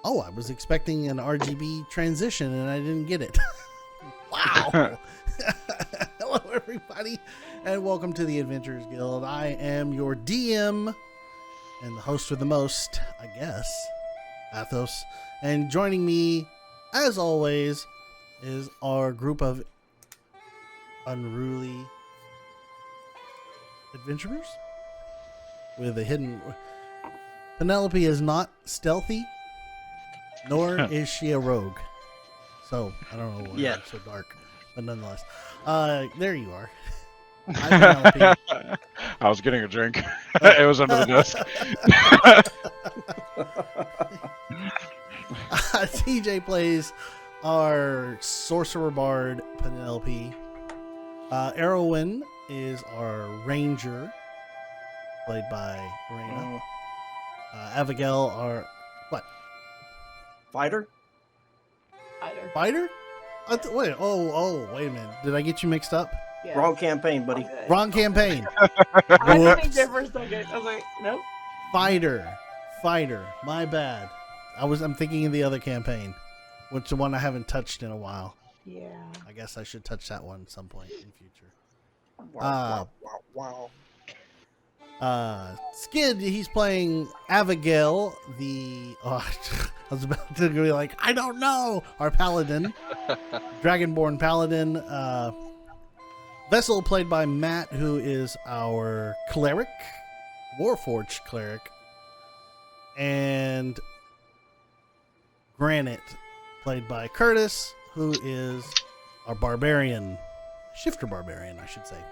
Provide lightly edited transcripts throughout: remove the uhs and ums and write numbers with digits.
Oh, I was expecting an RGB transition and I didn't get it. Wow. Hello, everybody, and welcome to the Adventurers Guild. I am your DM and the host with the most, I guess, Athos. And joining me, as always, is our group of unruly adventurers with a hidden. Penelope is not stealthy, nor is she a rogue. So, I don't know why I'm so dark, but nonetheless. There you are. Hi, Penelope. I was getting a drink. It was under the desk. TJ plays our sorcerer bard, Penelope. Erwin is our ranger, played by Reina. Abigail, our what? Fighter? Fighter? Wait, wait a minute. Did I get you mixed up? Yeah. Wrong campaign, buddy. Okay. Wrong campaign. I Whoops. think there for a second. I was like, nope. Fighter. My bad. I'm thinking of the other campaign, which is the one I haven't touched in a while. Yeah. I guess I should touch that one at some point in the future. Wow. Skid, he's playing Abigail, I was about to be like, I don't know, our paladin, Dragonborn paladin. Vessel, played by Matt, who is our cleric, Warforged cleric, and Granite, played by Curtis, who is our barbarian, shifter barbarian, I should say.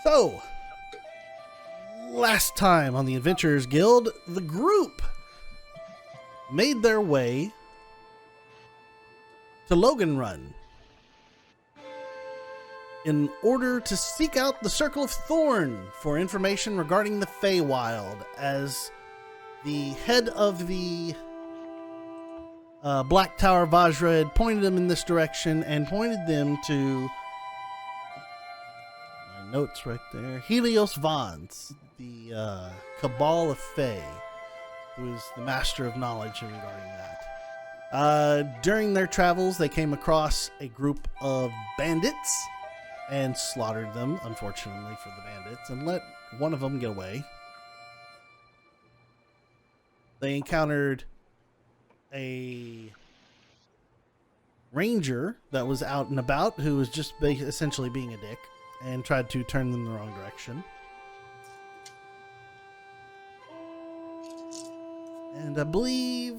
So, last time on the Adventurers Guild, the group made their way to Logan Run in order to seek out the Circle of Thorn for information regarding the Feywild, as the head of the Black Tower Vajra had pointed them in this direction and pointed them to notes right there. Helios Vons, the Cabal of Fey, who is the master of knowledge regarding that. During their travels, they came across a group of bandits and slaughtered them, unfortunately for the bandits, and let one of them get away. They encountered a ranger that was out and about who was just essentially being a dick, and tried to turn them in the wrong direction. And I believe...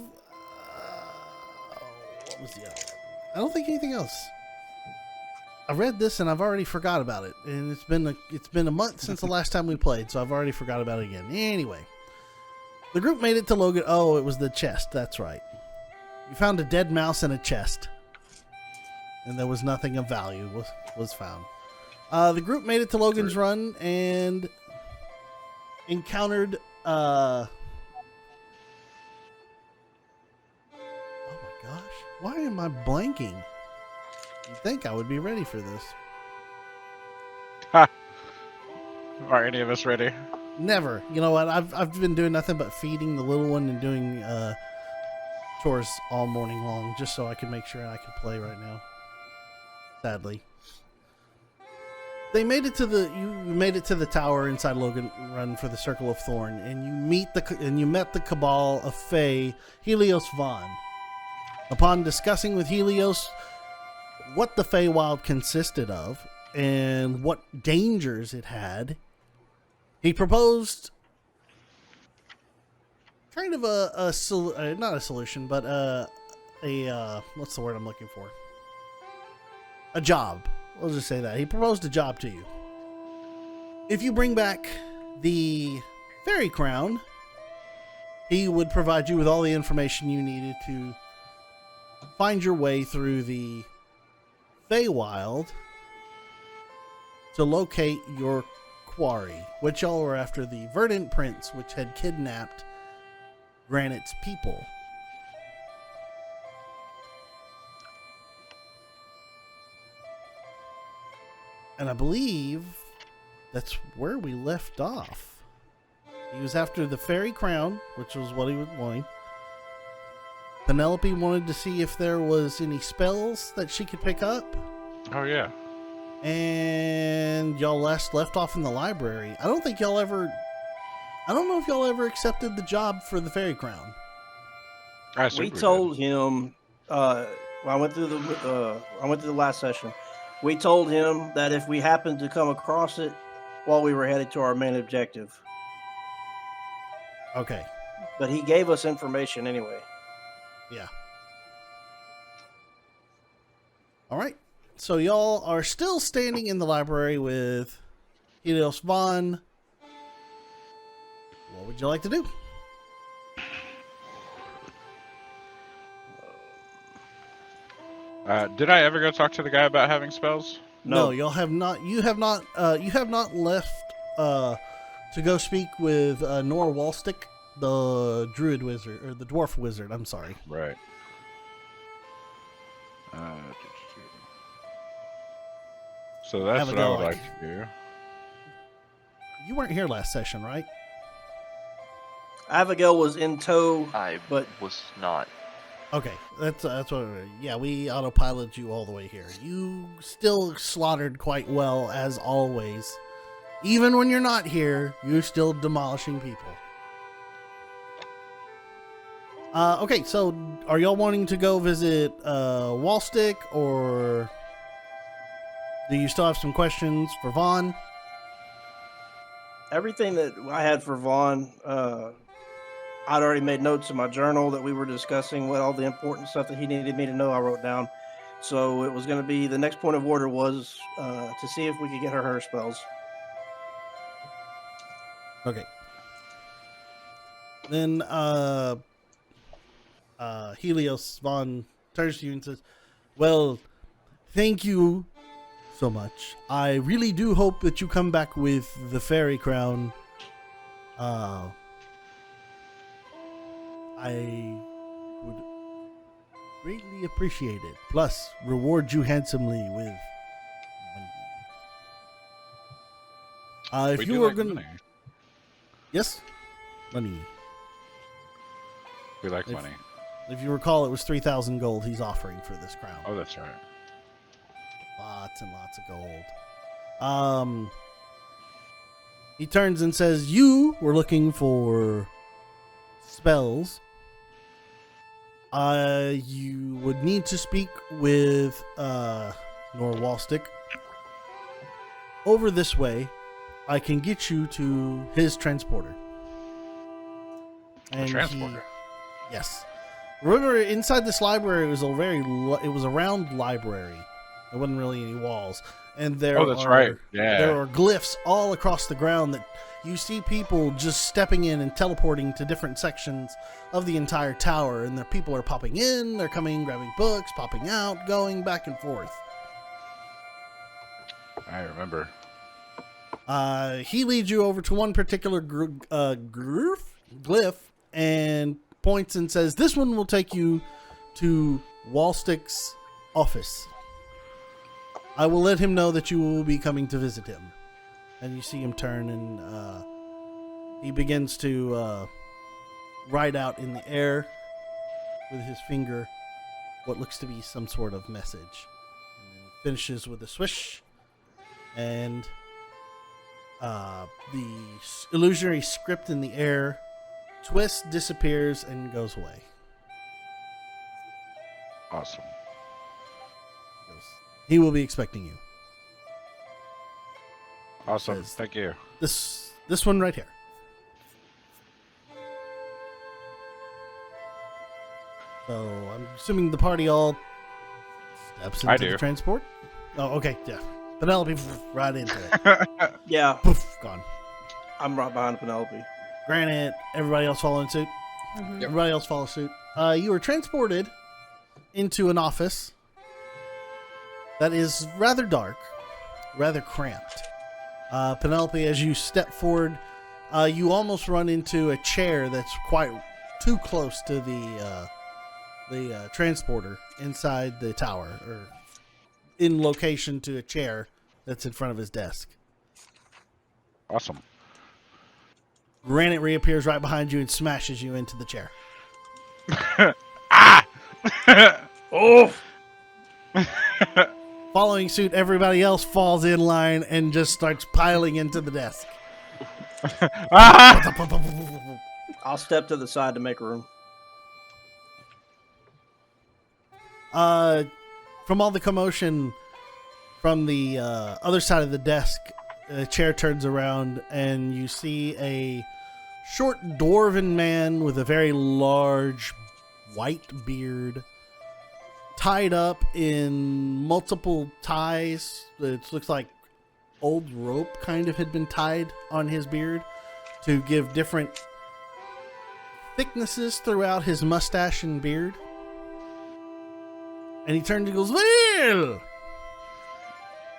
what was the other one? I don't think anything else. I read this and I've already forgot about it. And it's been a month since the last time we played, so I've already forgot about it again. Anyway. The group made it to Logan... Oh, it was the chest. That's right. You found a dead mouse in a chest. And there was nothing of value was found. The group made it to Logan's Run and encountered, oh my gosh, why am I blanking? You'd think I would be ready for this. Are any of us ready? Never. You know what? I've been doing nothing but feeding the little one and doing chores all morning long, just so I could make sure I could play right now. Sadly. You made it to the tower inside Logan Run for the Circle of Thorn, and you met the Cabal of Fey, Helios Vaughn. Upon discussing with Helios what the Feywild consisted of and what dangers it had, he proposed kind of not a solution, but what's the word I'm looking for? A job. We'll just say that. He proposed a job to you. If you bring back the fairy crown, he would provide you with all the information you needed to find your way through the Feywild to locate your quarry, which y'all were after the Verdant Prince, which had kidnapped Granite's people. And I believe that's where we left off. He was after the fairy crown, which was what he was wanting. Penelope wanted to see if there was any spells that she could pick up. Oh yeah. And y'all left off in the library. I don't know if y'all ever accepted the job for the fairy crown. I assume We did. told him. When I went through the last session. We told him that if we happened to come across it while we were headed to our main objective, Okay. but he gave us information anyway. Yeah. All right. So y'all are still standing in the library with Helios Vaughn. What would you like to do? Did I ever go talk to the guy about having spells? No, y'all have not. You have not left to go speak with Nora Walstick, the druid wizard or the dwarf wizard. I'm sorry. Right. So that's Have a what I go, would like- like to do. You weren't here last session, right? Abigail was in tow, I but was not. Okay, that's what. Yeah, we autopiloted you all the way here. You still slaughtered quite well as always. Even when you're not here, you're still demolishing people. Okay, so are y'all wanting to go visit Wallstick, or do you still have some questions for Vaughn? everything that I had for Vaughn, I'd already made notes in my journal that we were discussing what all the important stuff that he needed me to know. I wrote down. So it was going to be the next point of order was to see if we could get her spells. Okay. Then Helios Vaughn turns to you and says, "Well, thank you so much. I really do hope that you come back with the fairy crown. I would greatly appreciate it. Plus, reward you handsomely with money. If We you do were like going to... money. Yes? Money. We like If- money. If you recall, it was 3,000 gold he's offering for this crown. Oh, that's right. Lots and lots of gold. He turns and says, "You were looking for spells. You would need to speak with Nor Walstick. Over this way, I can get you to his transporter." A And transporter. Yes. Remember, inside this library was it was a round library. There wasn't really any walls, and there Oh, that's are, right. Yeah. there are glyphs all across the ground that you see people just stepping in and teleporting to different sections of the entire tower, and the people are popping in, they're coming, grabbing books, popping out, going back and forth. I remember. He leads you over to one particular glyph and points and says, "This one will take you to Wallstick's office. I will let him know that you will be coming to visit him." And you see him turn, and he begins to write out in the air with his finger what looks to be some sort of message. And then he finishes with a swish, and the illusionary script in the air twists, disappears, and goes away. Awesome. He will be expecting you. Awesome. Says- Thank you. This one right here. So I'm assuming the party all steps I into the do. transport. Oh, okay, yeah. Penelope right into it. Yeah, Poof, gone. I'm right behind Penelope. Granted, everybody else following suit. Everybody else follow suit. You were transported into an office that is rather dark, rather cramped. Penelope, as you step forward, you almost run into a chair that's quite too close to the transporter inside the tower, or in location to a chair that's in front of his desk. Awesome. Granite reappears right behind you and smashes you into the chair. Ah! Oh, Following suit, everybody else falls in line and just starts piling into the desk. Ah! I'll step to the side to make room. From all the commotion from the other side of the desk, a chair turns around and you see a short dwarven man with a very large white beard, tied up in multiple ties. It looks like old rope kind of had been tied on his beard to give different thicknesses throughout his mustache and beard. And he turned and goes, "Well,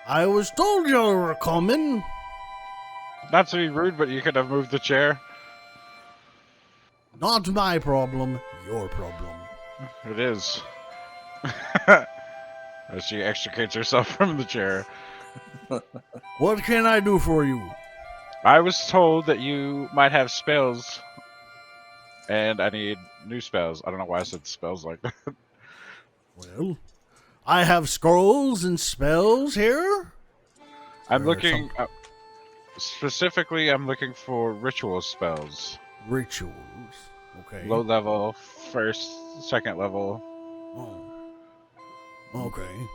I was told you were coming." Not to be rude, but you could have moved the chair. Not my problem, your problem. It is. As she extricates herself from the chair. What can I do for you? I was told that you might have spells. And I need new spells. I don't know why I said spells like that. Well, I have scrolls and spells here. I'm Or looking... specifically, I'm looking for ritual spells. Rituals. Okay. Low level, first, second level. Oh. Okay.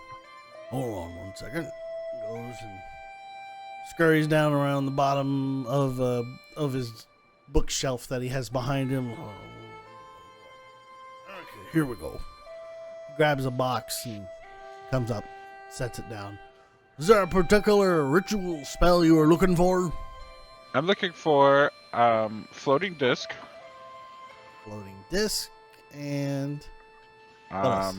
Hold on one second. Goes and scurries down around the bottom of his bookshelf that he has behind him. Okay, here we go. Grabs a box and comes up, sets it down. Is there a particular ritual spell you are looking for? I'm looking for floating disc. Floating disc and else?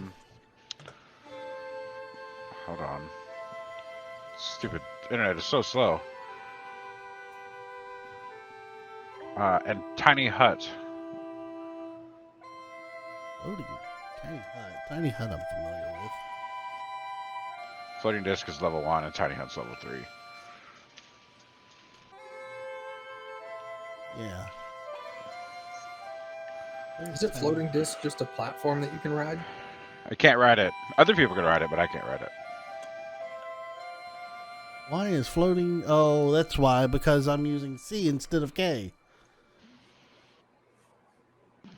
Hold on. Stupid internet is so slow. And tiny hut. floating tiny hut. Tiny hut I'm familiar with. Floating disc is level 1 and tiny hut's level 3. Yeah. Is it floating disc just a platform that you can ride? I can't ride it. Other people can ride it, but I can't ride it. Why is floating? Oh, that's why. Because I'm using C instead of K.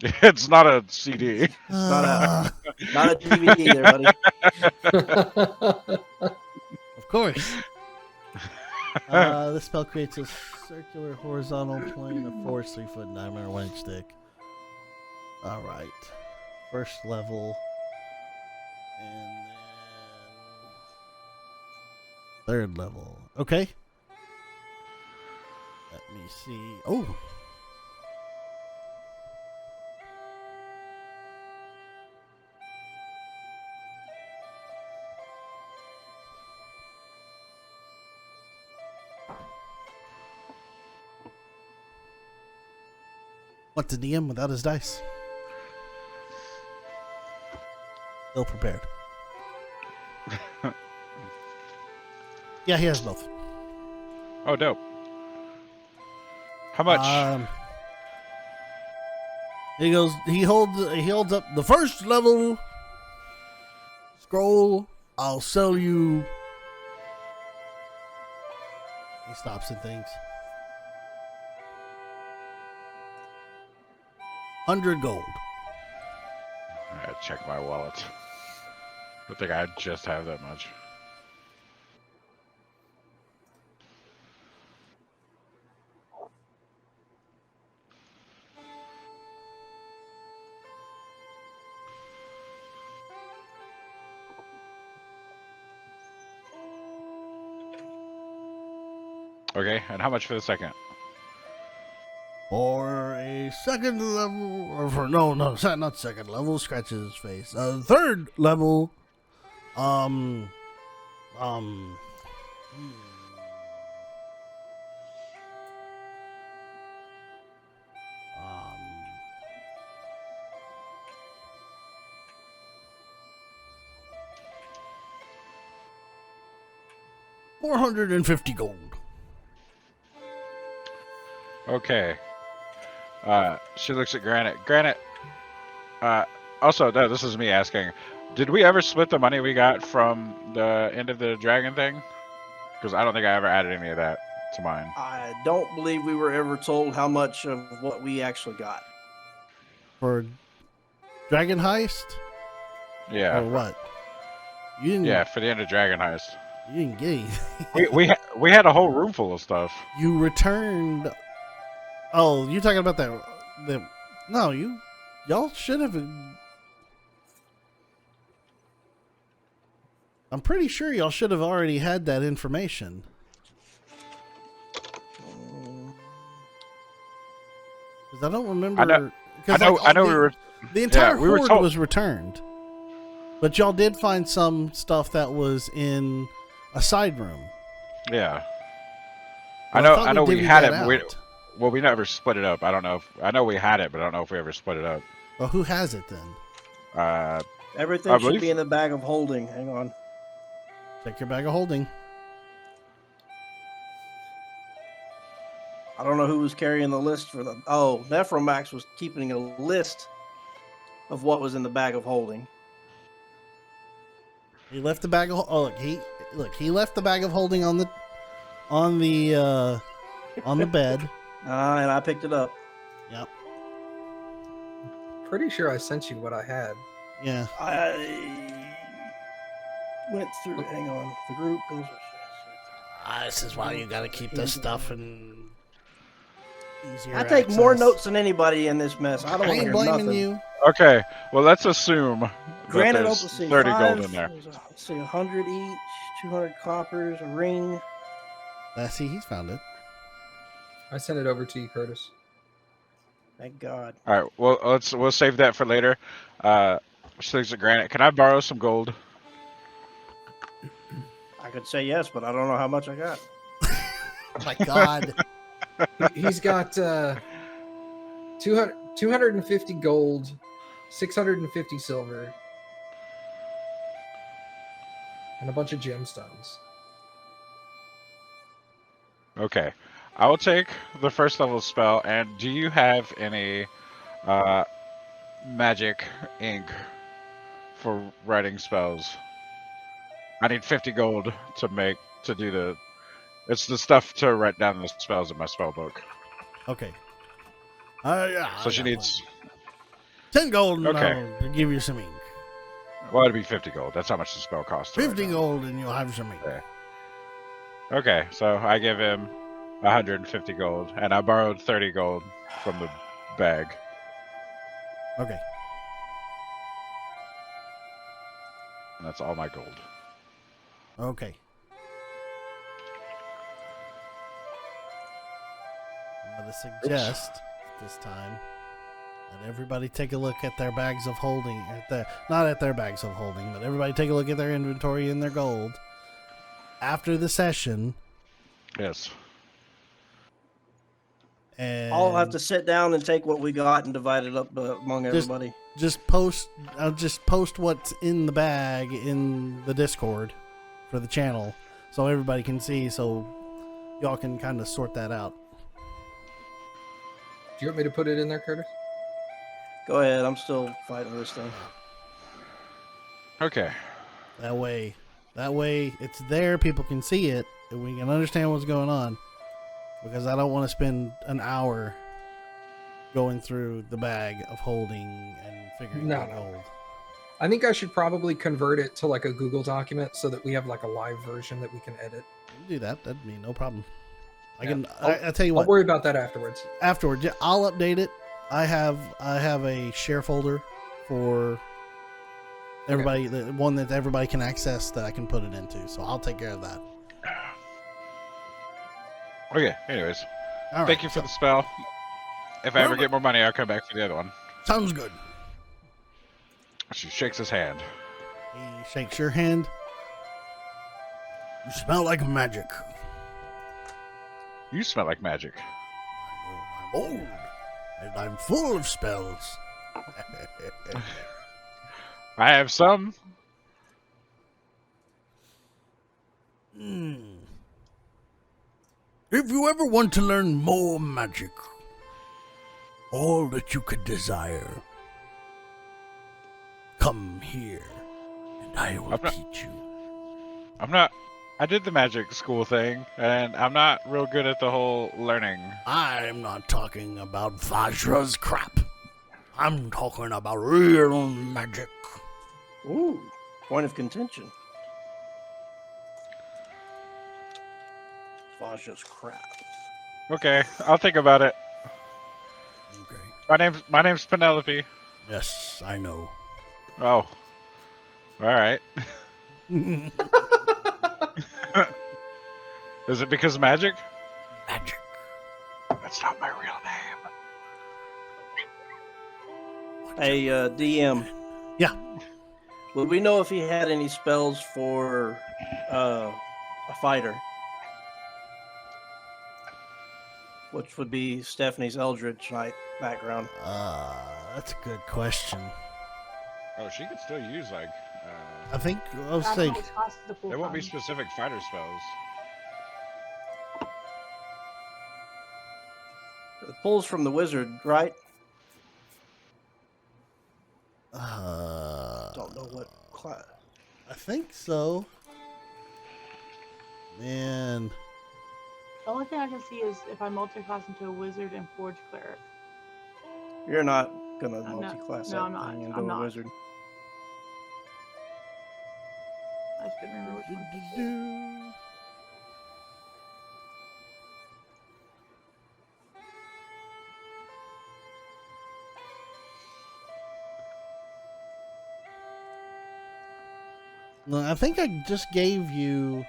It's not a CD. Not a DVD there, buddy. Of course. This spell creates a circular horizontal plane of force 3 foot diameter 1 inch thick. All right. First level. And then third level. Okay. Let me see. Oh. What's the DM without his dice? Ill prepared. Yeah, he has both. Oh, dope. How much? He goes. He holds up the first level scroll. I'll sell you. He stops and thinks. 100 gold. I gotta check my wallet. I think I just have that much. Okay, and how much for the second? For a second level, or for not second level. Scratches his face. Third level. Hmm. 450 gold. Okay. She looks at Granite. Granite. Also, no, this is me asking. Did we ever split the money we got from the end of the dragon thing? Because I don't think I ever added any of that to mine. I don't believe we were ever told how much of what we actually got. For Dragon Heist? Yeah. Or what? You didn't. Yeah, for the end of Dragon Heist. You didn't get anything. We had a whole room full of stuff. You returned. Oh, you talking about that? No, y'all should have. I'm pretty sure y'all should have already had that information. Because I don't remember. I know we were. The entire we were horde told- was returned, but y'all did find some stuff that was in a side room. Yeah. Well, I know we divvied had that it. out. Well, we never split it up. I don't know if I know we had it, but I don't know if we ever split it up. Well, who has it then? Everything I should believe- be in the bag of holding. Hang on. Check your bag of holding. I don't know who was carrying the list for the. Oh, Nephromax was keeping a list of what was in the bag of holding. He left the bag of. Oh, he left the bag of holding on the bed. And I picked it up. Yep. Pretty sure I sent you what I had. Yeah. I went through. Hang on. The group goes. This is why you gotta keep this stuff in easier. I take more access. notes than anybody in this mess. I don't I want to ain't hear blaming nothing. you. Okay. Well, let's assume that Granted, there's let's see, 30 five, gold in there. Let's see, 100 each, 200 coppers, a ring. See, he's found it. I sent it over to you, Curtis. Thank God. All right. Well, we'll save that for later. She looks at Granite. Can I borrow some gold? I could say yes, but I don't know how much I got. Oh my God. He's got 250 gold, 650 silver, and a bunch of gemstones. Okay. I will take the first level spell. And do you have any magic ink for writing spells? I need 50 gold to do the. It's the stuff to write down the spells in my spell book. Okay. Yeah. So she needs. 10 gold and Okay. I'll give you some ink. Well, it'd be 50 gold. That's how much the spell costs. to write 50 down. gold and you'll have some ink. Okay. Okay, so I give him 150 gold, and I borrowed 30 gold from the bag. Okay. And that's all my gold. Okay. I'm going to suggest this time that everybody take a look at their bags of holding. Not at their bags of holding, but everybody take a look at their inventory and their gold after the session. Yes. And I'll have to sit down and take what we got and divide it up among Just- everybody. I'll just post what's in the bag in the Discord for the channel so everybody can see, so y'all can kind of sort that out. Do you want me to put it in there, Curtis? Go ahead. I'm still fighting this thing. Okay. That way it's there, people can see it, and we can understand what's going on. Because I don't want to spend an hour going through the bag of holding and figuring out No. gold. I think I should probably convert it to like a Google document so that we have like a live version that we can edit. You can do that. That'd be no problem. Yeah. I'll tell you I'll what. worry about that afterwards. Afterwards, yeah, I'll update it. I have a share folder for everybody, the one that everybody can access that I can put it into. So I'll take care of that. Okay, anyways. All right. Thank you for the spell. If I ever Well, get more money, I'll come back for the other one. Sounds good. She shakes his hand. He shakes your hand. You smell like magic. You smell like magic. I'm old, and I'm full of spells. I have some. If you ever want to learn more magic, all that you could desire. Come here, and I will I'm not- teach you. I did the magic school thing, and I'm not real good at the whole learning. I'm not talking about Vajra's crap. I'm talking about real magic. Ooh, point of contention. Vaja's crap. Okay, I'll think about it. Okay. My name's Penelope. Yes, I know. Oh. Alright. Is it because of magic? Magic. That's not my real name. Hey, DM. Yeah. Would we know if he had any spells for a fighter? Which would be Stephanie's Eldritch Knight background. That's a good question. Oh, she could still use, like, I think I was I don't saying. know which class is the full there won't be time. specific fighter spells. It pulls from the wizard, right? Don't know what class. I think so. Man, The only thing I can see is if I multi-class into a wizard and forge cleric. You're not gonna I'm not- multi-class no, that I'm not. thing into I'm a not. wizard. I just couldn't remember which one. no, I think I just gave you.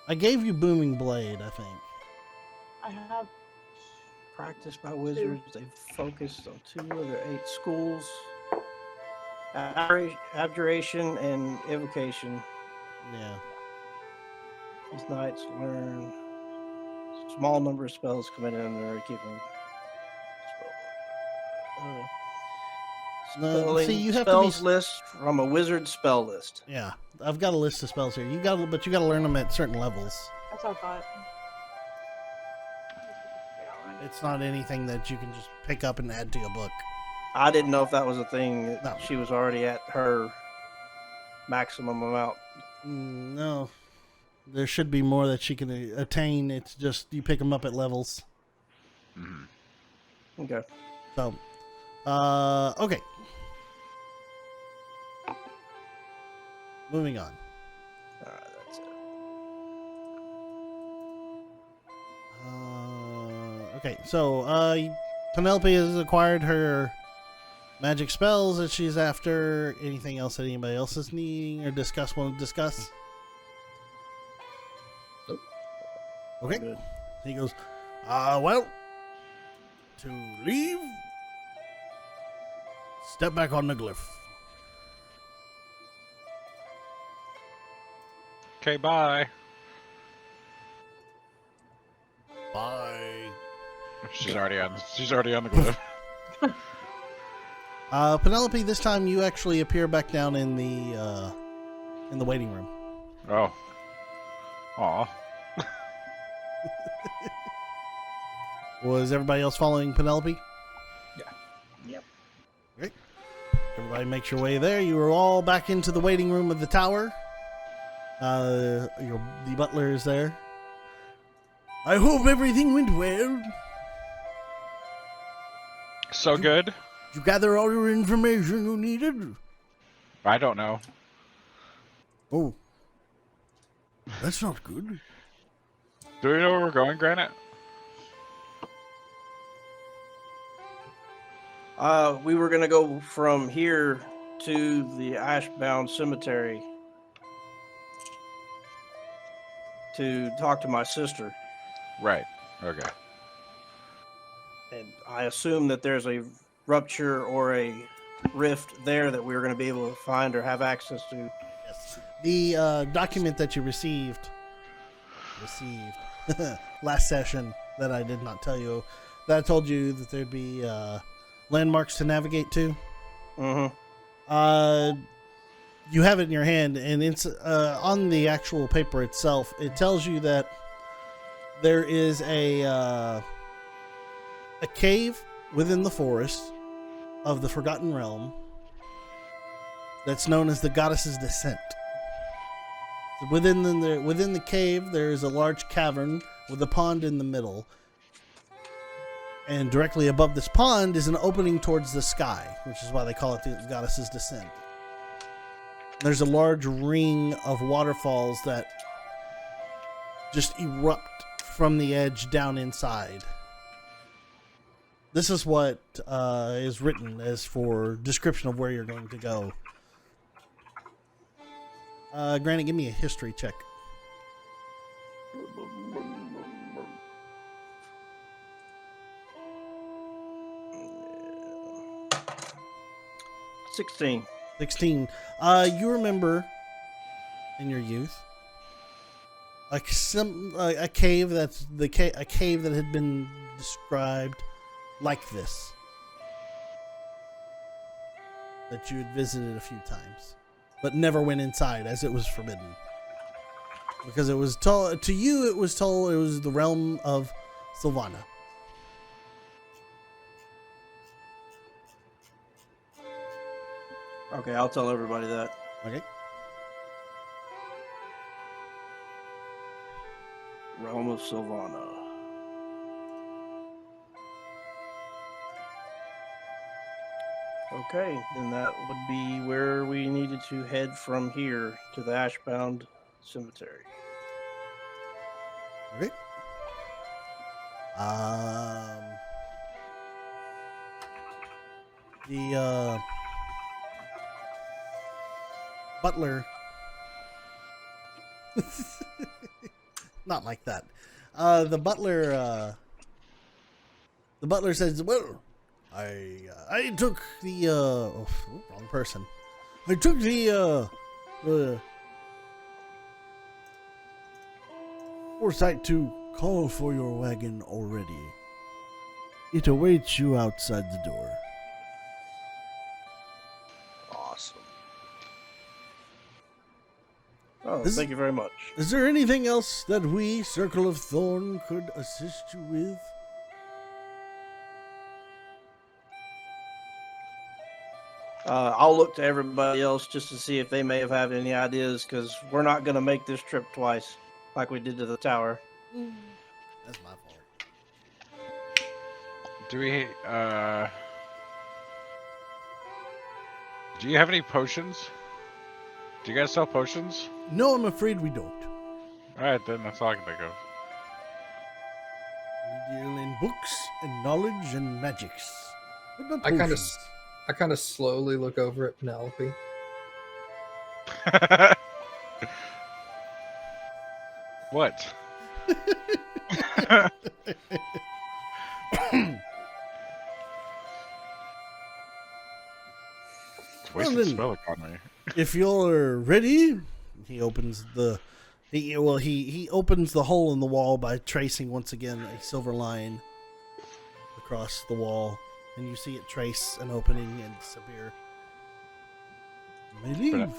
I gave you Booming Blade. I think. I have Practiced by wizards. They've focused on 2 of their 8 schools. Abjuration and evocation. Yeah. These knights learn small number of spells committed under a given spell. No, see, you have to be. spells list from a wizard spell list. Yeah, I've got a list of spells here. But you got to learn them at certain levels. that's what I thought. It's not anything that you can just pick up and add to your book. I didn't know if that was a thing. That No. She was already at her maximum amount. No, there should be more that she can attain. It's just you pick them up at levels. Mm-hmm. Okay. So, okay. Moving on. All right, that's it. Okay, so Penelope has acquired her magic spells that she's after. Anything else that anybody else is needing or want to discuss? Nope. Okay. Good. He goes, well, to leave, step back on the glyph. Okay, bye. Bye. She's already on the glyph. Penelope, this time you actually appear back down in the waiting room. Oh. Aw. Was everybody else following Penelope? Yeah. Yep. Great. Everybody makes your way there. You are all back into the waiting room of the tower. The butler is there. I hope everything went well. So good? Did you gather all your information you needed? I don't know. Oh. That's not good. Do we know where we're going, Granite? We were gonna go from here to the Ashbound Cemetery to talk to my sister, Right. Okay. and I assume that there's a rupture or a rift there that we were gonna be able to find or have access to. Yes. The document that you received last session that I did not tell you, that I told you that there'd be landmarks to navigate to. Mm-hmm. You have it in your hand, and it's on the actual paper itself. It tells you that there is a cave within the forest of the Forgotten Realm that's known as the Goddess's Descent. Within the cave, there is a large cavern with a pond in the middle. And directly above this pond is an opening towards the sky, which is why they call it the Goddess's Descent. There's a large ring of waterfalls that just erupt from the edge down inside. This is what is written as for description of where you're going to go. Granny, give me a history check. 16. 16. You remember in your youth a cave a cave that had been described like this, that you had visited a few times, but never went inside as it was forbidden. Because it was told to you, it was told it was the realm of Sylvana. Okay, I'll tell everybody that. Okay. Realm of Sylvana. Okay, then that would be where we needed to head from here to the Ashbound Cemetery. Okay. The butler. Not like that. The butler says, "Well, I took the wrong person. I took the foresight to call for your wagon already. It awaits you outside the door." Awesome. Oh, This- thank you very much. Is there anything else that we, Circle of Thorn, could assist you with? I'll look to everybody else just to see if they may have had any ideas, because we're not going to make this trip twice like we did to the tower. That's my fault. Do we, do you have any potions? Do you guys sell potions? No, I'm afraid we don't. Alright, then that's all I can think of. We deal in books and knowledge and magics. But not I kinda potions. I kind of slowly look over at Penelope. What? It's wasting then- spell on me. If you're ready, he opens the he opens the hole in the wall by tracing once again a silver line across the wall, and you see it trace an opening and disappear. You may leave.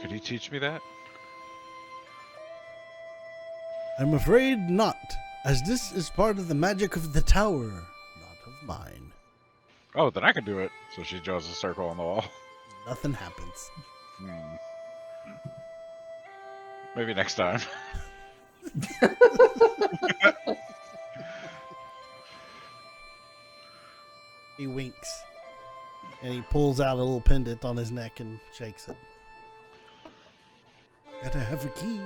Could you teach me that? I'm afraid not, as this is part of the magic of the tower, not of mine. Oh, then I can do it. So she draws a circle on the wall. Nothing happens. Maybe next time. He winks, and he pulls out a little pendant on his neck and shakes it. Gotta have a key.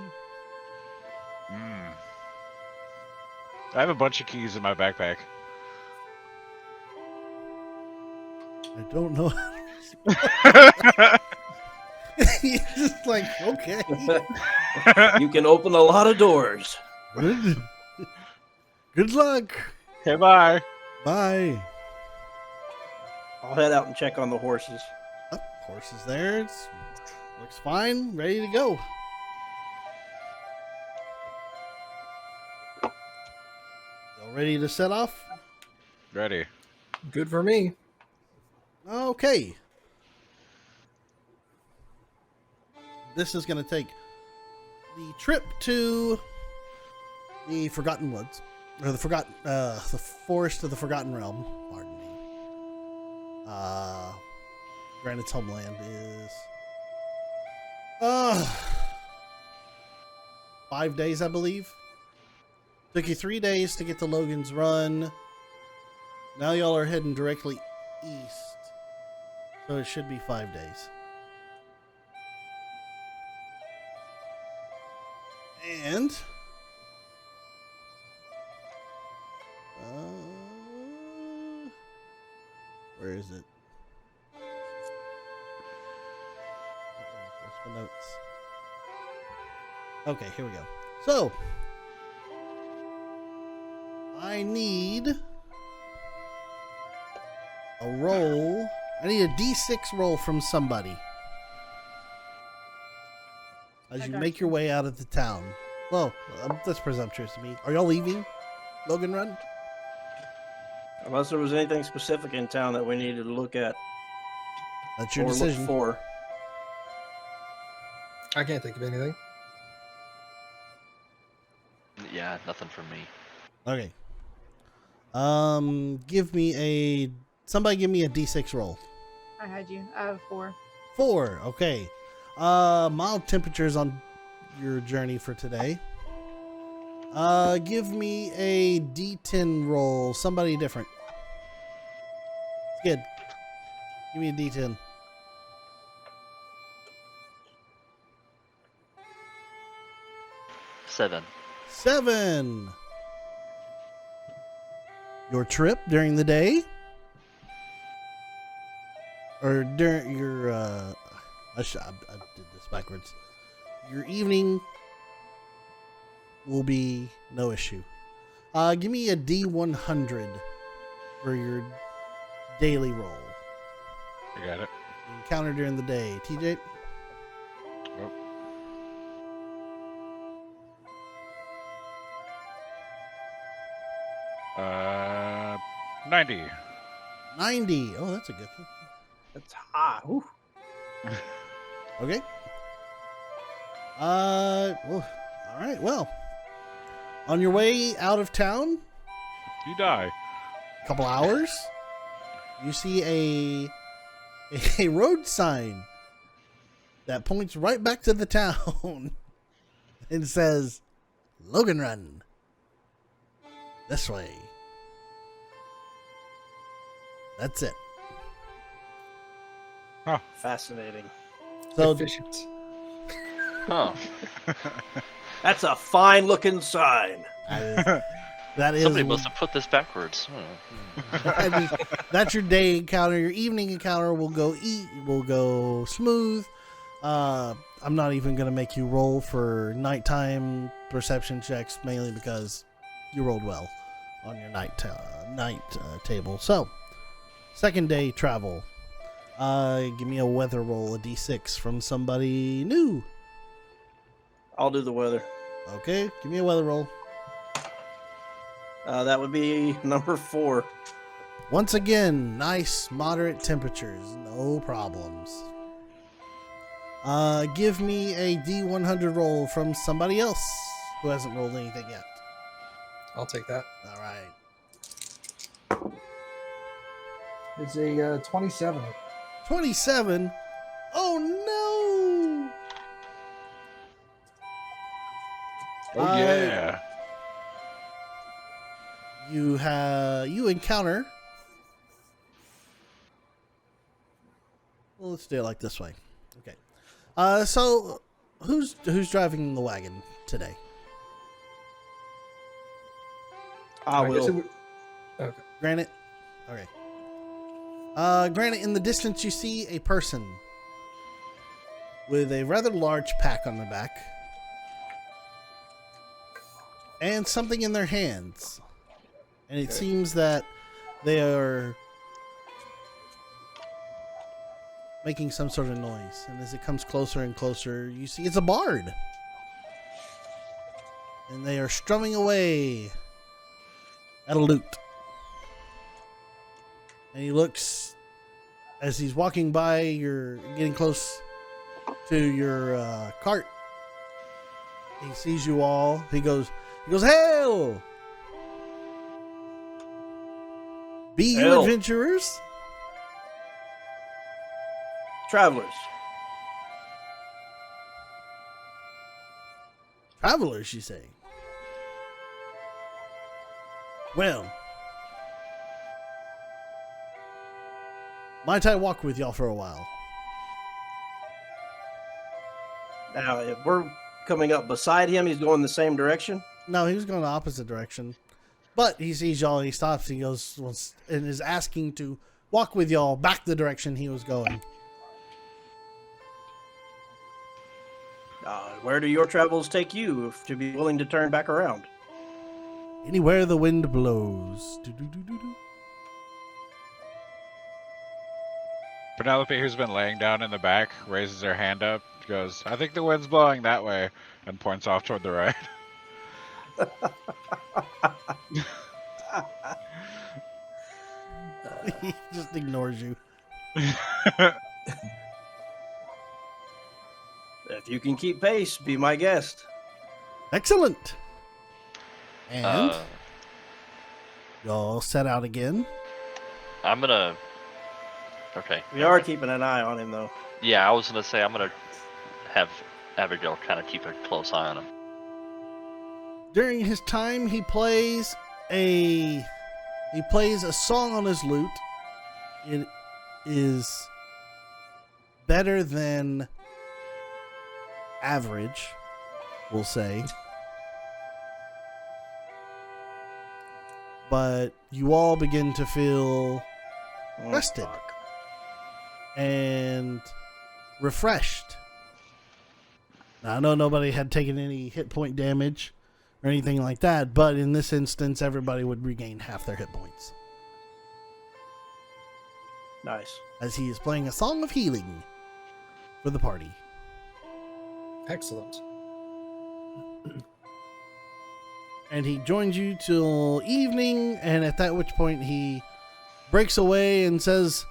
I have a bunch of keys in my backpack. I don't know. He's just like, okay. You can open a lot of doors. Good. Good luck. Okay, bye. Bye. I'll head out and check on the horses. Oh, horse is there. Looks fine. Ready to go. Y'all ready to set off? Ready. Good for me. Okay. This is going to take the trip to the Forgotten Woods, or the Forest of the Forgotten Realm. Pardon me. Granite's homeland is 5 days, I believe. Took you 3 days to get to Logan's Run. Now y'all are heading directly east, so it should be 5 days. And where is it? Where's my notes? Okay, here we go. So I need a roll. I need a D6 roll from somebody as I you got make you. your way out of the town. Well, that's presumptuous to me. Are y'all leaving Logan Run? Unless there was anything specific in town that we needed to look at That's your or decision. look for. I can't think of anything. Yeah, nothing from me. Okay. Somebody give me a D6 roll. I had you. I have 4. 4. Okay. Mild temperatures on your journey for today. Give me a D10 roll. Somebody different. Good. Give me a D10. Seven. 7. Your trip during the day, or during your I did this backwards. Your evening will be no issue. Give me a D100 for your daily roll. I got it. Encounter during the day. TJ? Oh. Uh, 90. 90. Oh, that's a good thing. That's high. Whew. Okay. Well, all right. Well, on your way out of town, You die. a couple hours, you see a road sign that points right back to the town and says, "Logan Run. This way." That's it. Fascinating. So Efficient. Huh. That's a fine looking sign. that is Somebody must have put this backwards. that's your day encounter. Your evening encounter will go smooth. I'm not even gonna make you roll for nighttime perception checks, mainly because you rolled well on your night table. So, second day travel. Give me a weather roll, a d6 from somebody new. I'll do the weather. Okay, give me a weather roll. That would be number 4. Once again, nice, moderate temperatures, no problems. Give me a D100 roll from somebody else who hasn't rolled anything yet. I'll take that. All right. It's a 27. 27. Oh no! Oh yeah. You encounter. Well, let's do it like this way. Okay. So who's driving the wagon today? I guess it will. would- Okay. Granite. Okay. Granite, in the distance you see a person with a rather large pack on their back and something in their hands. And it seems that they are making some sort of noise. And as it comes closer and closer, you see it's a bard. And they are strumming away at a lute. And he looks, as he's walking by, you're getting close to your cart. He sees you all. He goes, He goes, "Hail! Be you Hail. adventurers? Travelers. Travelers, you say? Well, might I walk with y'all for a while?" Now, if we're coming up beside him, he's going the same direction. No, he was going the opposite direction. But he sees y'all, he stops, he goes, and is asking to walk with y'all back the direction he was going. Where do your travels take you if to be willing to turn back around? Anywhere the wind blows. Do-do-do-do-do. Penelope, who's been laying down in the back, raises her hand up, goes, "I think the wind's blowing that way," and points off toward the right. He just ignores you. If you can keep pace, be my guest. Excellent. And Uh, y'all set out again. I'm gonna. Okay. We are keeping an eye on him, though. Yeah, I was gonna say I'm gonna have Abigail kind of keep a close eye on him. During his time, he plays a song on his lute. It is better than average, we'll say. But you all begin to feel Oh, Rested. fuck. and refreshed. Now, I know nobody had taken any hit point damage or anything like that, but in this instance, everybody would regain half their hit points Nice. as he is playing a song of healing for the party. Excellent. And he joins you till evening, and at that which point he breaks away and says,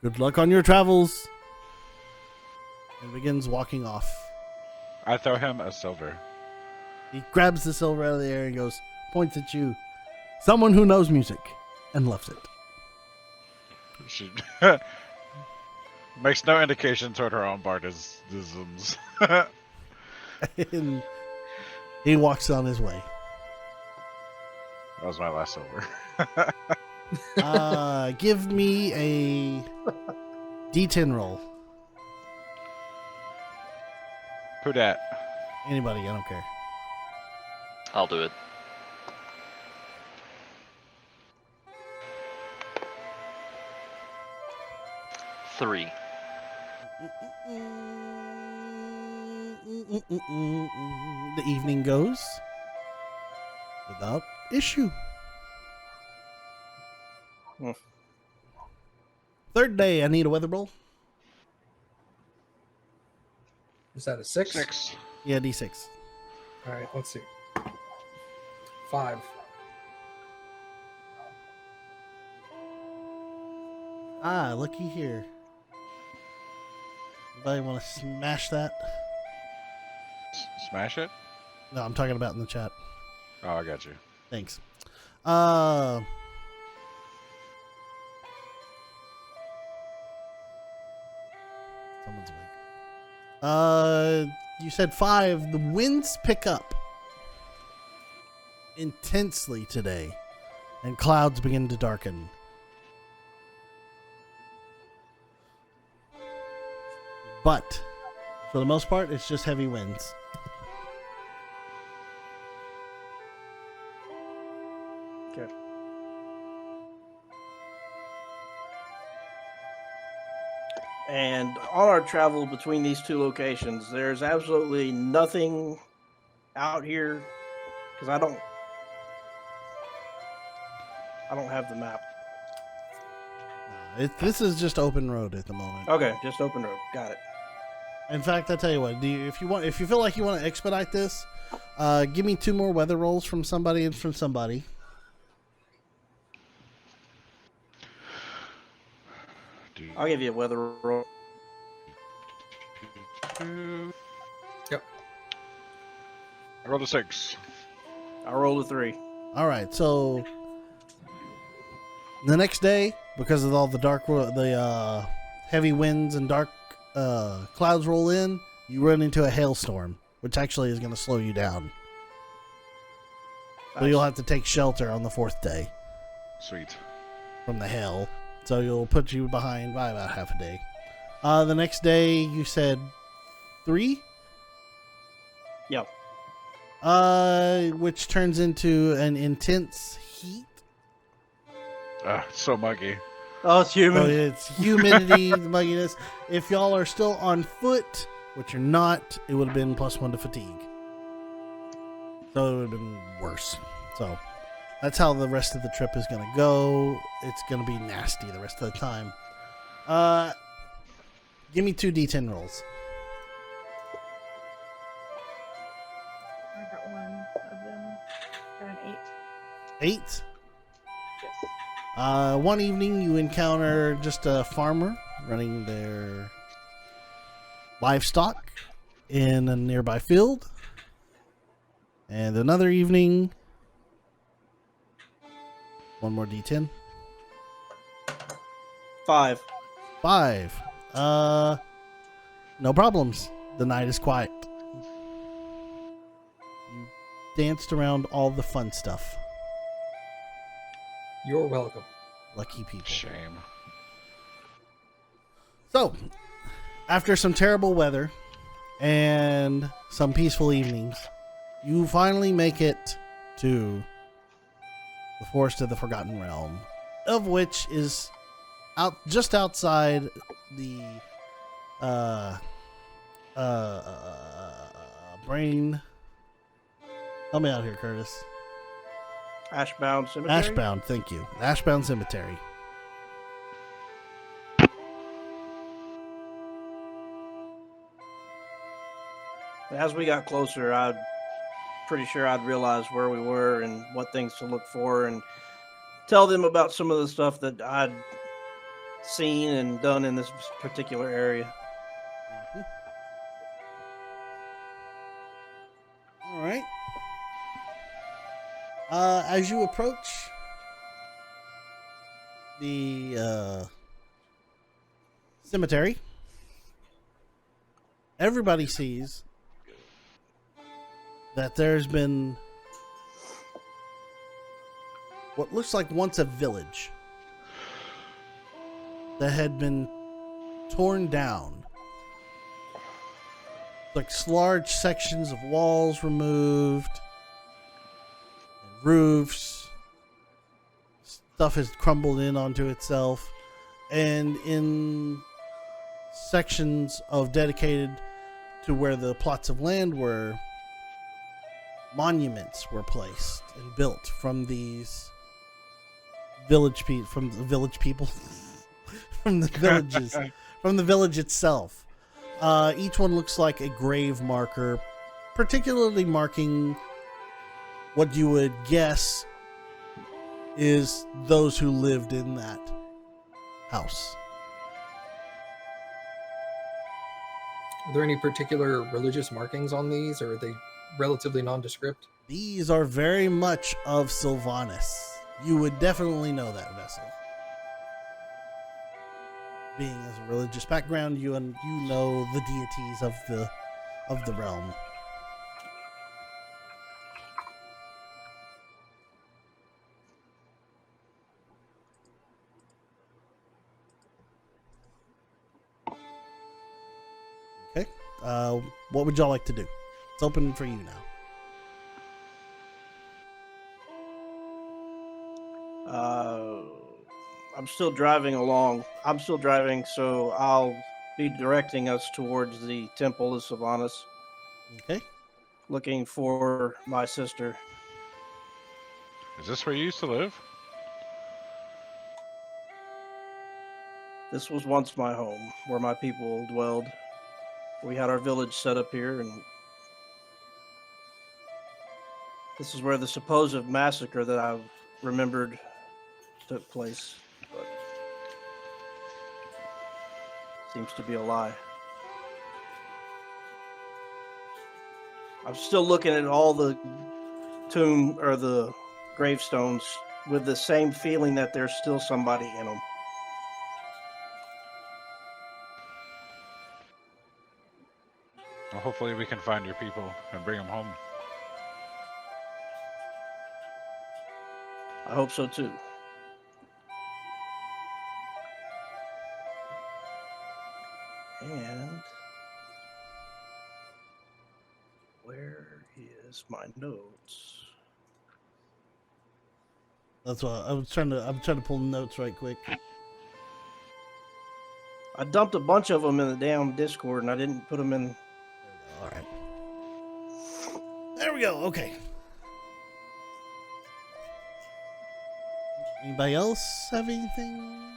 "Good luck on your travels," and begins walking off. I throw him a silver. He grabs the silver out of the air and goes, points at you. "Someone who knows music," and left it. She makes no indication toward her own bardisms. And he walks on his way. That was my last silver. Give me a D10 roll. Who dat? Anybody, I don't care. I'll do it. Three. The evening goes without issue. Hmm. Third day, I need a weather roll. Is that a 6? 6. Yeah, D6. All right, let's see. 5. Looky here. Anybody want to smash that? Smash it? No, I'm talking about in the chat. Oh, I got you. Thanks. Someone's awake. You said 5. The winds pick up intensely today, and clouds begin to darken. But for the most part, it's just heavy winds. Okay. And on our travel between these two locations, there's absolutely nothing out here because I don't have the map. This is just open road at the moment. Okay, just open road. Got it. In fact, I tell you what. If you feel like you want to expedite this, give me 2 more weather rolls from somebody and from somebody. I'll give you a weather roll. Yep. I rolled a 6. I rolled a 3. All right, so the next day, because of all the heavy winds and dark clouds roll in, you run into a hailstorm, which actually is going to slow you down. So you'll have to take shelter on the 4th day Sweet. from the hail. So you'll put you behind by about half a day. The next day, you said 3? Yep. Which turns into an intense heat. It's so muggy. Oh, it's So human. it's humidity, the mugginess. If y'all are still on foot, which you're not, it would have been +1 to fatigue. So it would have been worse. So that's how the rest of the trip is going to go. It's going to be nasty the rest of the time. Give me 2 D10 rolls. I got one of them. Got an 8. 8. Yes. One evening you encounter just a farmer running their livestock in a nearby field. And another evening, one more D10. 5. 5. No problems. The night is quiet. You danced around all the fun stuff. You're welcome. Lucky people. Shame. So, after some terrible weather and some peaceful evenings, you finally make it to the Forest of the Forgotten Realm, of which is just outside the brain. Help me out here, Curtis. Ashbound Cemetery. Ashbound, thank you. Ashbound Cemetery. As we got closer, I'm pretty sure I'd realize where we were and what things to look for, and tell them about some of the stuff that I'd seen and done in this particular area. All right. As you approach the cemetery, everybody sees that there's been what looks like once a village that had been torn down. Like large sections of walls removed, and roofs. Stuff has crumbled in onto itself, and in sections of dedicated to where the plots of land were, monuments were placed and built from these from the village people, from the villages, from the village itself. Each one looks like a grave marker, particularly marking what you would guess is those who lived in that house. Are there any particular religious markings on these, or are they relatively nondescript? These are very much of Sylvanas. You would definitely know that vessel. Being as a religious background, you know the deities of the realm. Okay. What would y'all like to do? It's open for you now. I'm still driving along. I'm still driving, so I'll be directing us towards the Temple of Sylvanas, Okay. looking for my sister. Is this where you used to live? This was once my home, where my people dwelled. We had our village set up here, and this is where the supposed massacre that I've remembered took place. But seems to be a lie. I'm still looking at all the tomb or the gravestones with the same feeling that there's still somebody in them. Well, hopefully we can find your people and bring them home. I hope so too. And where is my notes? That's what I'm trying to pull notes right quick. I dumped a bunch of them in the damn Discord, and I didn't put them in. All right. There we go. Okay. Anybody else have anything?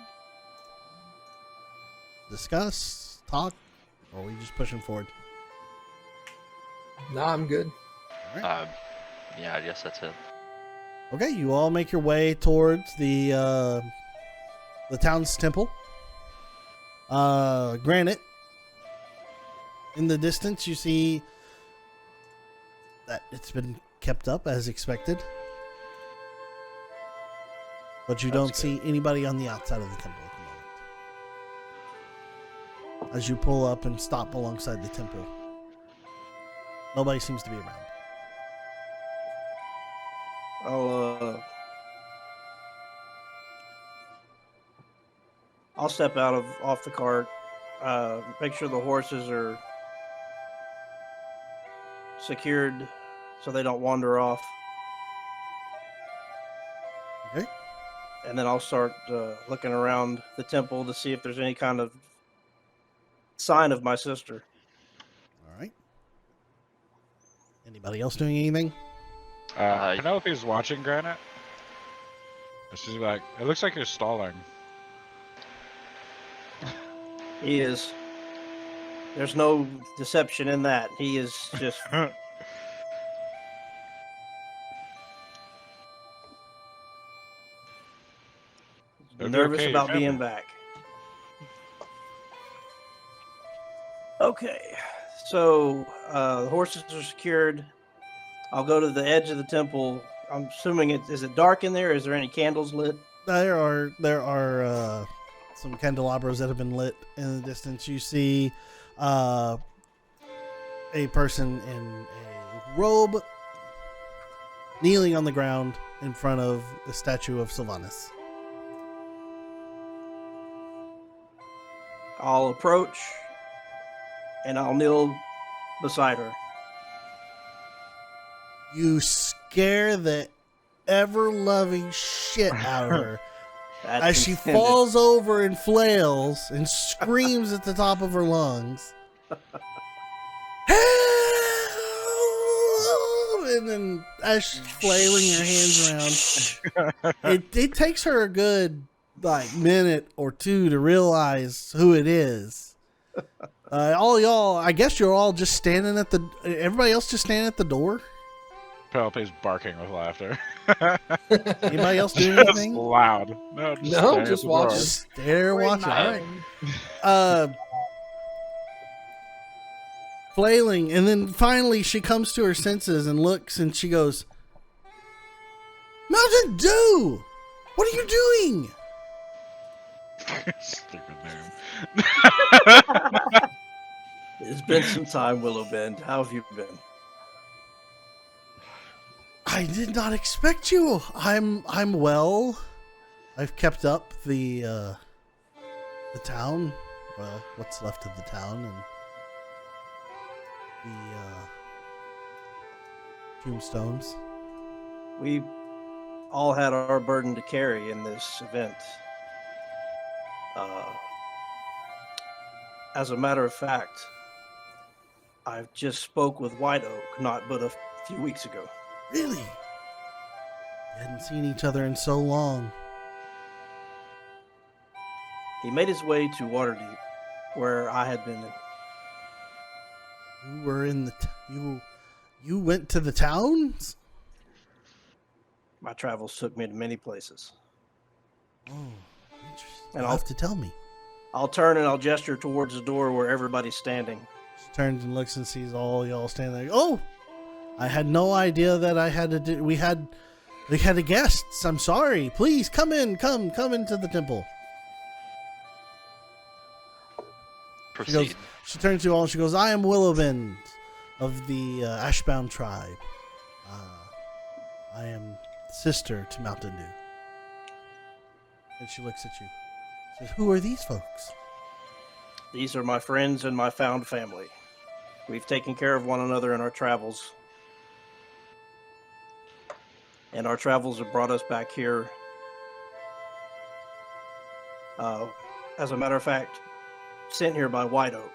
Discuss, talk, or are we just pushing forward? Nah, I'm good. All right. Yeah, I guess that's it. Okay, you all make your way towards the town's temple. Granted, in the distance, you see that it's been kept up as expected, but you don't see anybody on the outside of the temple at the moment. As you pull up and stop alongside the temple, nobody seems to be around. I'll step off the cart, make sure the horses are secured so they don't wander off. Okay. And then I'll start looking around the temple to see if there's any kind of sign of my sister. All right. Anybody else doing anything? Penelope's watching Granite. She's like, it looks like you're stalling. He is. There's no deception in that. He is just. nervous okay, about family. being back. Okay, so the horses are secured. I'll go to the edge of the temple. I'm assuming is it dark in there? Is there any candles lit? There are some candelabras that have been lit in the distance. You see a person in a robe kneeling on the ground in front of the statue of Sylvanas. I'll approach and I'll kneel beside her. You scare the ever-loving shit out of her That's as she intended. falls over and flails and screams at the top of her lungs. Help! And then as she's flailing her hands around, it takes her a good minute or two to realize who it is. All y'all, I guess you're all just standing at everybody else just standing at the door. Penelope's barking with laughter. Anybody else doing Just anything? loud. No, just, No, staring at just the door. watching. Just stare, We're watching. All right. nine. Flailing, and then finally she comes to her senses and looks, and she goes, "Mountain Dew, what are you doing?" Stupid name. It's been some time, Willowbend. How have you been? I did not expect you. I'm well. I've kept up the town. Well, what's left of the town and the tombstones. We all had our burden to carry in this event. As a matter of fact, I've just spoke with White Oak not but a few weeks ago. Really? We hadn't seen each other in so long. He made his way to Waterdeep, where I had been. You were in the you went to the towns? My travels took me to many places. Oh, interesting. And You'll have to tell me. I'll turn and I'll gesture towards the door where everybody's standing. She turns and looks and sees all y'all standing there. Oh, I had no idea that I had to do. We had a guests. I'm sorry. Please come in. Come into the temple. She goes. Proceed. She turns to you all and she goes, "I am Willowbend of the Ashbound tribe. I am sister to Mountain Dew." And she looks at you. She says, "Who are these folks?" These are my friends and my found family. We've taken care of one another in our travels. And our travels have brought us back here. As a matter of fact, sent here by White Oak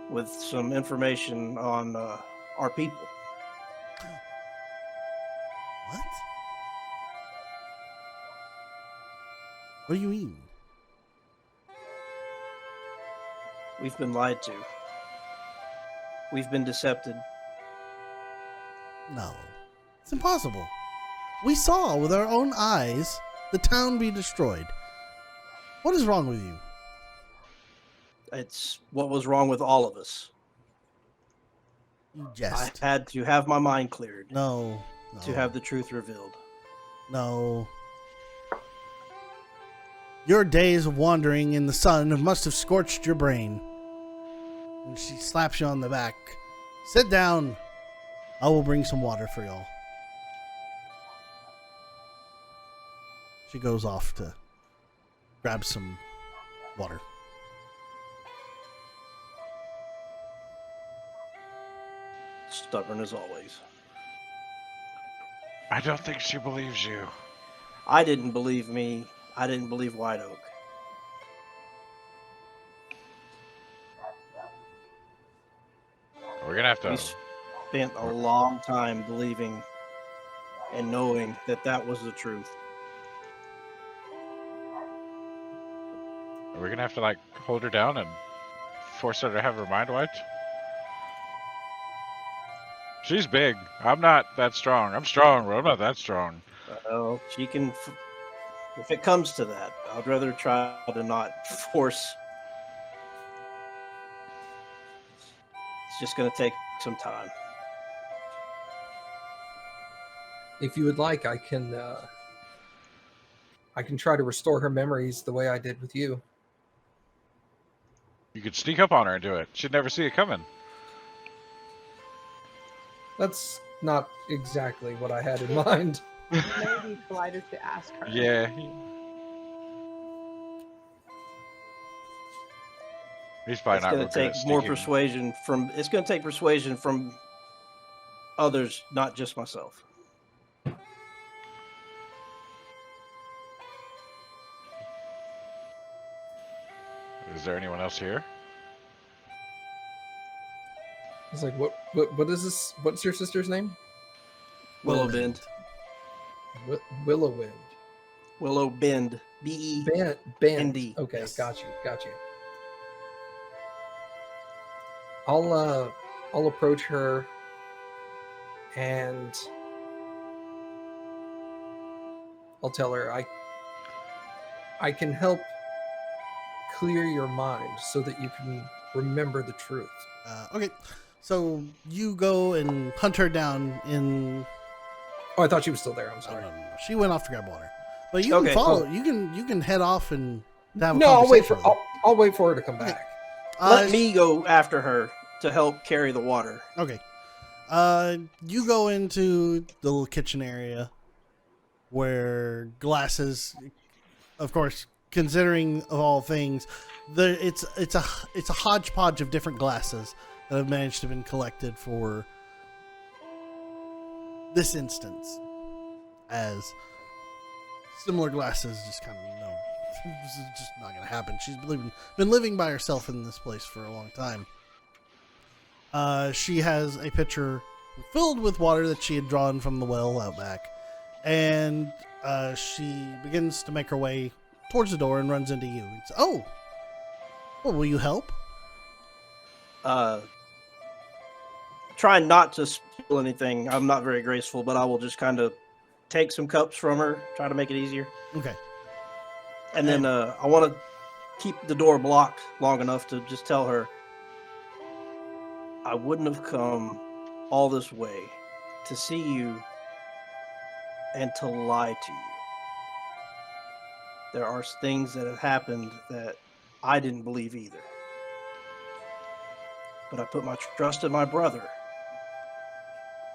with some information on our people. What? What do you mean? We've been lied to. We've been decepted. No. It's impossible. We saw with our own eyes the town be destroyed. What is wrong with you? It's what was wrong with all of us. You I jest. had to have my mind cleared No. to have the truth revealed. No. Your days of wandering in the sun must have scorched your brain. And she slaps you on the back. Sit down. I will bring some water for y'all. She goes off to grab some water. Stubborn as always. I don't think she believes you. I didn't believe me. I didn't believe White Oak. We're gonna have to. We spent a long time believing and knowing that that was the truth. We're gonna have to like hold her down and force her to have her mind wiped. She's big. I'm not that strong. I'm strong, but I'm not that strong. Well, she can. If it comes to that, I'd rather try to not force. It's just going to take some time. If you would like, I can try to restore her memories the way I did with you. You could sneak up on her and do it. She'd never see it coming. That's not exactly what I had in mind. Maybe politer to ask her. Yeah. He's probably It's not going real to good take at more sneaking. persuasion from. It's going to take persuasion from others, not just myself. Is there anyone else here? It's like, what is this? What's your sister's name? Willow Bend. Willowwind. Willow Bend. B-E. Bend. ND. Okay, Yes. got you. I'll approach her and I'll tell her I can help clear your mind so that you can remember the truth. Okay, so you go and hunt her down in. Oh, I thought she was still there. I'm sorry. No. She went off to grab water, but you Okay. can follow. You can head off and have a No, I'll wait conversation for with her. I'll wait for her to come back. Let me go after her to help carry the water. Okay. You go into the little kitchen area where glasses, of course, considering of all things, it's a hodgepodge of different glasses that have managed to have been collected for this instance, as similar glasses just kind of this is just not going to happen. She's been living by herself in this place for a long time. She has a pitcher filled with water that she had drawn from the well out back, and she begins to make her way towards the door and runs into you. It's, oh, well, will you help? Try not to spill anything. I'm not very graceful, but I will just kind of take some cups from her, try to make it easier. Okay. And then I want to keep the door blocked long enough to just tell her I wouldn't have come all this way to see you and to lie to you. There are things that have happened that I didn't believe either. But I put my trust in my brother.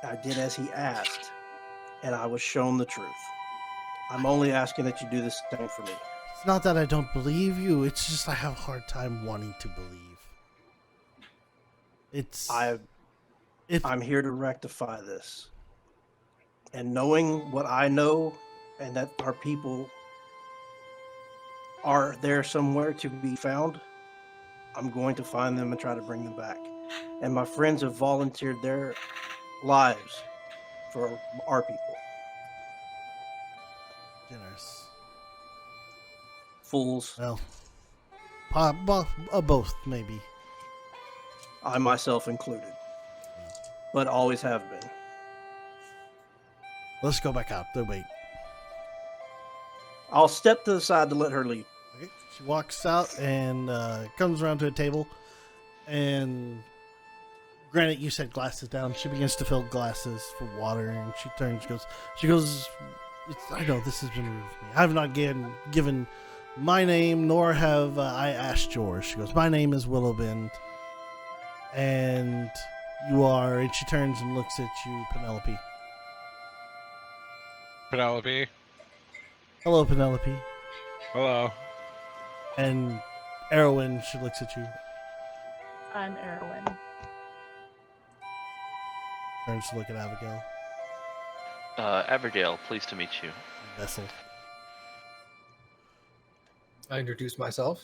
I did as he asked, and I was shown the truth. I'm only asking that you do the same for me. It's not that I don't believe you. It's just I have a hard time wanting to believe. I'm here to rectify this. And knowing what I know and that our people are there somewhere to be found, I'm going to find them and try to bring them back. And my friends have volunteered their lives for our people. Generous. Fools. Well, both maybe. I myself included. But always have been. Let's go back out. There, wait. I'll step to the side to let her lead. Okay. She walks out and comes around to a table. And granted, you said glasses down. She begins to fill glasses for water, and she turns. She goes. I know this has been rude of me. I have not given my name, nor have I asked yours. She goes. My name is Willowbend, and you are. And she turns and looks at you, Penelope. Penelope. Hello, Penelope. Hello. And Erwin, she looks at you. I'm Erwin. Turns to look at Abigail. Abigail, pleased to meet you. Vessel. I introduce myself.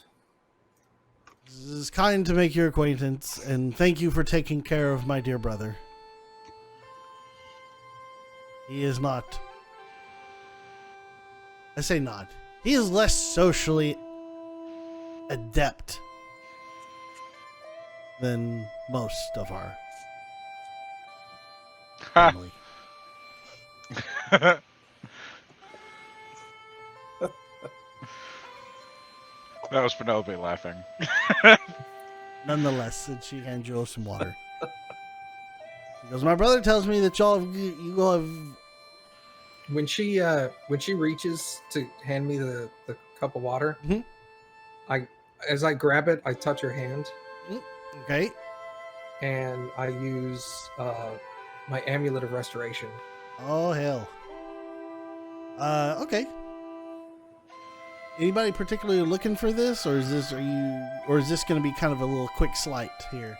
This is kind to make your acquaintance, and thank you for taking care of my dear brother. He is not. I say not. He is less socially adept than most of our Ha! family. That was Penelope laughing. Nonetheless, and she hands you some water. She goes, my brother tells me that you all have. When she reaches to hand me the cup of water, Mhm. as I grab it, I touch her hand Okay. and I use my amulet of restoration. Oh hell. Okay. Anybody particularly looking for this, or is this going to be kind of a little quick slight here?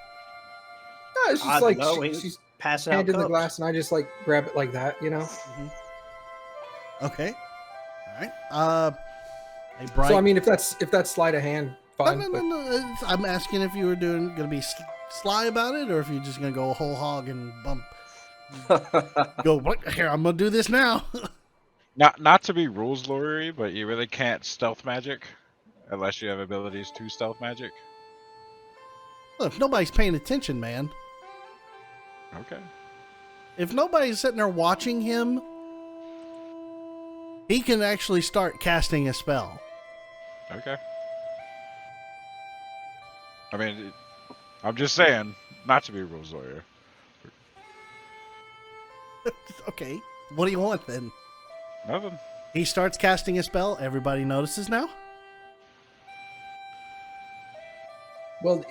No, it's I just don't like know, she's Passing out handed the cups. glass, and I just like grab it like that, you know. Okay. All right. A bright. So I mean, if that's sleight of hand, fine. No. I'm asking if you were going to be sly about it, or if you're just going to go whole hog and bump. Go what? Here, I'm going to do this now. Not to be rules lawyery, but you really can't stealth magic unless you have abilities to stealth magic. Look, if nobody's paying attention, man. Okay. If nobody's sitting there watching him, he can actually start casting a spell. Okay. I mean, I'm just saying, not to be a rules lawyer. Okay. What do you want then? Nothing. He starts casting a spell. Everybody notices now. Well,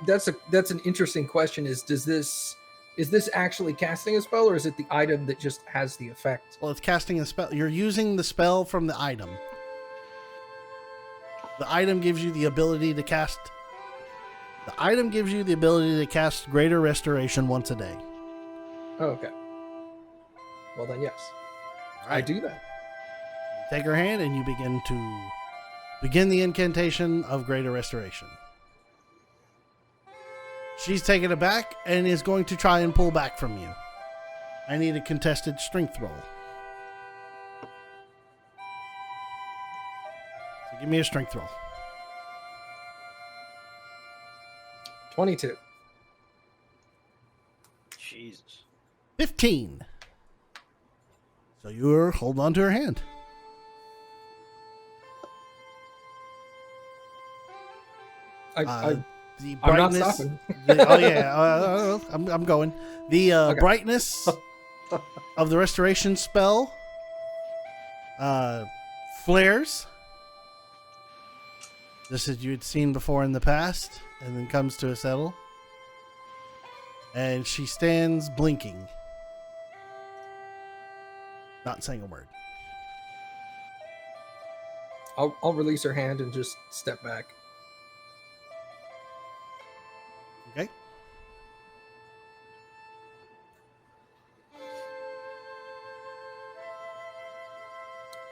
that's an interesting question. Is this actually casting a spell, or is it the item that just has the effect? Well, it's casting a spell. You're using the spell from the item. The item gives you the ability to cast. The item gives you the ability to cast Greater Restoration once a day. Oh, okay. Well then, yes, I do that. You take her hand and you begin the incantation of Greater Restoration. She's taken aback and is going to try and pull back from you. I need a contested strength roll. So give me a strength roll. 22. Jesus. 15. So you're holding on to her hand. The I'm not brightness. stopping. Oh yeah, I'm going. The Okay. brightness of the restoration spell flares, just as you had seen before in the past, and then comes to a settle. And she stands blinking, not saying a word. I'll release her hand and just step back. Okay.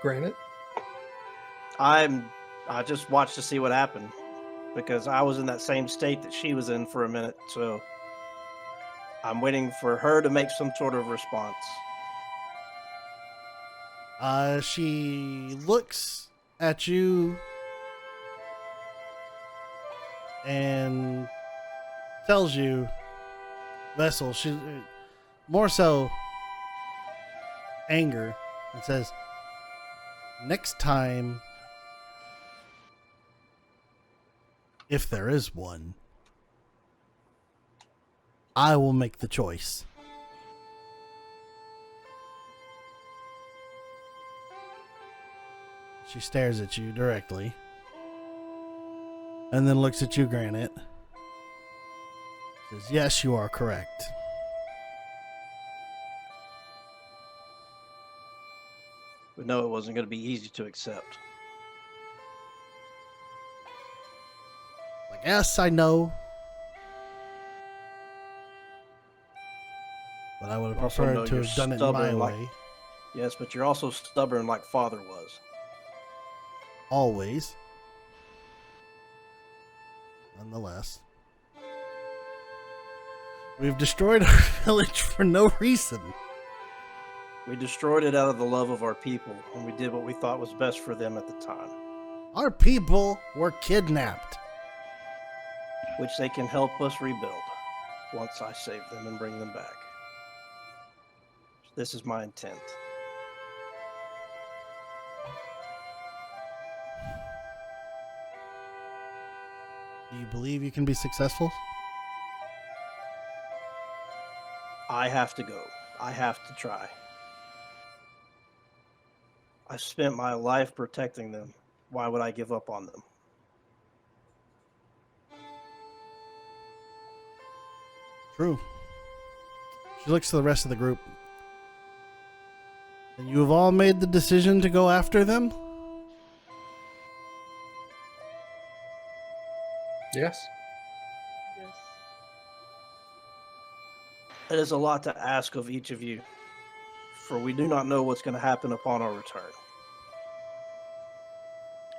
Granted, I just watched to see what happened because I was in that same state that she was in for a minute. So I'm waiting for her to make some sort of response. She looks at you and tells you, Vessel, she more so anger, and says, next time, if there is one, I will make the choice. She stares at you directly and then looks at you, Granite. Says, yes, you are correct. We know it wasn't going to be easy to accept. Like, yes, I know. But I would have Also know preferred to you're have done it my stubborn like- way. Yes, but you're also stubborn like Father was. Always. Nonetheless. We've destroyed our village for no reason. We destroyed it out of the love of our people, and we did what we thought was best for them at the time, Our people were kidnapped. which they can help us rebuild once I save them and bring them back. This is my intent. Do you believe you can be successful? I have to go. I have to try. I've spent my life protecting them. Why would I give up on them? True. She looks to the rest of the group. And you have all made the decision to go after them? yes. Yes. It is a lot to ask of each of you, for we do not know what's going to happen upon our return.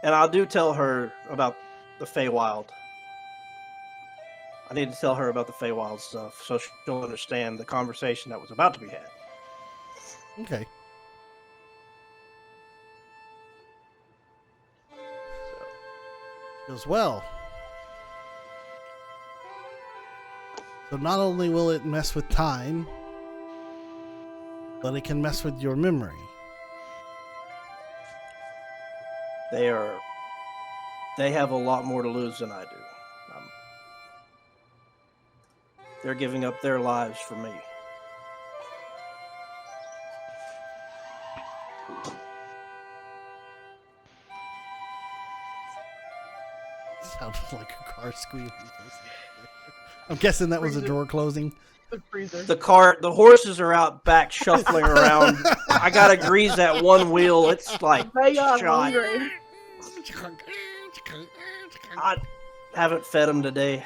And I do tell her about the Feywild. I need to tell her about the Feywild stuff so she'll understand the conversation that was about to be had. Okay. She goes, well. So not only will it mess with time, but it can mess with your memory. They have a lot more to lose than I do. They're giving up their lives for me. Sounded like a car squealing. I'm guessing that was a door closing. The freezer. The horses are out back shuffling around. I gotta grease that one wheel. It's like They got shot. hungry. I haven't fed them today.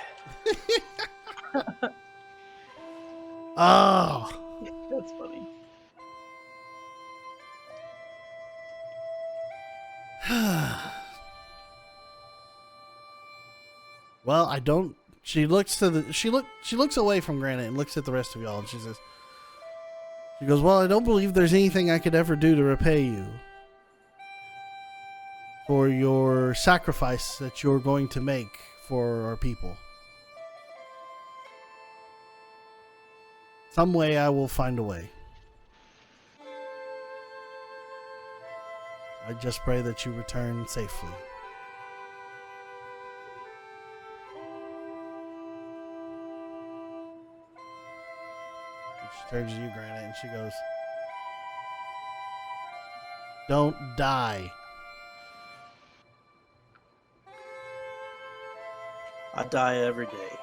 Oh. That's funny. Well, I don't. She looks to the. She looks away from Granite and looks at the rest of y'all, and she says. She goes, well, I don't believe there's anything I could ever do to repay you for your sacrifice that you're going to make for our people. Some way I will find a way. I just pray that you return safely. She turns to you, Granite, and she goes, "Don't die." I die every day.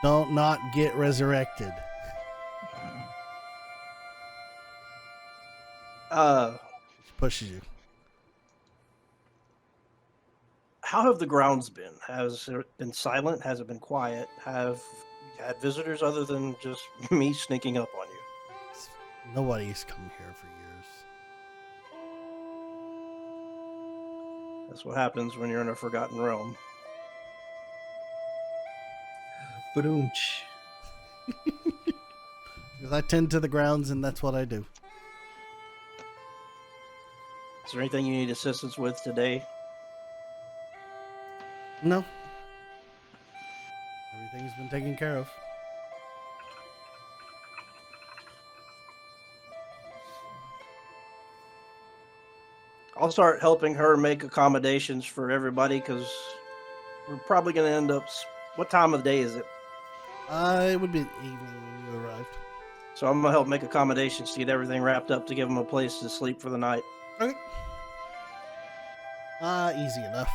Don't not get resurrected. She pushes you. How have the grounds been? Has it been silent? Has it been quiet? Have you had visitors other than just me sneaking up on you? Nobody's come here for years. That's what happens when you're in a forgotten realm. Badoonch. Because I tend to the grounds, and that's what I do. Is there anything you need assistance with today? No. Everything's been taken care of. I'll start helping her make accommodations for everybody because we're probably going to end up. What time of the day is it? It would be evening when you arrived. So I'm going to help make accommodations to get everything wrapped up to give them a place to sleep for the night. Okay. Easy enough.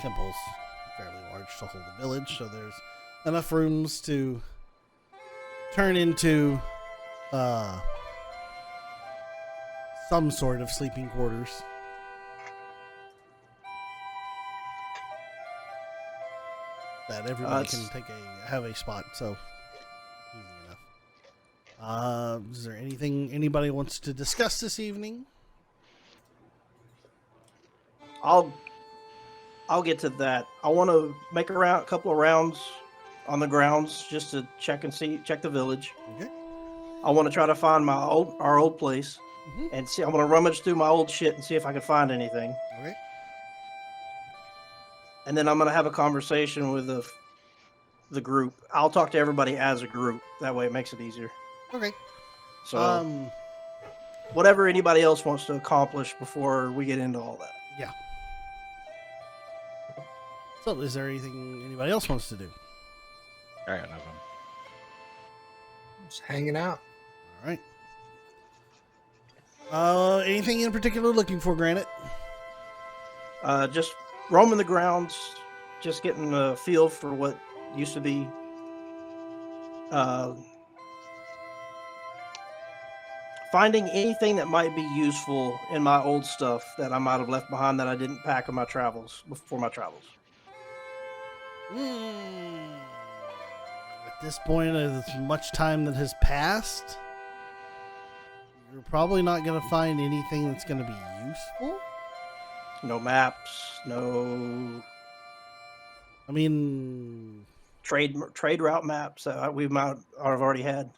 Temple's fairly large to hold a village, so there's enough rooms to turn into some sort of sleeping quarters. That everybody can have a spot, so easy enough. Is there anything anybody wants to discuss this evening? I'll get to that. I want to make a couple of rounds on the grounds just to check the village. Okay. I want to try to find our old place Mhm. and see. I want to rummage through my old shit and see if I can find anything. Okay. And then I'm going to have a conversation with the group. I'll talk to everybody as a group. That way it makes it easier. Okay. So whatever anybody else wants to accomplish before we get into all that. Yeah. So, is there anything anybody else wants to do? I got nothing. Just hanging out. All right. Anything in particular looking for, Granite? Just roaming the grounds, just getting a feel for what used to be. Finding anything that might be useful in my old stuff that I might have left behind that I didn't pack on my travels before my travels. At this point, as much time that has passed, you're probably not going to find anything that's going to be useful. No maps, no I mean, trade route maps that we might have already had.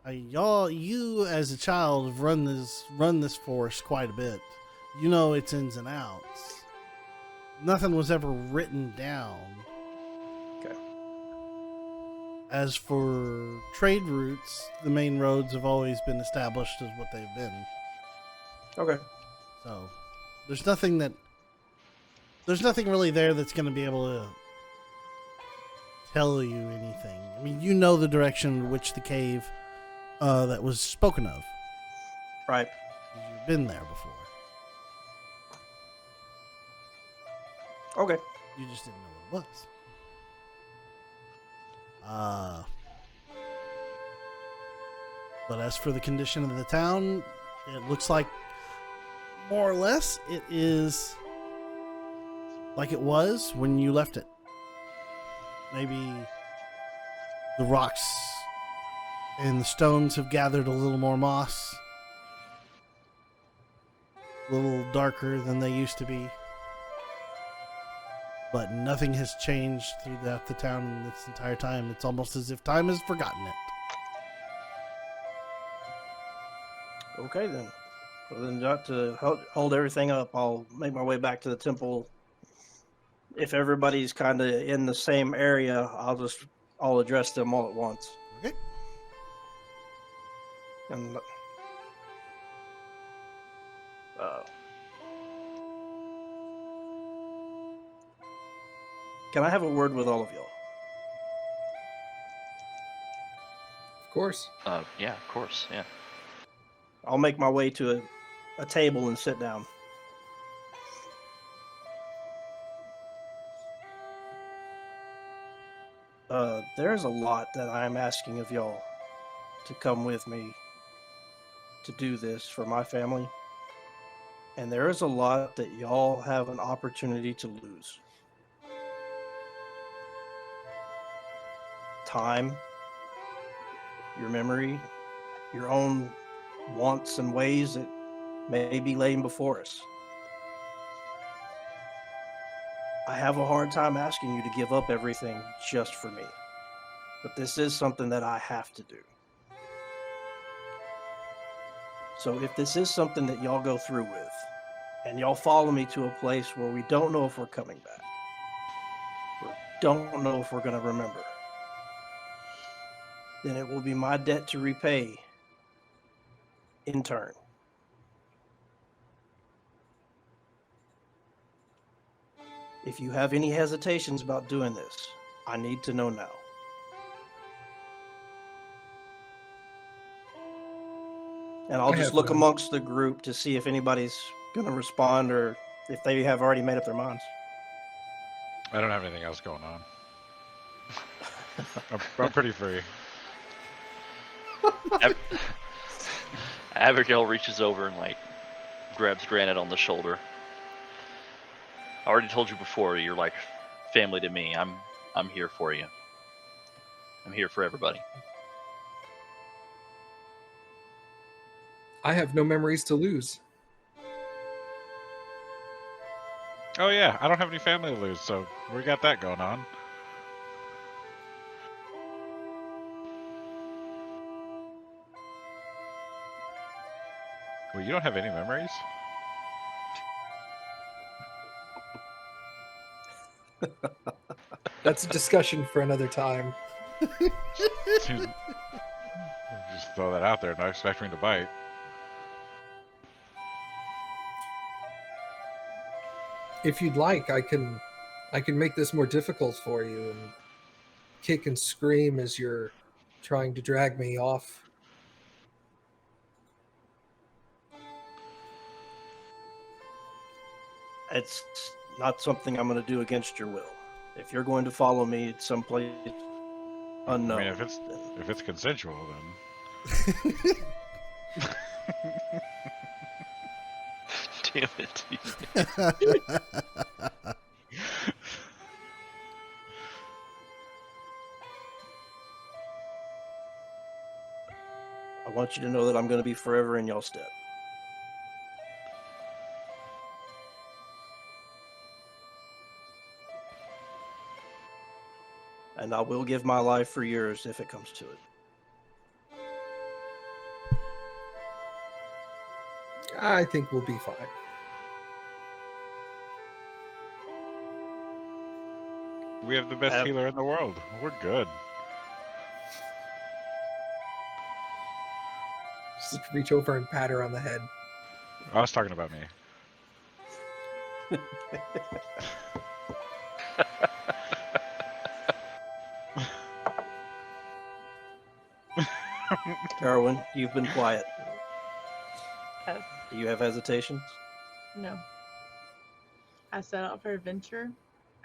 you as a child have run this force quite a bit. You know its ins and outs. Nothing was ever written down. Okay. As for trade routes, the main roads have always been established as what they've been. Okay. So there's nothing really there that's going to be able to tell you anything. I mean, you know the direction in which the cave that was spoken of. Right. You've been there before. Okay. You just didn't know what it was. But as for the condition of the town, it looks like more or less it is like it was when you left it. Maybe the rocks and the stones have gathered a little more moss. A little darker than they used to be. But nothing has changed throughout the town this entire time. It's almost as if time has forgotten it. Okay, then. Well, then, not to hold everything up, I'll make my way back to the temple. If everybody's kind of in the same area, I'll address them all at once. Okay. And Can I have a word with all of y'all? Of course. Yeah, of course. Yeah. I'll make my way to a table and sit down. There's a lot that I'm asking of y'all to come with me to do this for my family. And there is a lot that y'all have an opportunity to lose. Time, your memory, your own wants and ways that may be laying before us. I have a hard time asking you to give up everything just for me, but this is something that I have to do. So if this is something that y'all go through with, and y'all follow me to a place where we don't know if we're coming back, or don't know if we're going to remember, then it will be my debt to repay in turn. If you have any hesitations about doing this, I need to know now. And I'll I just have look none. amongst the group to see if anybody's going to respond or if they have already made up their minds. I don't have anything else going on. I'm pretty free. Abigail reaches over and like grabs Granite on the shoulder. I already told you before, you're like family to me. I'm here for you. I'm here for everybody. I have no memories to lose. Oh yeah, I don't have any family to lose, so we got that going on. Well, you don't have any memories? That's a discussion for another time. Just throw that out there, not expecting to bite. If you'd like, I can make this more difficult for you and kick and scream as you're trying to drag me off. It's not something I'm going to do against your will. If you're going to follow me at some place unknown, I mean, if it's consensual, then Damn it. I want you to know that I'm going to be forever in y'all's step. And I will give my life for yours if it comes to it. I think we'll be fine. we have the best healer in the world. We're good. Just reach over and pat her on the head. I was talking about me. Erwin, you've been quiet. Yes. Do you have hesitations? No. I set out for adventure,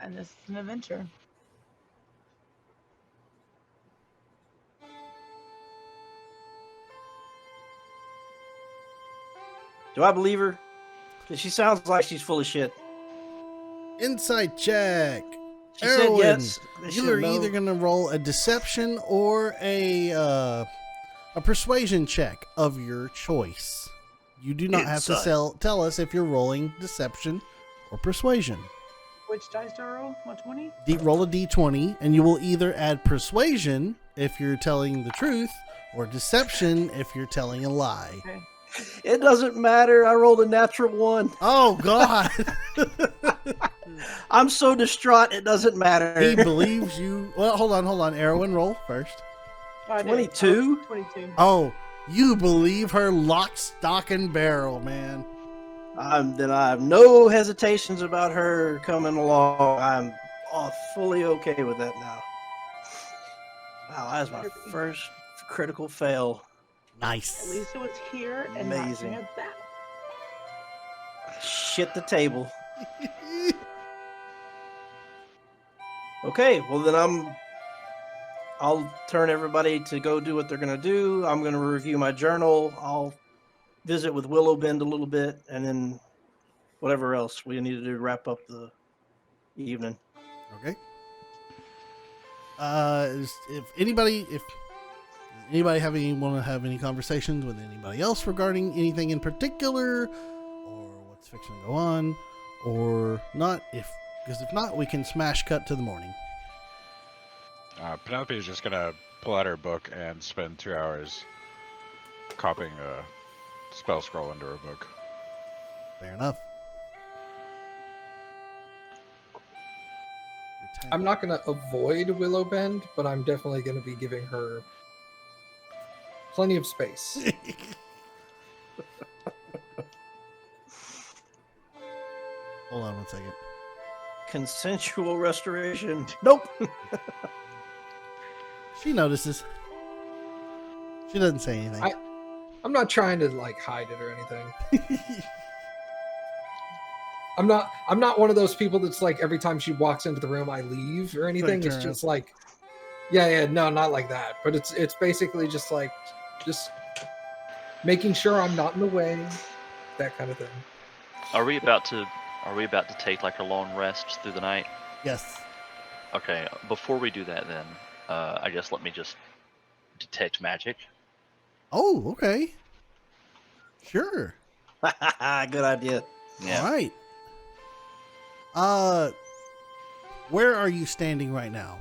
and this is an adventure. Do I believe her? 'Cause she sounds like she's full of shit. Insight check. She said Erwin, yes. You are either going to roll a deception or a persuasion check of your choice. You do not have to Insight. tell us if you're rolling deception or persuasion. Which dice do I roll? 120? Roll a d20, and you will either add persuasion if you're telling the truth, or deception if you're telling a lie. Okay. It doesn't matter. I rolled a natural 1. Oh, God. I'm so distraught. It doesn't matter. He believes you. Well, hold on. Erwin, roll first. Oh, I did. 22? 22. Oh, you believe her lock, stock, and barrel, man. Then I have no hesitations about her coming along. fully okay with that now. Wow, that was my first critical fail. At Nice. least it was here and Amazing. not that. Shit the table. Okay, well then I'll turn everybody to go do what they're gonna do. I'm gonna review my journal. I'll visit with Willow Bend a little bit, and then whatever else we need to do to wrap up the evening. Okay. If anybody want to have any conversations with anybody else regarding anything in particular, or what's fixing to go on, or not, because if not, we can smash cut to the morning. Penelope is just gonna pull out her book and spend 2 hours copying a spell scroll into her book. Fair enough. I'm not going to avoid Willow Bend, but I'm definitely going to be giving her plenty of space. Hold on 1 second. Consensual restoration. Nope. She notices. She doesn't say anything. I'm not trying to like hide it or anything. I'm not one of those people that's like every time she walks into the room I leave or anything. It's just like no, not like that. But it's basically just like just making sure I'm not in the way, that kind of thing. Are we about to take like a long rest through the night? Yes. Okay, before we do that then, I guess let me just detect magic. Oh, okay. Sure. Good idea. Yeah. All right. Where are you standing right now?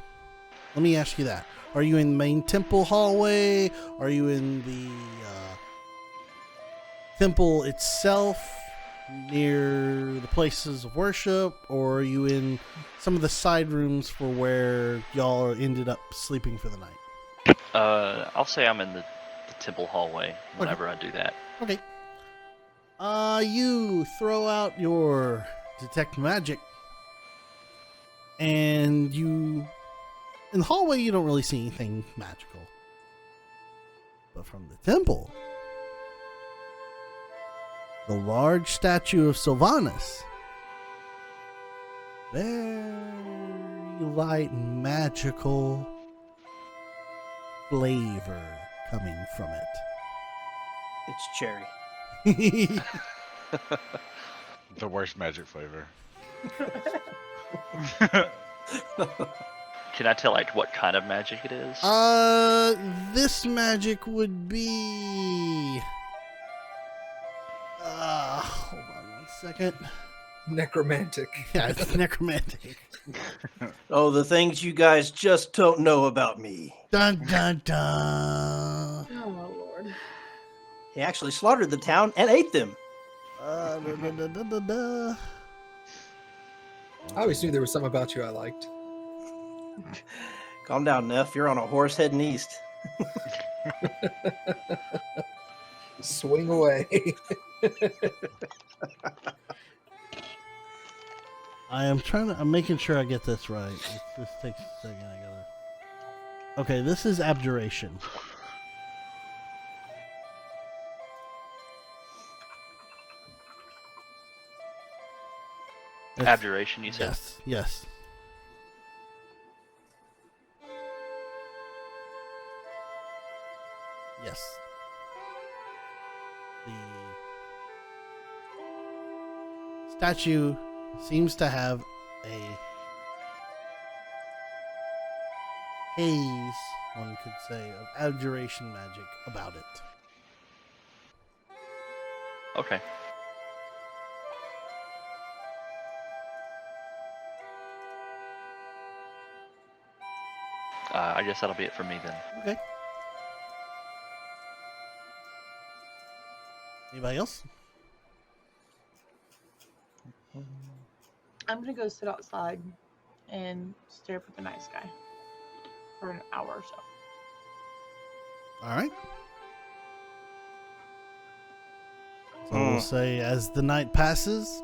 Let me ask you that. Are you in the main temple hallway? Are you in the temple itself, near the places of worship? Or are you in some of the side rooms for where y'all ended up sleeping for the night? I'll say I'm in the temple hallway whenever I do that. Okay. You throw out your detect magic, and in the hallway you don't really see anything magical. But from the temple, the large statue of Sylvanas, very light magical flavor coming from It's cherry. it. The worst magic flavor. Can I tell like what kind of magic it is? This magic would be. Hold on 1 second. Necromantic. Yeah, it's necromantic. Oh, the things you guys just don't know about me. Dun dun dun. Oh my lord. He actually slaughtered the town and ate them. Da, da, da, da, da, da. I always knew there was something about you I liked. Calm down, Neff. You're on a horse heading east. Swing away. I'm making sure I get this right. This takes a second. Okay, this is abjuration. Abjuration, you said? Yes, yes. Yes. The statue seems to have a haze, one could say, of abjuration magic about it. Okay. I guess that'll be it for me then. Okay. Anybody else? I'm gonna go sit outside and stare up at the night sky for an hour or so. All right. So we'll say as the night passes,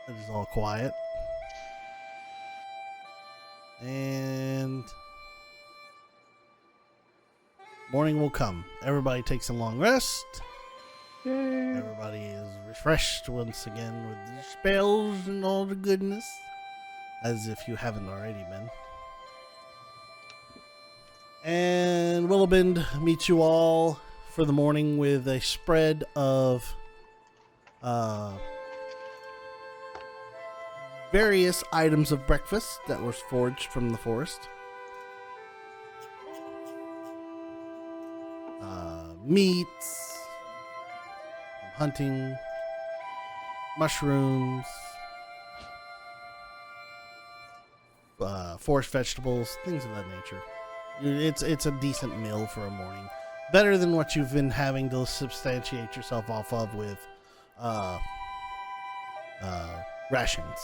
It is all quiet. And morning will come. Everybody takes a long rest. Everybody is refreshed once again with the spells and all the goodness. As if you haven't already been. And Willowbend meets you all for the morning with a spread of various items of breakfast that was foraged from the forest. Meats, hunting, mushrooms, forest vegetables, things of that nature. It's a decent meal for a morning. Better than what you've been having to substantiate yourself off of with rations.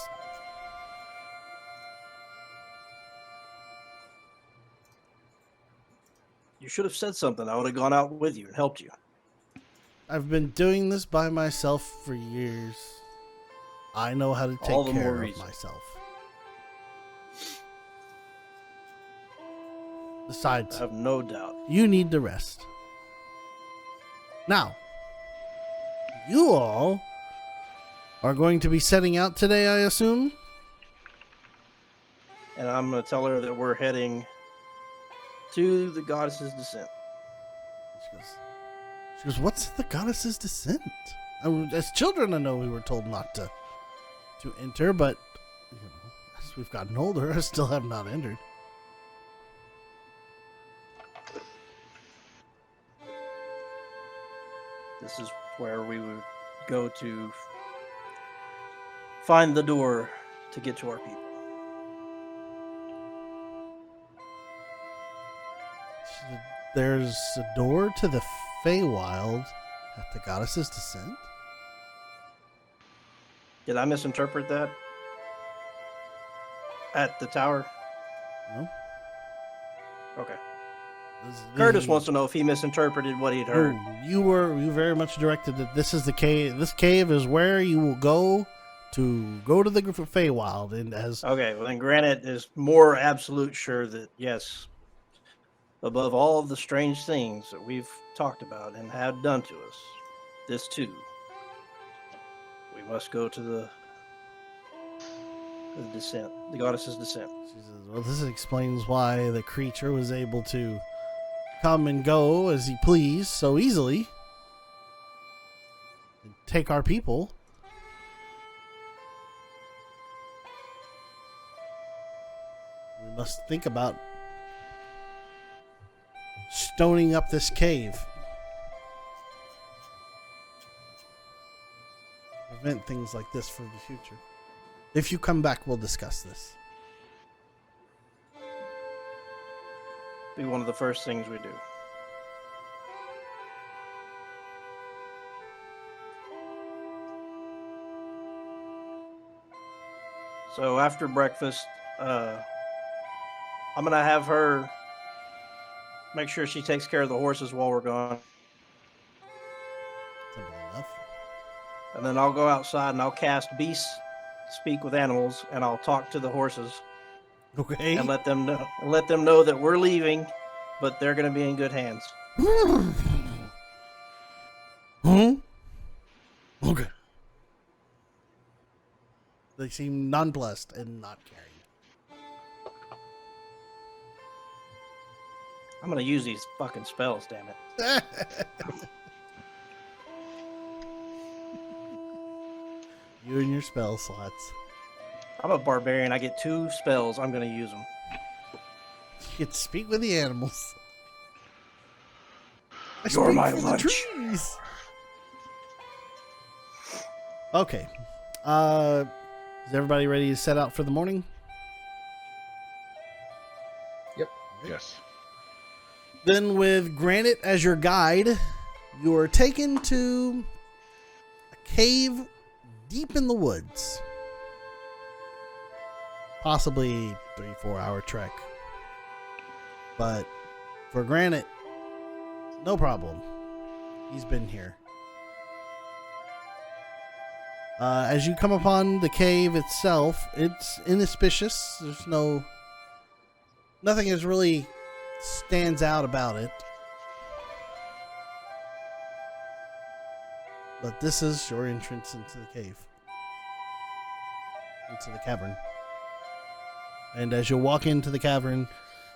You should have said something. I would have gone out with you and helped you. I've been doing this by myself for years. I know how to All take the more care of reason. myself. Besides, I have no doubt. you need to rest. Now, you all are going to be setting out today, I assume? And I'm going to tell her that we're heading to the Goddess's Descent. She goes, what's the Goddess's Descent? As children, I know we were told not to enter, but you know, as we've gotten older, I still have not entered. This is where we would go to find the door to get to our people. There's a door to the Feywild at the Goddess's Descent? Did I misinterpret that? At the tower? No. Okay. This- Curtis the- wants to know if he misinterpreted what he'd heard. Oh, you very much directed that this is the cave. This cave is where you will go to the Feywild, and as Okay, well then Granite is more absolute sure that yes, above all of the strange things that we've talked about and have done to us, this too, we must go to the descent, the Goddess's Descent. she says, well, this explains why the creature was able to come and go as he pleased so easily and take our people. We must think about stoning up this cave. Prevent things like this for the future. If you come back, we'll discuss this. Be one of the first things we do. So after breakfast, I'm gonna have her make sure she takes care of the horses while we're gone, Simple enough. and then I'll go outside and I'll cast Beasts Speak with Animals, and I'll talk to the horses Okay. and let them know that we're leaving, but they're gonna be in good hands. Huh? Okay. They seem nonplussed and not caring. I'm gonna use these fucking spells, damn it. You and your spell slots. I'm a barbarian. I get 2 spells. I'm gonna use them. You get to speak with the animals. I You're speak my for the lunch. trees. Okay. Is everybody ready to set out for the morning? Yes. Then, with Granite as your guide, you are taken to a cave deep in the woods. Possibly 3-4 hour trek. But for Granite, no problem. He's been here. As you come upon the cave itself, it's inauspicious. There's nothing is really stands out about it. But this is your entrance into the cave. Into the cavern. And as you walk into the cavern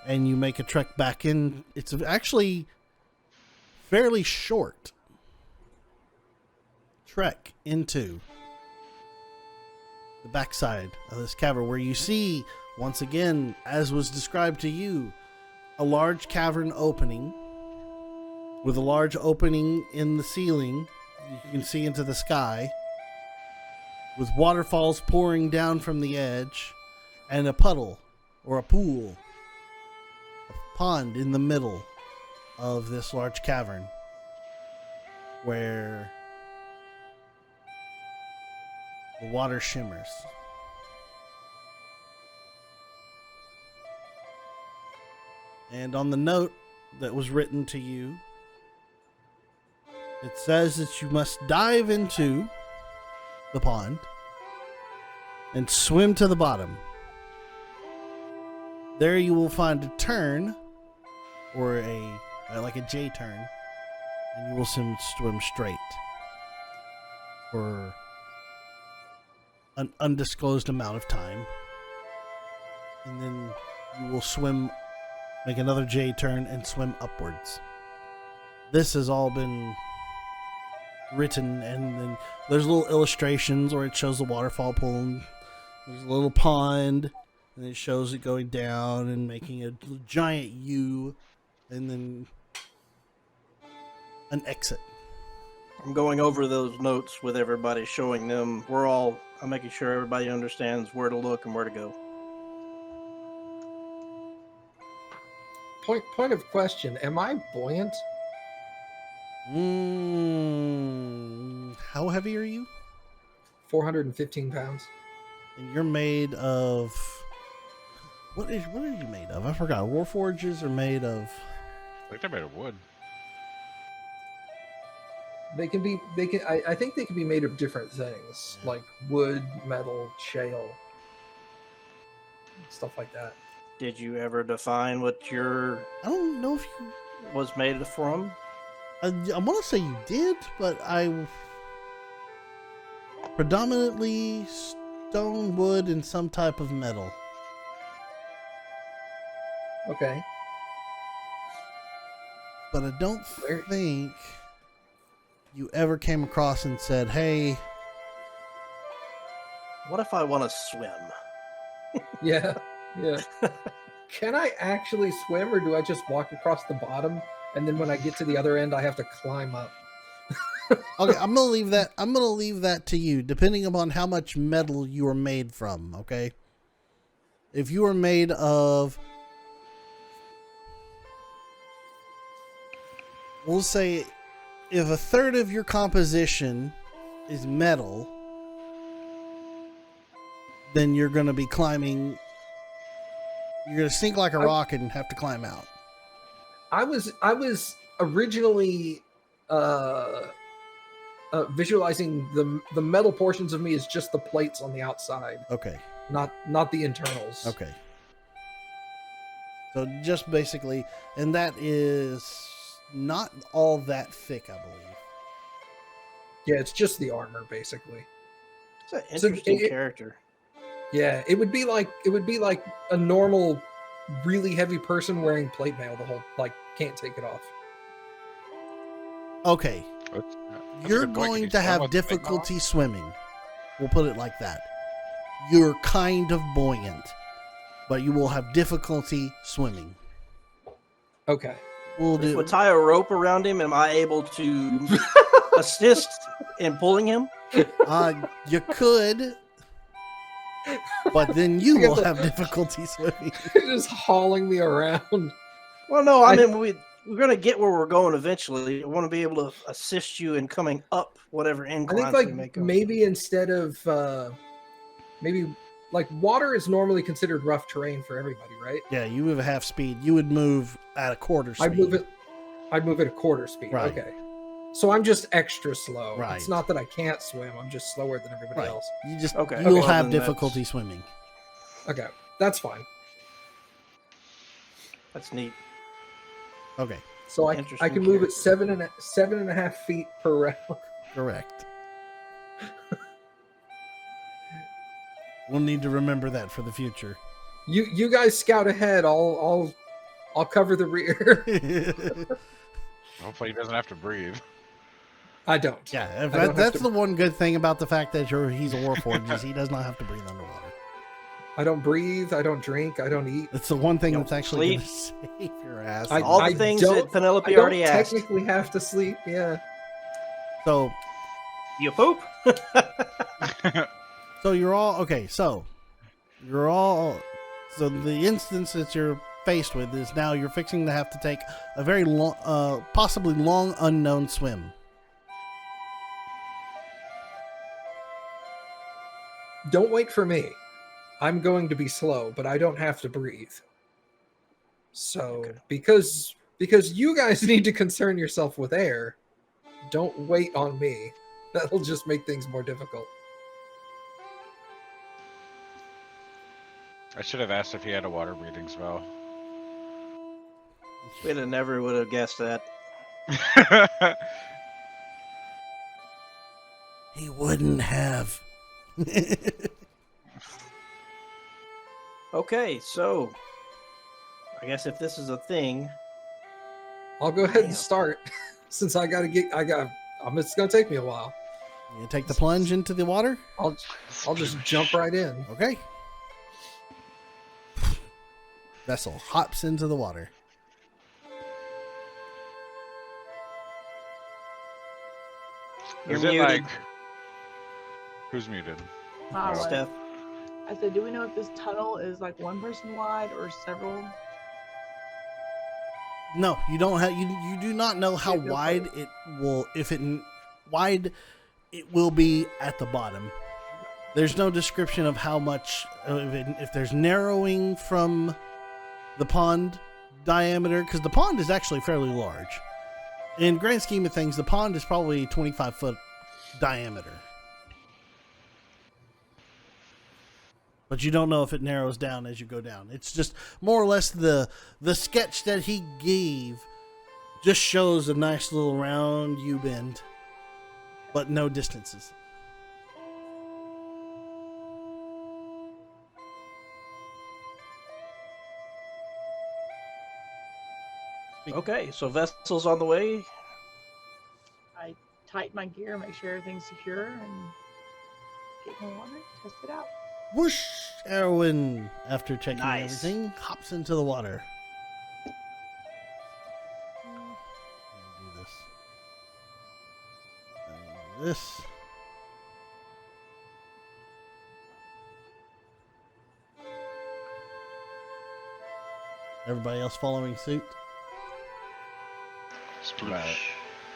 and you make a trek back in, it's actually fairly short trek into the backside of this cavern, where you see, once again, as was described to you, a large cavern opening with a large opening in the ceiling. You can see into the sky with waterfalls pouring down from the edge, and a puddle or a pool, a pond in the middle of this large cavern where the water shimmers. And on the note that was written to you, it says that you must dive into the pond and swim to the bottom. There you will find a turn, or like a J turn, and you will swim straight for an undisclosed amount of time. And then you will make another J turn and swim upwards. This has all been written, and then there's little illustrations where it shows the waterfall pooling. There's a little pond, and it shows it going down and making a giant U, and then an exit. I'm going over those notes with everybody, showing them. I'm making sure everybody understands where to look and where to go. Point of question: am I buoyant? How heavy are you? 415 pounds. And you're made of... What are you made of? I forgot. Warforges are made of... I think they're made of wood. I think they can be made of different things, like wood, metal, shale, stuff like that. Did you ever define what your I don't know if you... was made from? I want to say you did, but I... Predominantly stone, wood, and some type of metal. Okay. But I don't think you ever came across and said, hey... What if I want to swim? Yeah. Can I actually swim, or do I just walk across the bottom, and then when I get to the other end, I have to climb up? Okay, I'm gonna leave that to you, depending upon how much metal you are made from. Okay, if you are made of, we'll say, if a third of your composition is metal, then you're gonna be climbing. You're gonna sink like a rock and have to climb out. I was originally visualizing the metal portions of me as just the plates on the outside. Okay. Not the internals. Okay. So just basically, and that is not all that thick, I believe. Yeah, it's just the armor basically. It's an interesting character. Yeah, it would be like a normal, really heavy person wearing plate mail the whole, like, can't take it off. Okay. That's You're a good point. Can going you to swim have with the big difficulty swimming. We'll put it like that. You're kind of buoyant, but you will have difficulty swimming. Okay. We'll do. If I tie a rope around him, am I able to assist in pulling him? You could, but then you will have difficulty swimming. Just hauling me around. Well, no, I mean we're gonna get where we're going eventually. I want to be able to assist you in coming up whatever I incline think we make. maybe instead of maybe like water is normally considered rough terrain for everybody, right? Yeah, you have a half speed. You would move at a quarter speed. I'd move at a quarter speed. Right. Okay. So I'm just extra slow. Right. It's not that I can't swim. I'm just slower than everybody Right. else. You just Okay. you'll Okay, have then that's- difficulty swimming. Okay, that's fine. That's neat. Okay, So I Interesting can move at character. 7.5 feet per round. correct. We'll need to remember that for the future. You guys scout ahead. I'll cover the rear. Hopefully he doesn't have to breathe. I don't. Yeah, don't have that's to- the one good thing about the fact that he's a warforged is he does not have to breathe underwater. I don't breathe. I don't drink. I don't eat. It's the one thing You that's don't actually going to sleep. save your ass. I- All the things don't- that Penelope I don't already asked. technically have to sleep. Yeah. So You poop? you're all okay. So the instance that you're faced with is now you're fixing to have to take a very long, possibly long unknown swim. Don't wait for me. I'm going to be slow, but I don't have to breathe. So Okay. because you guys need to concern yourself with air, don't wait on me. That'll just make things more difficult. I should have asked if he had a water breathing spell. We'd have never would have guessed that. He wouldn't have. Okay, so I guess if this is a thing, I'll go ahead Damn. and start since it's gonna take me a while. You take the plunge into the water. I'll just jump right in. Okay. Vessel hops into the water. you're Is it muted, like who's muted? Wow, Oh. Steph. I said, do we know if this tunnel is like one person wide or several? No, you don't have. You do not know how Yeah, go for wide it will. If it wide, it will be at the bottom. There's no description of how much. If there's narrowing from the pond diameter, because the pond is actually fairly large. In grand scheme of things, the pond is probably 25-foot diameter. But you don't know if it narrows down as you go down. It's just more or less the sketch that he gave just shows a nice little round U-bend, but no distances. Okay, so vessel's on the way. I tighten my gear, make sure everything's secure, and get in the water, test it out. Whoosh! Erwin, after checking Nice. everything, hops into the water. Do this. And this. Everybody else following suit? Right. Sploosh.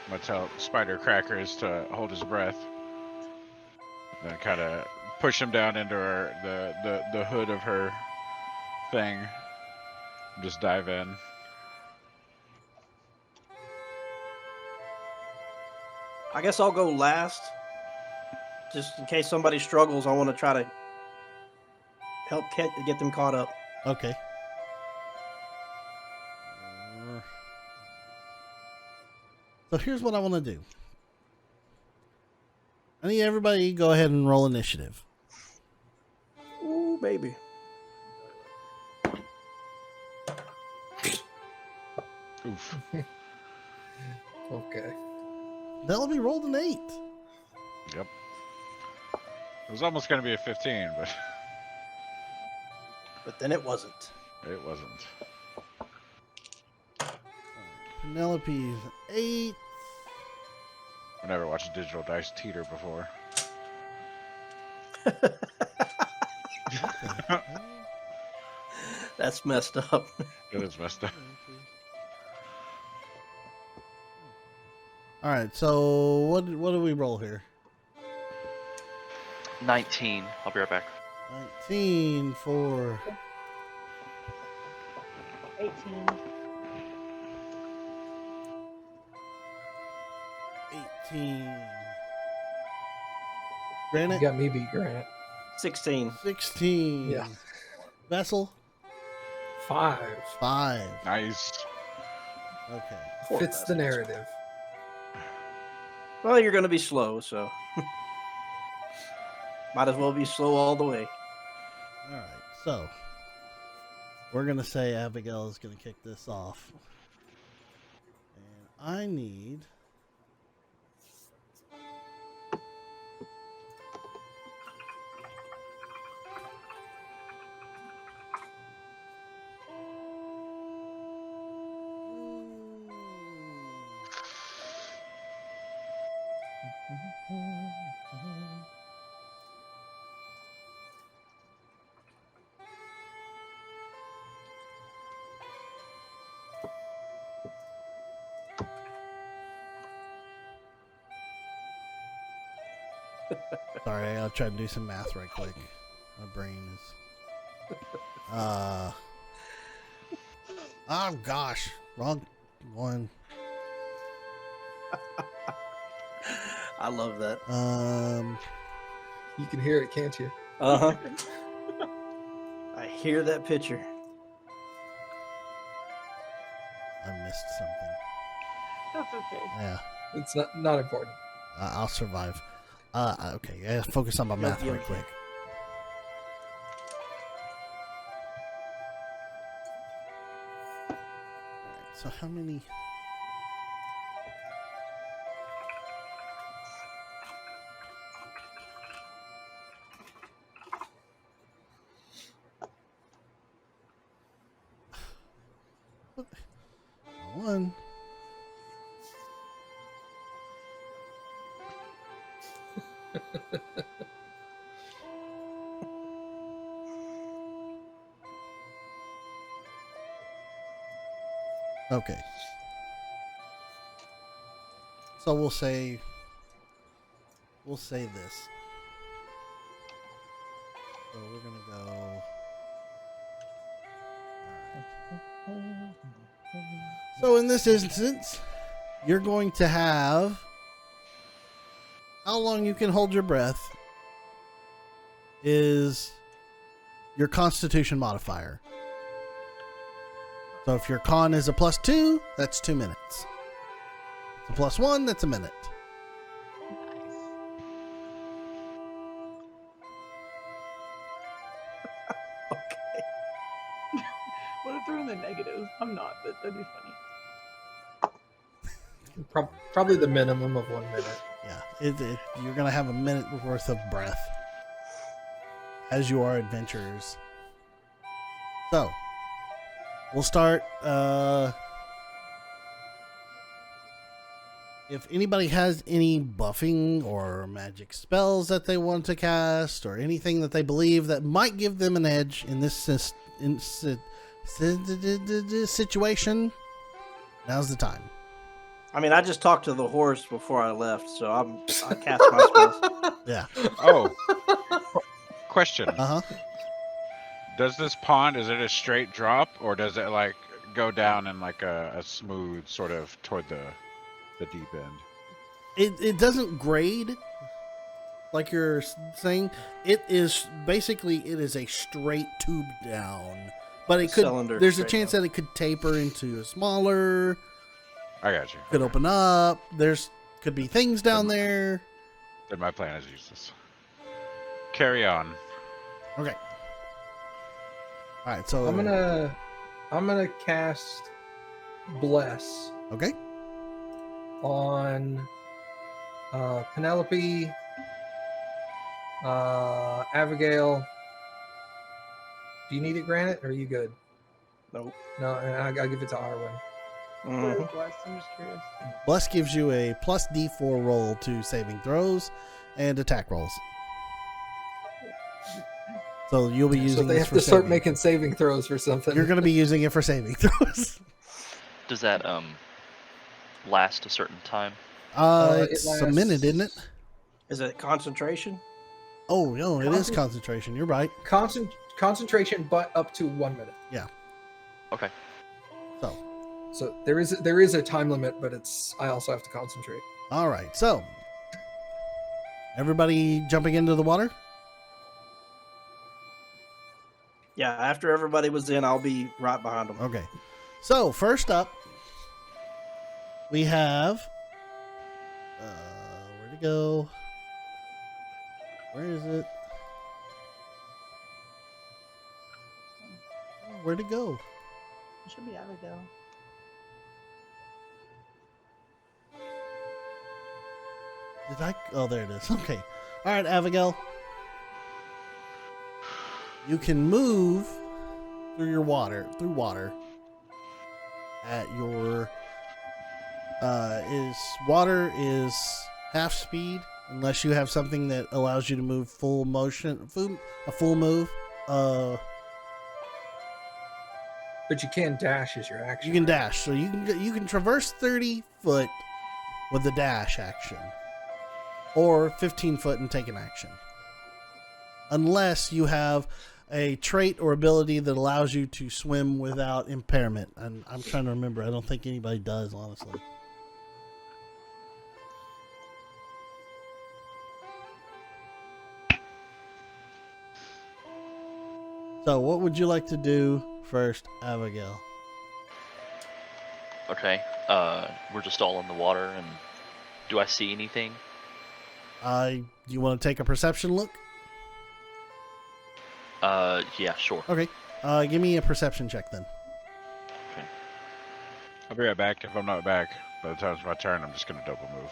I'm gonna tell Spider Crackers to hold his breath. Then kind of push him down into the hood of her thing. Just dive in. I guess I'll go last. Just in case somebody struggles, I want to try to help get them caught up. Okay. So here's what I want to do. I need everybody to go ahead and roll initiative. Ooh, baby. Oof. Okay. Penelope rolled an 8. Yep. It was almost gonna be a 15, but But then it wasn't. it wasn't. Penelope's 8. I've never watched digital dice teeter before. That's messed up. It is messed up. All right. So what do we roll here? 19. I'll be right back. 19 for 18. 18. You Granite, got me beat, Grant. 16. 16. Yeah. Vessel, 5. 5. Nice. Okay. Poor Fits the bastards. narrative. Well, you're going to be slow, so. Might as well be slow all the way. All right. So we're gonna say Abigail is gonna kick this off, and I need. Sorry, I'll try to do some math right quick. My brain is. Oh gosh, wrong one. I love that. You can hear it, can't you? Uh huh. I hear that picture. I missed something. That's okay. Yeah, It's not important. I'll survive. Okay, I gotta focus on my You'll math be right okay. quick. Alright, so how many? One. Okay. So we'll say this. So we're gonna go. Alright. So in this instance, you're going to have how long you can hold your breath is your Constitution modifier. So if your con is a +2, that's 2 minutes. If it's a +1, that's a minute. Nice. Okay. What if they're in the negatives? I'm not, but that'd be funny. Probably the minimum of 1 minute. Yeah, you're going to have a minute worth of breath as you are adventurers. So, we'll start. If anybody has any buffing or magic spells that they want to cast, or anything that they believe that might give them an edge in this situation, now's the time. I mean, I just talked to the horse before I left, so I cast my spells. Yeah. Oh, question. Uh huh. Does this pond, is it a straight drop, or does it like go down in like a smooth sort of toward the deep end? It doesn't grade like you're saying. It is basically it is a straight tube down, but it could. Cylinder There's a straight chance down. that it could taper into a smaller. I got you. Could open up. There's could be things down there. Then my plan is useless. Carry on. Okay. All right. So I'm gonna cast Bless Okay. on Penelope, Abigail. Do you need it, Granite, or are you good? Nope. No, and I'll give it to Arwen. Mhm. What bless? I'm just curious. Bless gives you a plus D4 roll to saving throws and attack rolls. So you'll be using So they this have for to start saving. making saving throws for something. You're going to be using it for saving throws. Does that last a certain time? It It's a minute, isn't it? Is it concentration? Oh, no, it is concentration. You're right. Concentration, but up to 1 minute. Okay. So, So there is a time limit, but I also have to concentrate. All right, so everybody jumping into the water? Yeah, after everybody was in, I'll be right behind them. Okay. So, first up, we have. Where'd it go? Where is it? Where'd it go? It should be Abigail. Did I? Oh, there it is. Okay. All right, Abigail. You can move through water at your water is half speed unless you have something that allows you to move full motion, a full move. But you can dash as your action. You can dash, so you can traverse 30 foot with the dash action, or 15 foot and take an action, unless you have a trait or ability that allows you to swim without impairment. And I'm trying to remember. I don't think anybody does, honestly. So, what would you like to do first, Abigail? Okay. We're just all in the water, and do I see anything? You want to take a perception look? Yeah, sure. Okay. Give me a perception check then. I'll be right back. If I'm not back by the time it's my turn, I'm just gonna double move.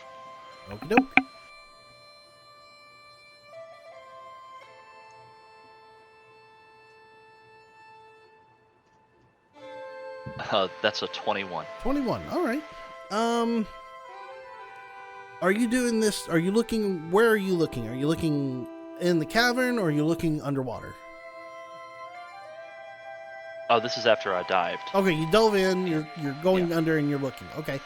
Okie doke. That's a 21. 21. All right. Are you doing this? Are you looking? Where are you looking? Are you looking in the cavern, or are you looking underwater? Oh, this is after I dived. Okay, you dove in. You're going under, and you're looking. Okay.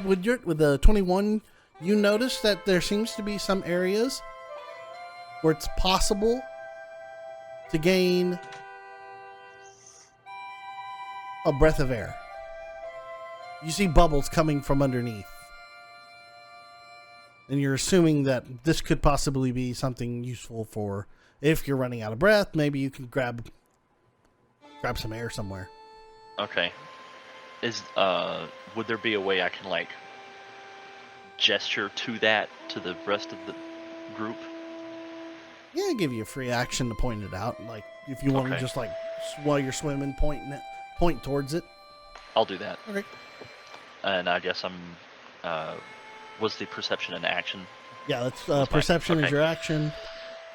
With the 21, you notice that there seems to be some areas where it's possible to gain a breath of air. You see bubbles coming from underneath. And you're assuming that this could possibly be something useful for if you're running out of breath. Maybe you can grab some air somewhere. Okay. Would there be a way I can like gesture to the rest of the group? Yeah, I'll give you a free action to point it out. Like if you want to Okay. just like while you're swimming, point towards it. I'll do that. Okay. And I guess was the perception an action? Yeah, that's That's fine. perception is Okay. your action.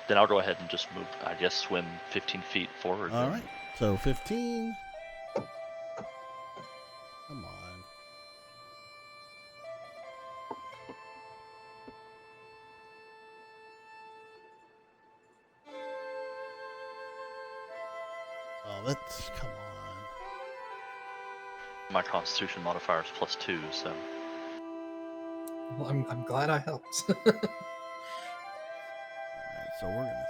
Then I'll go ahead and just move. I guess swim 15 feet forward. All right. So 15. Come on. Oh, that's come on. My Constitution modifier is +2, so Well, I'm glad I helped. All right, so we're gonna.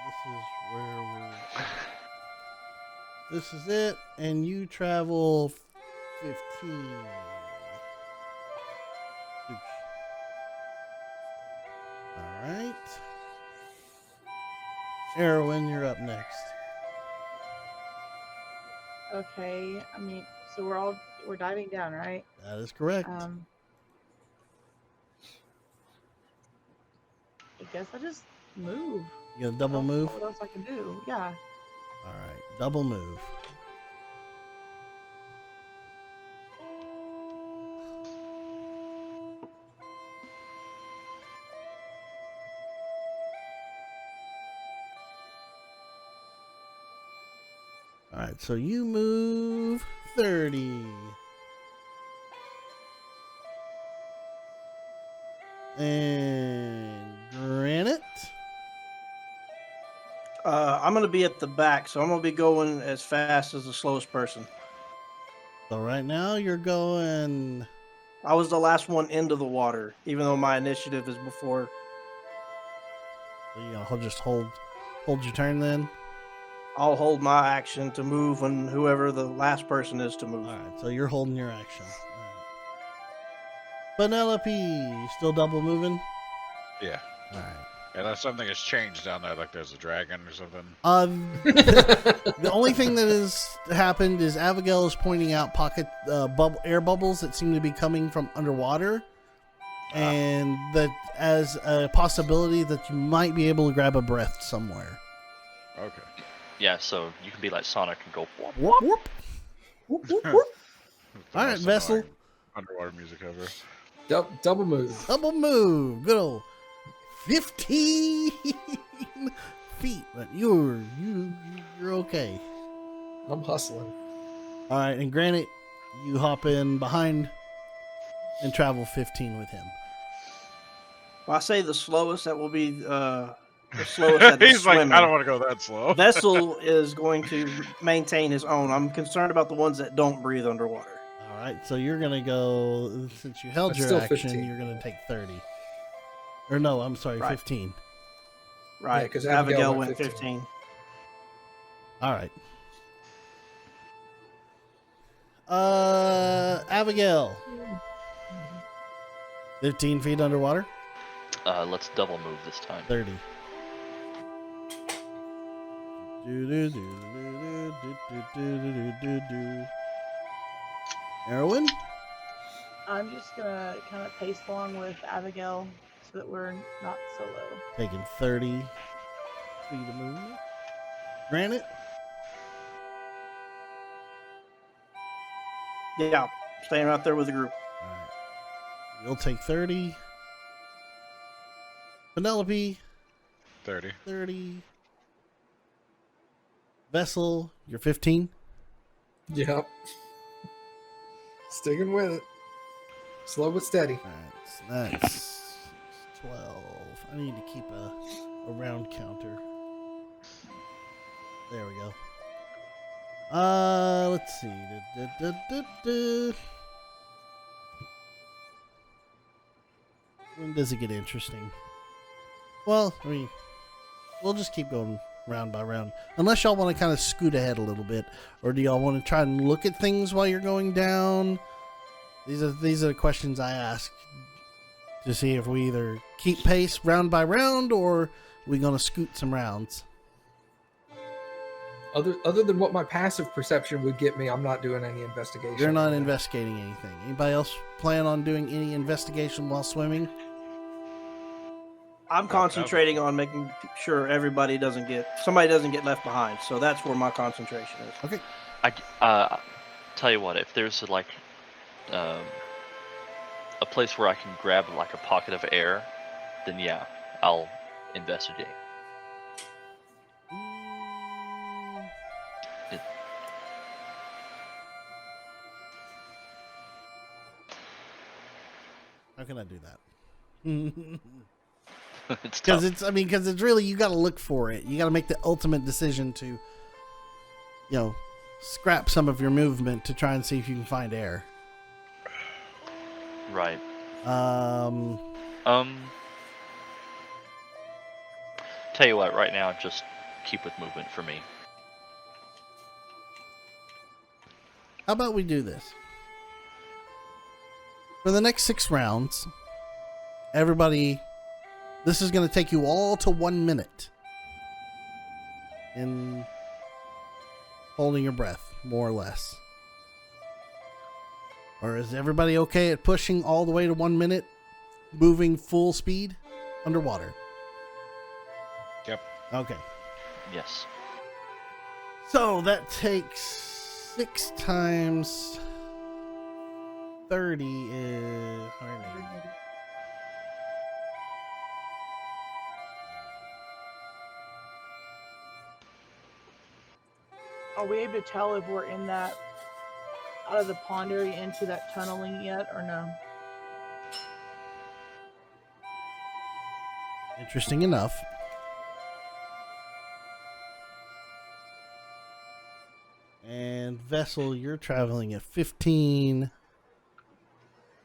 This is where we're. This is it, and you travel 15. Oops. All right. Erwin, you're up next. Okay, I mean, so we're diving down, right? That is correct. I guess I just move. You gonna double I don't know move? What else I can do? Yeah. All right, double move. All right, so you move 30. And Granite. I'm going to be at the back, so I'm going to be going as fast as the slowest person. So right now you're going. I was the last one into the water, even though my initiative is before. You know, just hold your turn then. I'll hold my action to move when whoever the last person is to move. All right, so you're holding your action. All Penelope, you still double moving? Yeah. All right. Unless something has changed down there, like there's a dragon or something. The only thing that has happened is Abigail is pointing out pocket air bubbles that seem to be coming from underwater, and that as a possibility that you might be able to grab a breath somewhere. Okay. Yeah, so you can be like Sonic and go. Whoop. Whoop, whoop. Whoop, whoop, whoop. The All right, most Vessel. annoying underwater music ever. Double move. Double move. Good old 15 feet. But you're okay. I'm hustling. All right, and granted, you hop in behind and travel 15 with him. Well, I say the slowest that will be the slowest at the He's like, swimming. I don't want to go that slow. Vessel is going to maintain his own. I'm concerned about the ones that don't breathe underwater. All right, so you're gonna go since you held That's your still action. 15. You're gonna take 30. Or no, I'm sorry, Right. 15. Right, 'cause Abigail Abigail went went 15. All right. Abigail. 15 feet underwater. Let's double move this time. 30. Erwin? I'm just gonna kind of pace along with Abigail so that we're not so low. Taking 30 feet of movement. Granite? Yeah, staying right there with the group. All right. You'll take 30. Penelope, 30. 30. Vessel, you're 15. Yep. Sticking with it. Slow but steady. All right, so that's 12. I need to keep a round counter. There we go. Let's see. When does it get interesting? Well, I mean, we'll just keep going round by round. Unless y'all want to kind of scoot ahead a little bit. Or do y'all want to try and look at things while you're going down? These are the questions I ask to see if we either keep pace round by round or we going to scoot some rounds. Other than what my passive perception would get me, I'm not doing any investigation. You're not investigating anything. Anybody else plan on doing any investigation while swimming? I'm concentrating on making sure somebody doesn't get left behind. So that's where my concentration is. Okay. I tell you what, if there's like a place where I can grab like a pocket of air, then yeah, I'll investigate. How can I do that? It's tough. Because it's really, you got to look for it. You got to make the ultimate decision to, scrap some of your movement to try and see if you can find air. Right. Tell you what, right now, just keep with movement for me. How about we do this? For the next 6 rounds, everybody, this is going to take you all to 1 minute in holding your breath, more or less. Or is everybody okay at pushing all the way to 1 minute, moving full speed underwater? Yep. Okay. Yes. So that takes 6 times 30 is 180. Are we able to tell if we're in that out of the pond area into that tunneling yet or no? Interesting enough. And Vessel, you're traveling at 15.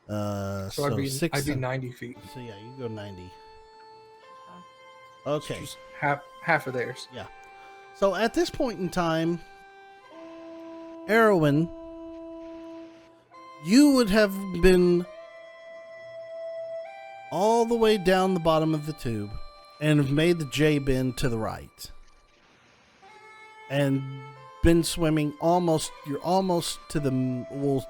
So I'd be 90 feet. So yeah, you go 90. Okay. Just half of theirs. So at this point in time, Erwin, you would have been all the way down the bottom of the tube and have made the J bend to the right. And been swimming you're almost to the, well,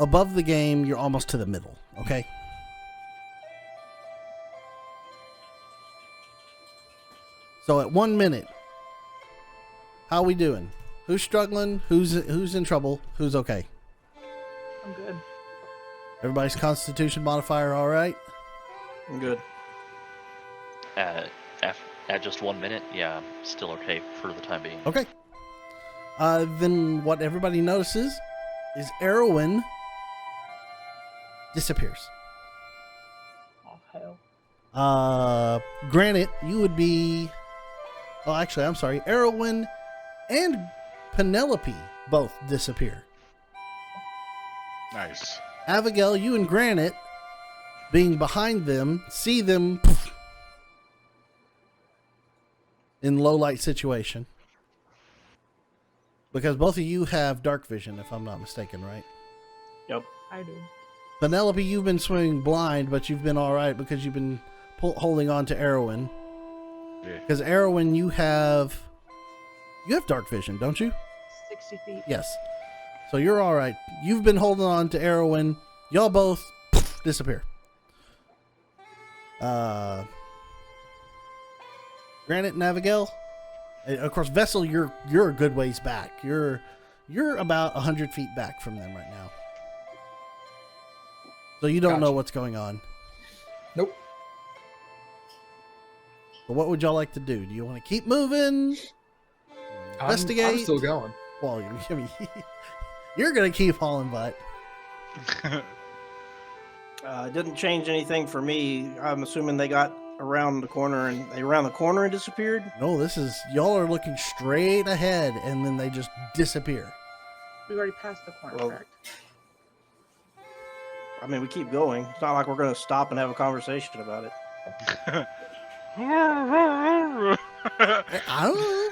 above the game, you're almost to the middle, okay? So at 1 minute, how we doing? Who's struggling? Who's in trouble? Who's okay? I'm good. Everybody's constitution modifier all right? I'm good. At just 1 minute, yeah, I'm still okay for the time being. Okay. Then what everybody notices is Erwin disappears. Oh, hell. Granted, you would be... Oh, actually, I'm sorry. Erwin and Penelope both disappear. Nice. Abigail, you and Granite, being behind them, see them poof, in low light situation. Because both of you have dark vision, if I'm not mistaken, right? Yep. I do. Penelope, you've been swimming blind, but you've been all right because you've been holding on to Erwin. Yeah. Because Erwin, you have dark vision, don't you? 60 feet. Yes. So you're all right. You've been holding on to Erwin. Y'all both disappear. Granite and Abigail. Of course, Vessel, you're a good ways back. You're about 100 feet back from them right now. So you don't know what's going on. Nope. But what would y'all like to do? Do you want to keep moving? Investigate? I'm still going. Well, you're going to keep hauling butt. It didn't change anything for me. I'm assuming they got around the corner and disappeared. No, y'all are looking straight ahead and then they just disappear. We already passed the corner, Well, correct? I mean, we keep going. It's not like we're going to stop and have a conversation about it. I don't know.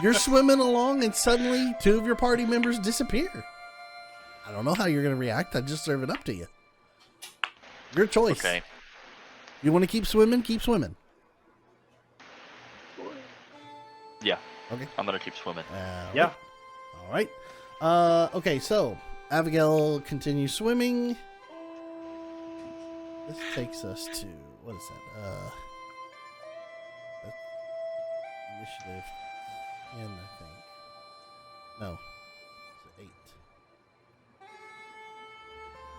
You're swimming along and suddenly two of your party members disappear. I don't know how you're going to react. I just serve it up to you. Your choice. Okay. You want to keep swimming? Keep swimming. Yeah. Okay. I'm gonna keep swimming. Yeah. All right. Okay, so Abigail continues swimming. This takes us to, what is that? Initiative 10, I think. No. It's 8.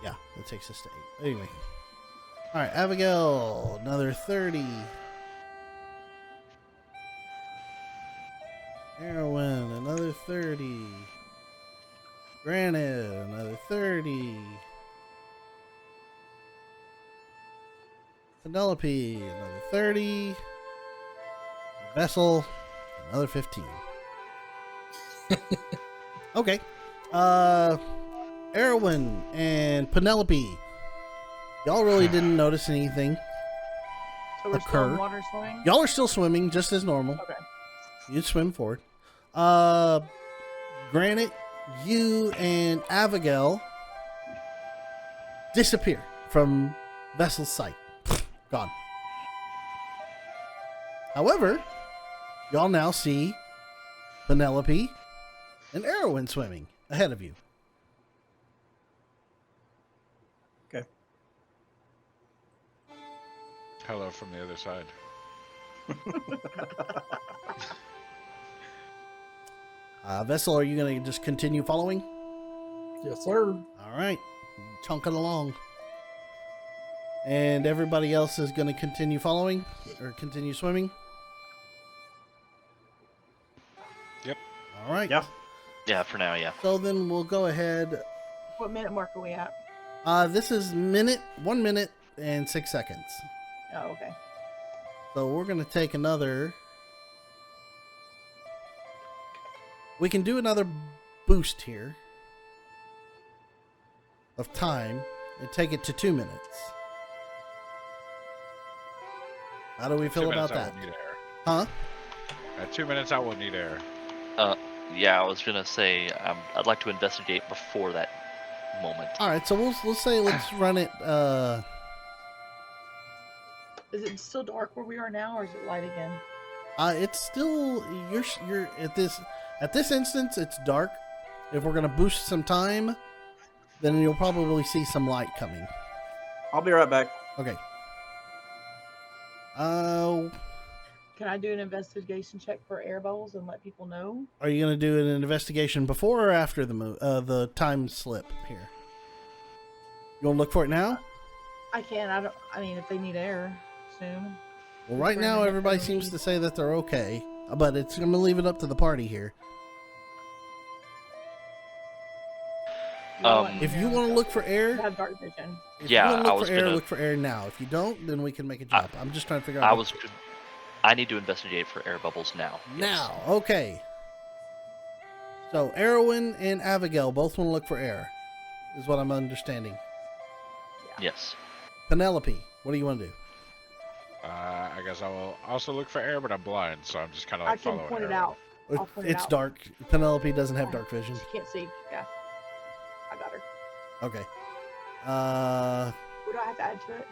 Yeah, that takes us to 8. Anyway. Alright, Abigail, another 30. Erwin, another 30. Granite, another 30. Penelope, another 30. Vessel, another 15. Okay. Erwin and Penelope, y'all really didn't notice anything So we're still in occur. water swimming? Y'all are still swimming just as normal. Okay. You swim forward. Granite, you and Abigail disappear from Vessel's sight. Gone. However, y'all now see Penelope and Erwin swimming ahead of you. Okay. Hello from the other side. Vessel, are you going to just continue following? Yes, sir. All right. Chunking along. And everybody else is going to continue following or continue swimming? Yep. All right. Yeah. Yeah, for now, yeah. So then we'll go ahead. What minute mark are we at? This is 1 minute and 6 seconds. Oh, okay. So we're going to take another. We can do another boost here of time and take it to 2 minutes. How do we feel 2 about minutes, that? I will need air. Huh? At 2 minutes, I will need air. Yeah, I was gonna say I'd like to investigate before that moment. All right, so we'll say let's run it Is it still dark where we are now, or is it light again? It's still you're at this instance. It's dark. If we're gonna boost some time, then you'll probably see some light coming. I'll be right back. Okay. Can I do an investigation check for air bubbles and let people know? Are you gonna do an investigation before or after the time slip here? You wanna look for it now? I can. I mean, if they need air soon. Well, right now everybody seems to say that they're okay, but I'm gonna leave it up to the party here. If you want to look for I air, have dark vision. if Yeah, you want to I look was for air, gonna- look for air now. If you don't, then we can make a jump. I'm just trying to figure out. I need to investigate for air bubbles now. Now, okay. So, Erwin and Abigail both want to look for air, is what I'm understanding. Yes. Penelope, what do you want to do? I guess I will also look for air, but I'm blind, so I'm just kind of I like can following point it Erwin. out. I'll point it It's out. dark. Penelope doesn't have dark vision. She can't see. Yeah. I got her. Okay. What do I have to add to it?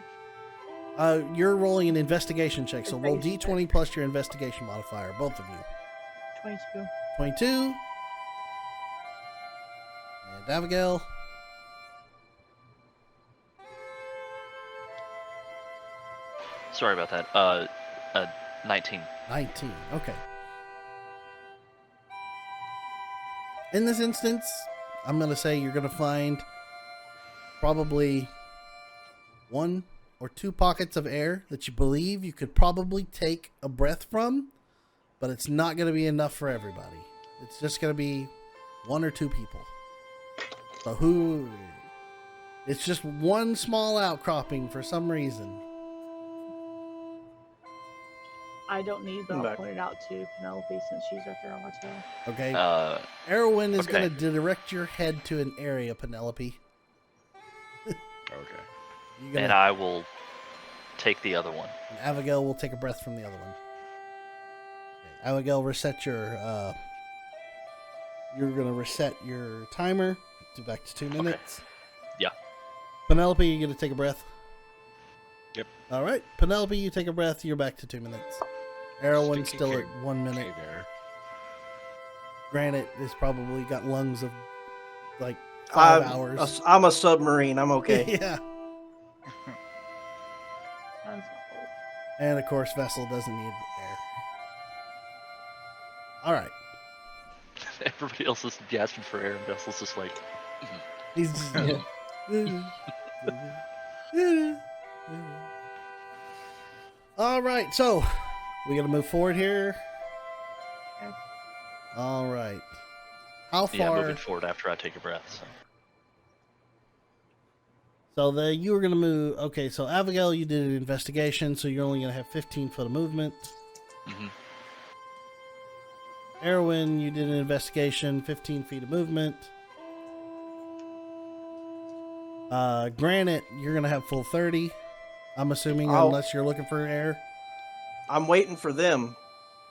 You're rolling an investigation check, so roll Investigation D20 plus your investigation modifier, both of you. 22. 22. And Abigail. Sorry about that. 19. 19. Okay. In this instance, I'm going to say you're going to find probably 1 or 2 pockets of air that you believe you could probably take a breath from, but it's not going to be enough for everybody. It's just going to be 1 or 2 people. So it's just one small outcropping for some reason. I don't need, but I'm I'll back. point it out to Penelope since she's right there on my tail. Okay? Erwin is okay. going to direct your head to an area, Penelope. Okay. You're gonna, And I will take the other one. and Abigail will take a breath from the other one. Okay, Abigail, reset your. You're gonna reset your timer to back to 2 minutes. Yeah. Penelope, you're gonna take a breath. Yep. All right, Penelope, you take a breath. You're back to 2 minutes. Erwin's Stinky still cave- at 1 minute. cave air. Granite has probably got lungs of like 5 hours. I'm a submarine. I'm okay. Yeah. Mine's not cold. And of course, Vessel doesn't need air. All right. Everybody else is gasping for air, and Vessel's just like, He's just. All right, so we gotta move forward here. Okay. All right. How yeah, far? moving forward after I take a breath. So. So you were gonna move. Okay, so Abigail, you did an investigation, so you're only gonna have 15 foot of movement. Mhm. Erwin, you did an investigation, 15 feet of movement. Granite, you're gonna have full 30. I'm assuming, I'll- unless you're looking for air. I'm waiting for them,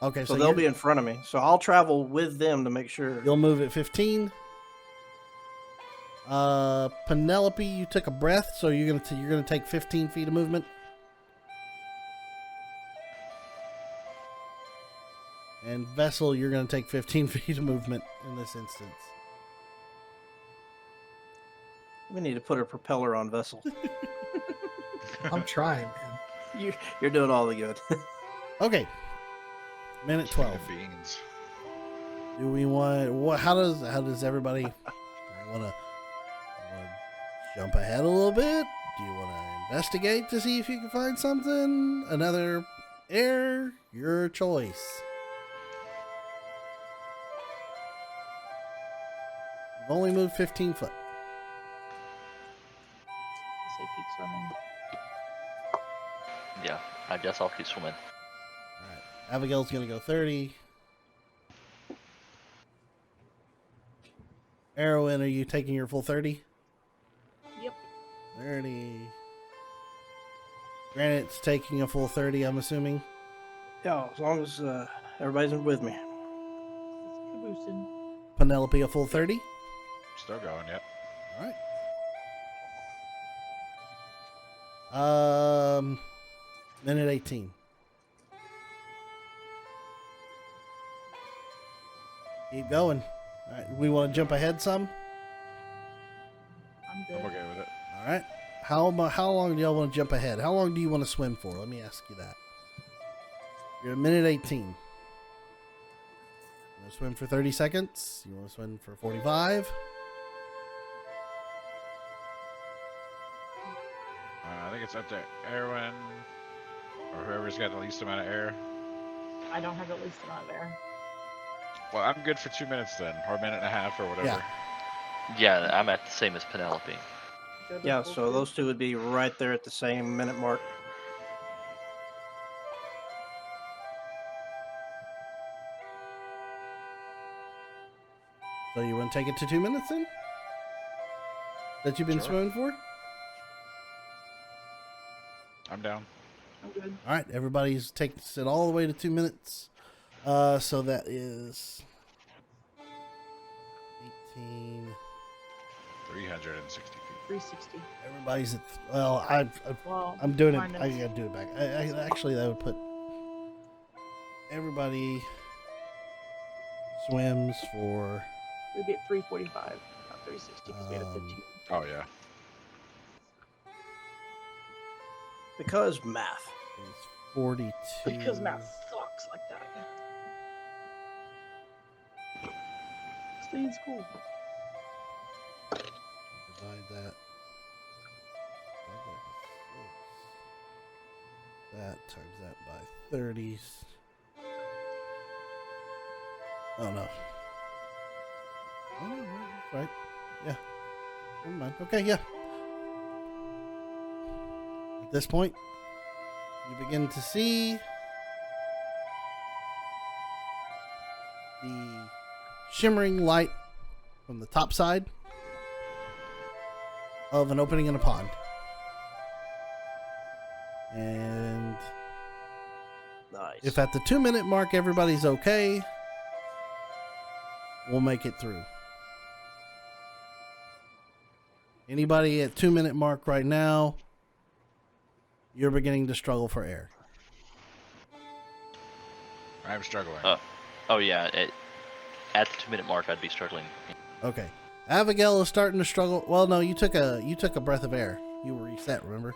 Okay, so so they'll you're- be in front of me. So I'll travel with them to make sure. you'll move at 15. Penelope, you took a breath, so you're gonna take 15 feet of movement. And Vessel, you're gonna take 15 feet of movement in this instance. We need to put a propeller on Vessel. I'm trying, man. You're doing all the good. Okay. Minute 12. Beans. Do we want what? How does everybody want to jump ahead a little bit? Do you want to investigate to see if you can find something? Another air? Your choice. You've only moved 15 foot. I say keep swimming. Yeah, I guess I'll keep swimming. All right. Abigail's gonna go 30. Erwin, are you taking your full 30? Yep. 30. Granite's taking a full 30, I'm assuming. Yeah, as long as everybody's with me. It's caboosing. Penelope a full 30. Still going, yep. All right. Minute 18. Keep going. All right, we want to jump ahead some. I'm I'm good. okay with it. All right. How long do y'all want to jump ahead? How long do you want to swim for? Let me ask you that. You're at minute 18. You want to swim for 30 seconds? You want to swim for 45? I think it's up to Erwin or whoever's got the least amount of air. I don't have the least amount of air. Well, I'm good for 2 minutes then, or a minute and a half, or whatever. Yeah. Yeah, I'm at the same as Penelope. Good with Yeah, full so two. those two would be right there at the same minute mark. So you want to take it to 2 minutes then? That you've been Sure. swimming for? I'm down. I'm good. All right, everybody's takes it all the way to 2 minutes. So that is 18. 360 feet. 360. Everybody's at Well, I'm doing it. mine I is- gotta do it back. I actually that would put everybody swims for We'd be at 345, not 360 because we had a 15. Oh yeah. Because math. is 42. Because math sucks like that. Stay in school. Divide that. That times that by 30s. Oh no. Oh no, that's right. Yeah. Never mind. Okay, yeah. At this point, you begin to see the shimmering light from the top side of an opening in a pond. And Nice. if at the 2 minute mark everybody's okay, we'll make it through. Anybody at 2 minute mark right now, you're beginning to struggle for air. I'm struggling. Oh yeah, at the 2 minute mark, I'd be struggling. Okay. Abigail is starting to struggle. Well, no, you took a breath of air. You were reset, remember?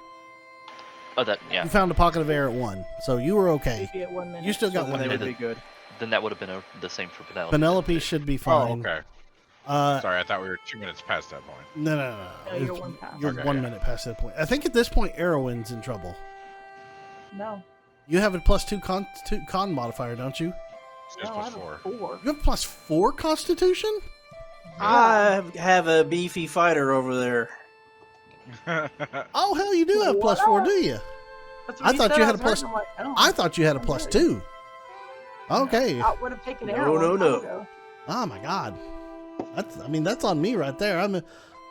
Oh, that yeah. You found a pocket of air at 1, so you were okay. We'd be at 1 minute. You still So got then 1 they minute. would be good. Then that would have been the same for Penelope. Penelope should be Oh, fine. okay. Uh, Sorry, I thought we were 2 minutes past that point. no. No, you're one past. You're Okay, 1 yeah. minute past that point. I think at this point, Erwin's in trouble. No. You have a +2 con modifier, don't you? It's No, I plus have a 4. 4. You have +4 Constitution? I have a beefy fighter over there. Oh hell, you do have +4, do you? That's I what he thought said. you had a was plus- hurt, I'm like, oh, I thought you had a I'm +2. Okay. I would have taken No, air. a long no, time no. ago. Oh my god. That's on me right there.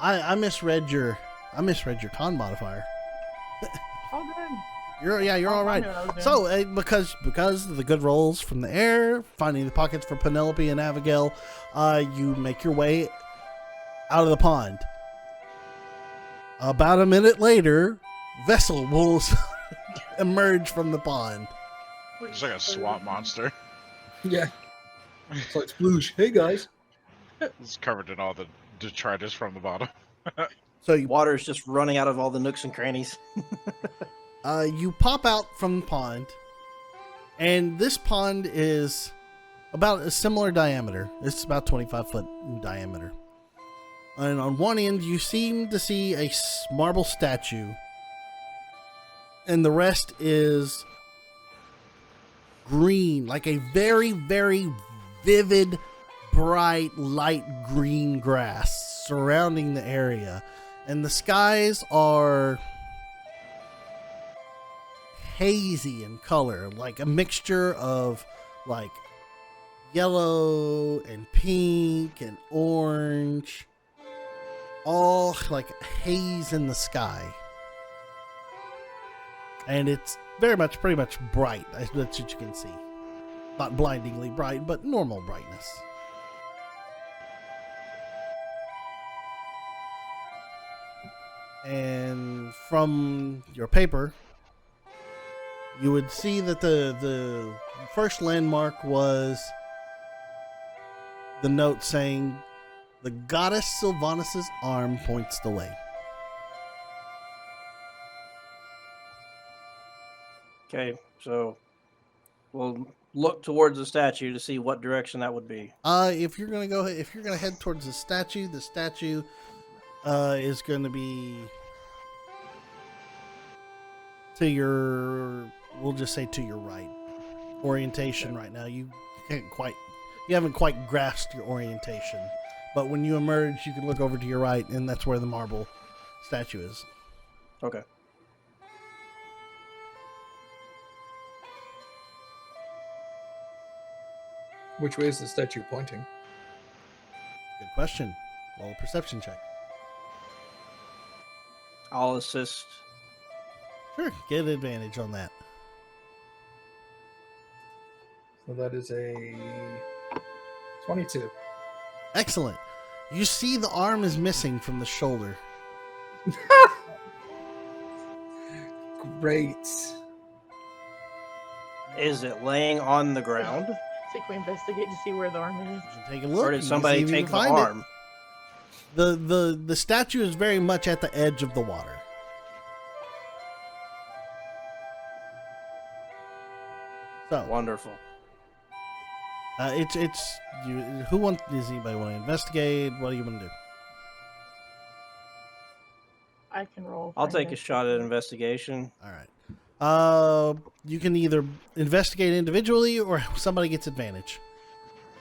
I misread your con modifier. All good. You're all right. I knew what I was So because of the good rolls from the air, finding the pockets for Penelope and Abigail, you make your way out of the pond. About a minute later, Vessel will emerge from the pond. It's like a swamp monster. Yeah. It's like sploosh. Hey guys. It's covered in all the detritus from the bottom. So you Water's just running out of all the nooks and crannies. you pop out from the pond, and this pond is about a similar diameter. It's about 25 foot in diameter. And on one end, you seem to see a marble statue, and the rest is green, like a very, very vivid, bright, light green grass surrounding the area. And the skies are hazy in color, like a mixture of like yellow and pink and orange, all like haze in the sky. And it's pretty much bright. That's what you can see. Not blindingly bright, but normal brightness. And from your paper, you would see that the first landmark was the note saying, "The goddess Sylvanas' arm points the way." Okay, so we'll look towards the statue to see what direction that would be. If you're gonna head towards the statue is gonna be to your, we'll just say to your right orientation. Right now, you haven't quite grasped your orientation, but when you emerge, you can look over to your right, and that's where the marble statue is. Okay. Which way is the statue pointing? Good question. Roll a perception check. I'll assist. Sure, get an advantage on that. So that is a 22. Excellent. You see the arm is missing from the shoulder. Great. Is it laying on the ground? I think we investigate to see where the arm is. You can take a look. Or You did can somebody see if you take can the find it. arm? The statue is very much at the edge of the water. So Wonderful. it's you. Who wants? Does anybody want to investigate? What do you want to do? I can roll. I'll for take a shot at investigation. All right. You can either investigate individually or somebody gets advantage.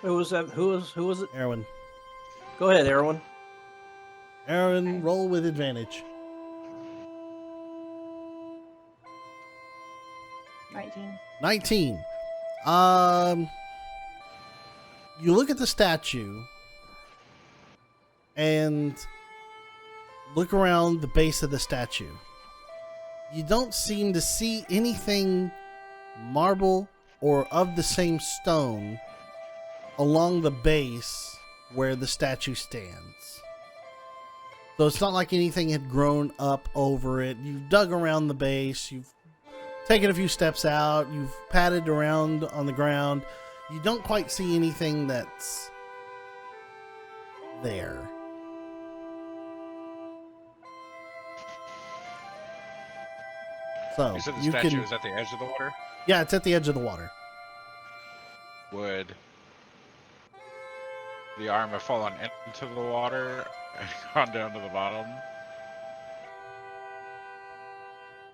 Who was that? Who was it? Erwin. Go ahead, Erwin. Aaron, roll with advantage. 19. 19. You look at the statue and look around the base of the statue. You don't seem to see anything marble or of the same stone along the base where the statue stands. So it's not like anything had grown up over it. You've dug around the base, you've taken a few steps out, you've patted around on the ground. You don't quite see anything that's there. So You said the you statue can, is at the edge of the water? yeah, it's at the edge of the water. Would the arm have fallen into the water and gone down to the bottom?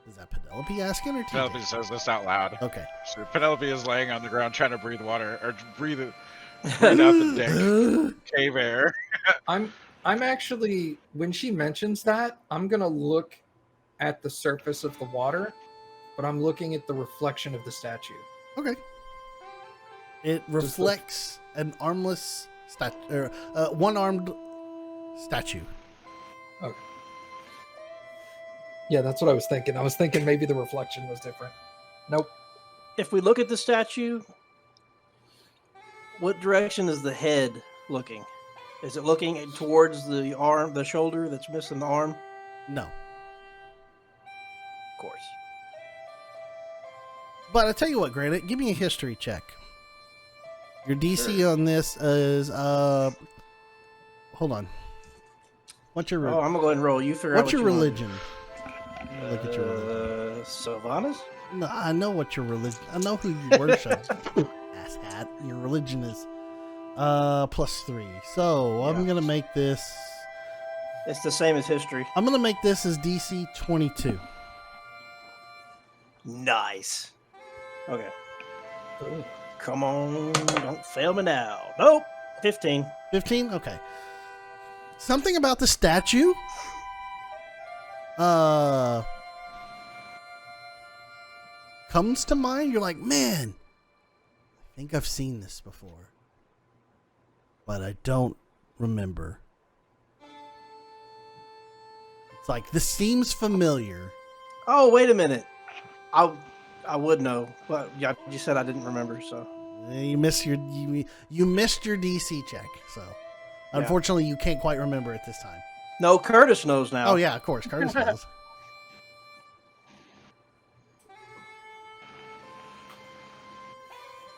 Is that Penelope asking or Penelope TJ? says this out loud. Okay. So Penelope is laying on the ground trying to breathe water, or breathe out the dank cave air. I'm actually, when she mentions that, I'm gonna look at the surface of the water, but I'm looking at the reflection of the statue. Okay. It reflects an armless statue, one-armed statue. Okay. Yeah, that's what I was thinking. I was thinking maybe the reflection was different. Nope. If we look at the statue, what direction is the head looking? Is it looking towards the arm, the shoulder that's missing the arm? No. Of course. But I tell you what, Granite, give me a history check. Your DC Sure. on this is hold on. What's your Oh, I'm gonna go ahead and roll. You figure out what's what your you want. religion? Look at your religion. Sylvanas? No, I know what your religion. I know who you worship. Asshat. Your religion is +3. So I'm Yeah. gonna make this. It's the same as history. I'm gonna make this as DC 22. Nice. Okay. Come on, don't fail me now. Nope. 15. 15? Okay. Something about the statue comes to mind. You're like, man, I think I've seen this before, but I don't remember. It's like, this seems familiar. Oh, wait a minute. I would know, but yeah, you said I didn't remember, so You missed your you missed your DC check, so unfortunately you can't quite remember it this time. no. Curtis knows now. Oh yeah, of course, Curtis knows.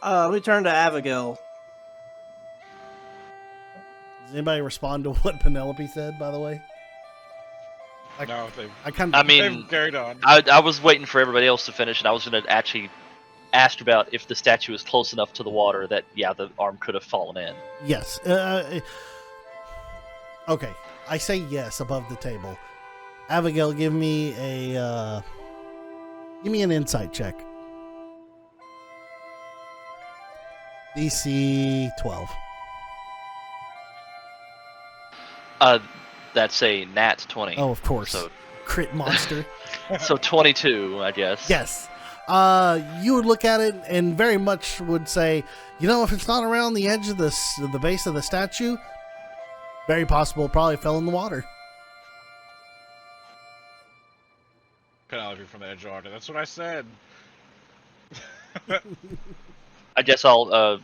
Let me turn to Abigail. Does anybody respond to what Penelope said, by the way? No, I kind I of. mean, they've carried on. I was waiting for everybody else to finish, and I was going to actually ask about if the statue was close enough to the water that, yeah, the arm could have fallen in. Yes. Okay. I say yes above the table. Abigail, give me an insight check. DC 12. That's a nat 20. Oh, of course. So, Crit monster. so 22, I guess. Yes. You would look at it and very much would say, if it's not around the edge of the base of the statue, very possible it probably fell in the water. Penelope from the edge of water. That's what I said. I guess I'm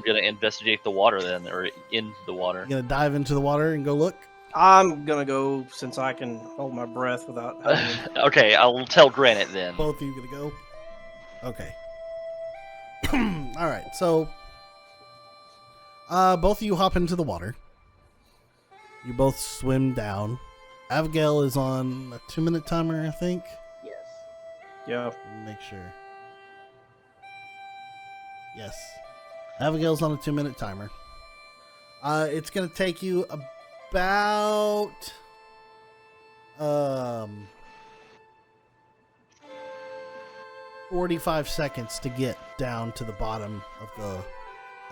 gonna investigate the water then, or in the water. You gonna dive into the water and go look? I'm gonna go since I can hold my breath without having to- Okay, I'll tell Granite then. Both of you gonna go? Okay. All right. So, both of you hop into the water. You both swim down. Abigail is on a 2-minute timer, I think. Yes. Yeah. Make sure. Yes. Abigail's on a 2-minute timer. It's gonna take you about 45 seconds to get down to the bottom of the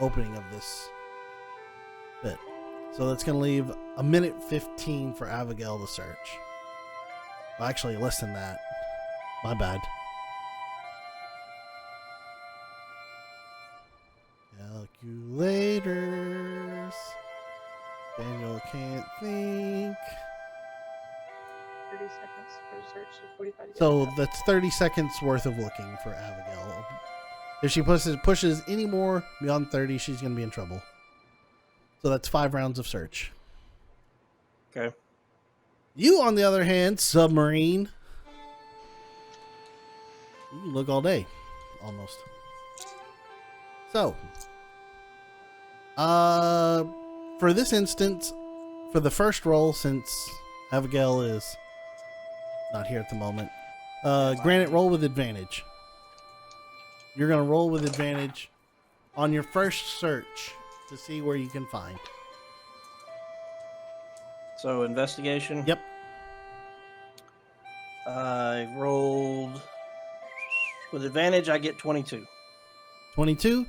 opening of this bit. So that's gonna leave 1:15 for Abigail to search. Well, actually, less than that. My bad. Calculators. Daniel can't think. 30 seconds for search, 45 to get So it. that's 30 seconds worth of looking for Abigail. If she pushes any more beyond 30, she's going to be in trouble. So that's 5 rounds of search. Okay. You, on the other hand, submarine. You can look all day, almost. So, for this instance, for the first roll, since Abigail is not here at the moment, Granite, roll with advantage. You're going to roll with advantage on your first search to see where you can find. So investigation. Yep. I rolled with advantage. I get 22. 22.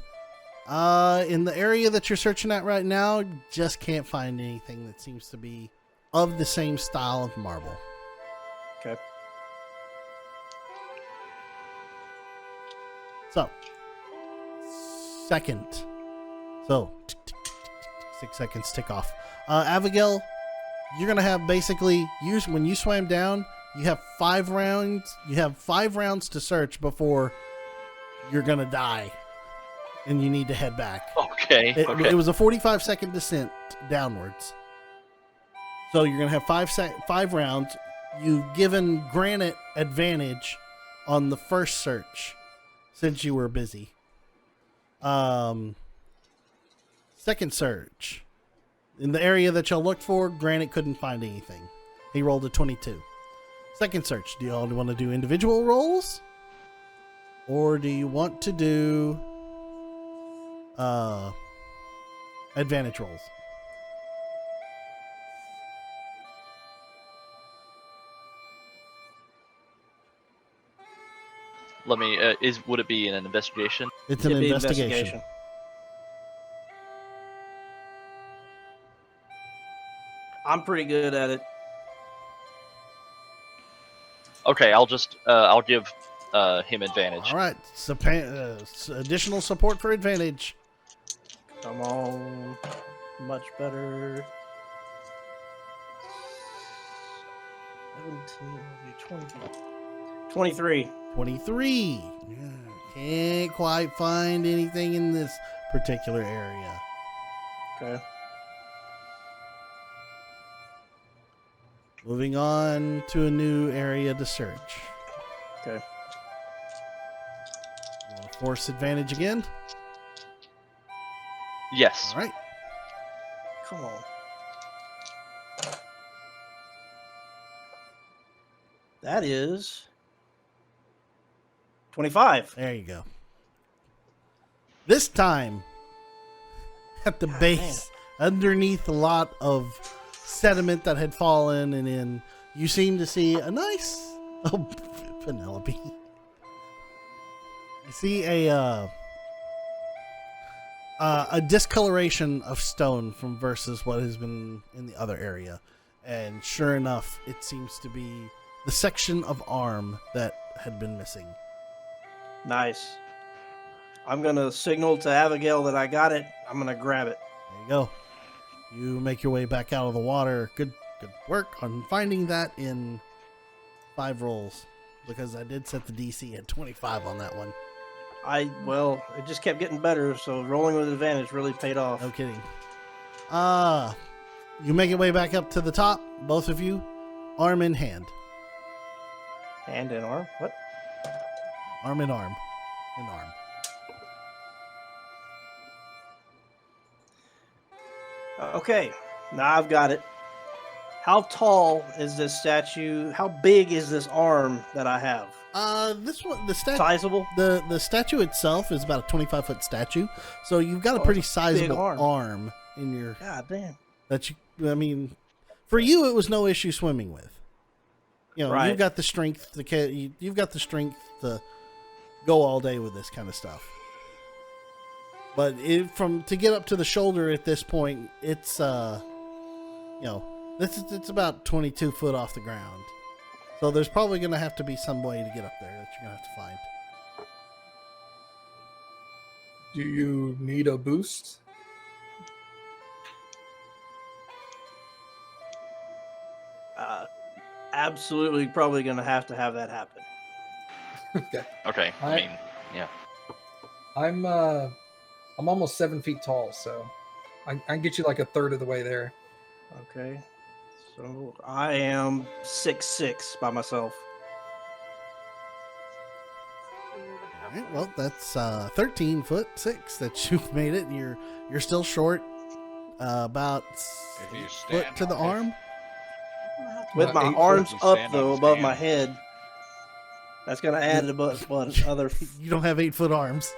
In the area that you're searching at right now, just can't find anything that seems to be of the same style of marble. Okay. So, second. So, 6 seconds tick off. Abigail, you're going to have basically, when you swam down, you have 5 rounds. You have 5 rounds to search before you're going to die. And you need to head back. Okay. It was a 45-second descent downwards. So you're going to have 5 rounds. You've given Granite advantage on the first search since you were busy. Second search. In the area that y'all looked for, Granite couldn't find anything. He rolled a 22. Second search. Do y'all want to do individual rolls? Or do you want to do advantage rolls? Let me. Would it be an investigation? It's an It'd be investigation. I'm pretty good at it. Okay, I'll just. I'll give him advantage. All right. Additional support for advantage. Come on. Much better. 17, 20, 23. 23. Yeah, can't quite find anything in this particular area. Okay. Moving on to a new area to search. Okay. Force advantage again. Yes. All right. Come on. That is 25. There you go. This time, at the base, underneath a lot of sediment that had fallen, and in you seem to see a nice Penelope. You see a discoloration of stone from versus what has been in the other area, and sure enough, it seems to be the section of arm that had been missing. Nice. I'm going to signal to Abigail that I got it. I'm going to grab it. There you go. You make your way back out of the water. Good work on finding that in 5 rolls, because I did set the DC at 25 on that one. Well, it just kept getting better, so rolling with advantage really paid off. No kidding. You make your way back up to the top, both of you, arm in hand. Hand and arm? What? Arm in arm. In arm. Okay, now I've got it. How tall is this statue? How big is this arm that I have? This one, the statue, Sizable? the statue itself is about a 25-foot statue, so you've got a Oh, pretty it's a big sizable arm. arm in your God damn. that you. I mean, for you, it was no issue swimming with. You know, Right. you've got the strength you've got the strength to go all day with this kind of stuff. But to get up to the shoulder at this point, it's it's about 22 foot off the ground. So there's probably going to have to be some way to get up there that you're going to have to find. Do you need a boost? Absolutely, probably going to have that happen. Okay. Okay. I mean, yeah. I'm almost 7 feet tall, so I can get you like a third of the way there. Okay. So I am 6'6" by myself. All right, well, that's 13 foot 6 that you've made it. You're still short, about If you 8 foot stand to the on it. arm. With my 8 foot, arms you up, stand though, on above my stand. head. That's going to add other... You don't have 8 foot arms.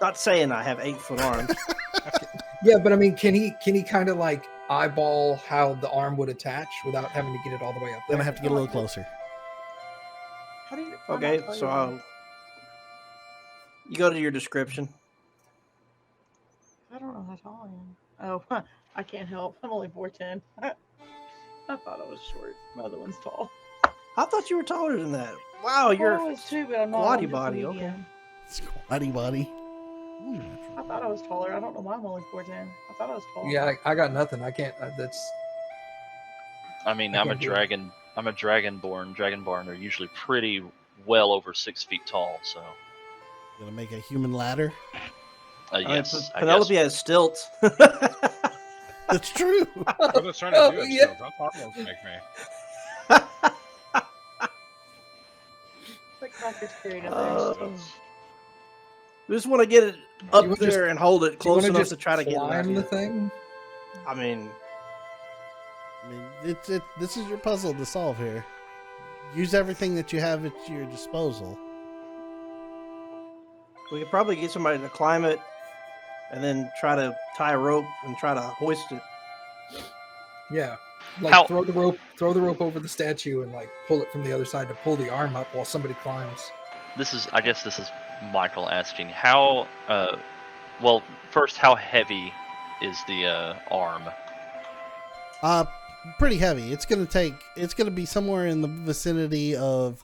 Not saying I have 8 foot arms. Yeah, but I mean, can he kind of like eyeball how the arm would attach without having to get it all the way up there? Gonna have to get a little closer. How do you? Okay, so you go to your description. I don't know how tall I am. Oh, I can't help. I'm only 4'10". I thought I was short. My other one's tall. I thought you were taller than that. Wow, I you're... was too, but I'm not. squatty I'm just body, okay. medium. Squatty body. I thought I was taller. I don't know why I'm only 4'10". I thought I was taller. Yeah, I got nothing. I can't. That's. I mean, I I'm a can't do it. dragon. I'm a dragonborn. Dragonborn are usually pretty well over 6 feet tall. So, Gonna make a human ladder. yes, I Penelope guess. has stilts. That's true. I was trying to do it yeah. still. Don't almost make me. Quick crackers carried up Uh, there. We just want to get it up You wanna there just- and hold it You close wanna enough just to try to get it climb out the here. thing? I mean, I mean, this is your puzzle to solve here. Use everything that you have at your disposal. we could probably get somebody to climb it and then try to tie a rope and try to hoist it. Yeah. Like How- throw the rope over the statue and like pull it from the other side to pull the arm up while somebody climbs. I guess this is Michael asking how. Well, first, how heavy is the arm? Pretty heavy. It's gonna be somewhere in the vicinity of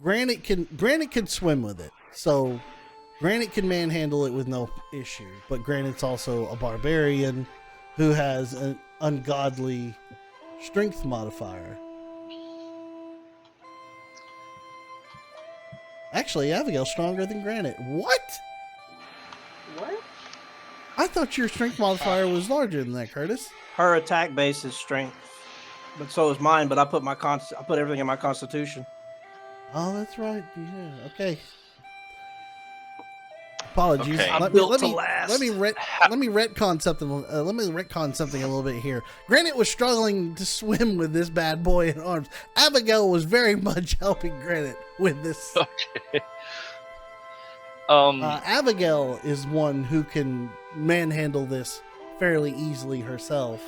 Granite can swim with it. So Granite can manhandle it with no issue, but Granite's also a barbarian who has an ungodly strength modifier. Actually, Abigail's stronger than Granite. What? What? I thought your strength modifier was larger than that, Curtis. Her attack base is strength, but so is mine. But I put everything in my constitution. Oh, that's right. Yeah. Okay. Apologies. Okay. I'm Let me built let to me last. let me retcon something. Let me retcon something a little bit here. Granite was struggling to swim with this bad boy in arms. Abigail was very much helping Granite with this. Okay. Abigail is one who can manhandle this fairly easily herself.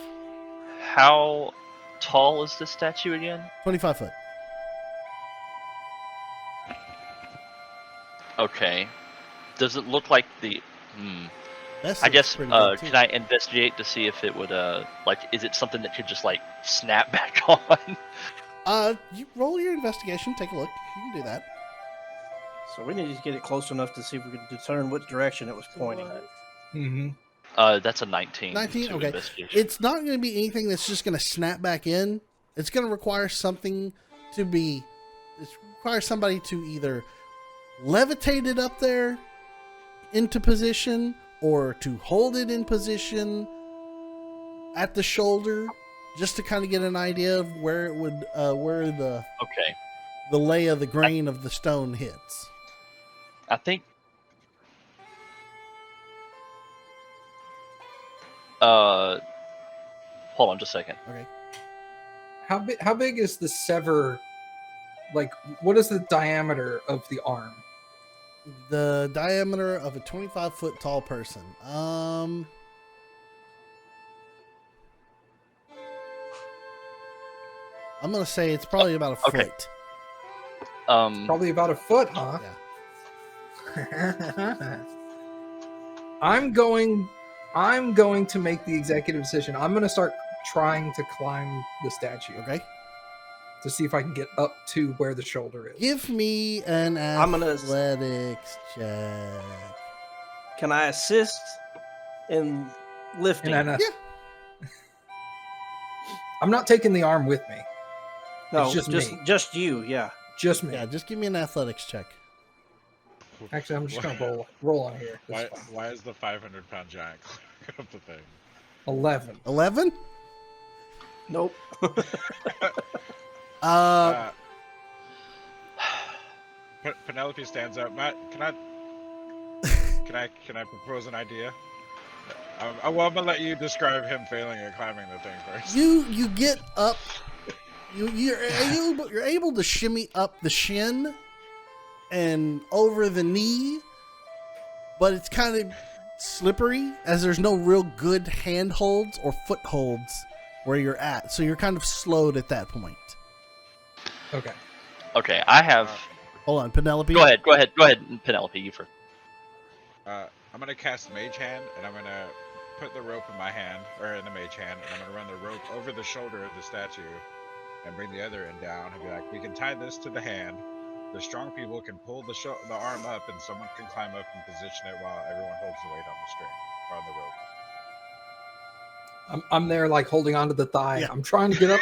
How tall is this statue again? 25 foot. Okay. Does it look like the? That's I guess. pretty good, too. Can I investigate to see if it would like? Is it something that could just like snap back on? You roll your investigation. Take a look. You can do that. So we need to get it close enough to see if we can discern which direction it was pointing. Mm-hmm. That's a 19. 19? to Okay. investigation. It's not going to be anything that's just going to snap back in. It's going to require something to be. It requires somebody to either levitate it up there into position or to hold it in position at the shoulder, just to kind of get an idea of where it would, where Okay. the lay of the grain of the stone hits. I think. Hold on just a second. Okay. How big is the sever? Like, what is the diameter of the arm? The diameter of a 25-foot tall person. I'm gonna say it's probably about a Okay. foot. Probably about a foot, huh? Yeah. I'm going to make the executive decision. I'm going to start trying to climb the statue Okay. to see if I can get up to where the shoulder is. Give me an I'm gonna- athletics check. Can I assist in lifting? And then, Yeah. I'm not taking the arm with me. no, it's just me. just you. Yeah. Just me. Yeah, just give me an athletics check. Actually, I'm just going to roll on here. Why, That's fine. why is the 500-pound giant climbing up the thing? 11. 11? Nope. Penelope stands up. Matt, can I propose an idea? Well, I'm gonna let you describe him failing at climbing the thing first. You get up. You're able to shimmy up the shin and over the knee, but it's kind of slippery as there's no real good handholds or footholds where you're at. So you're kind of slowed at that point. Okay. Okay, I have. Hold on, Penelope. Go ahead, Penelope. You first. I'm gonna cast Mage Hand, and I'm gonna put the rope in my hand, or in the Mage Hand, and I'm gonna run the rope over the shoulder of the statue, and bring the other end down, and be like, we can tie this to the hand. The strong people can pull the arm up, and someone can climb up and position it while everyone holds the weight on the string or on the rope. I'm there, like, holding onto the thigh. Yeah. I'm trying to get up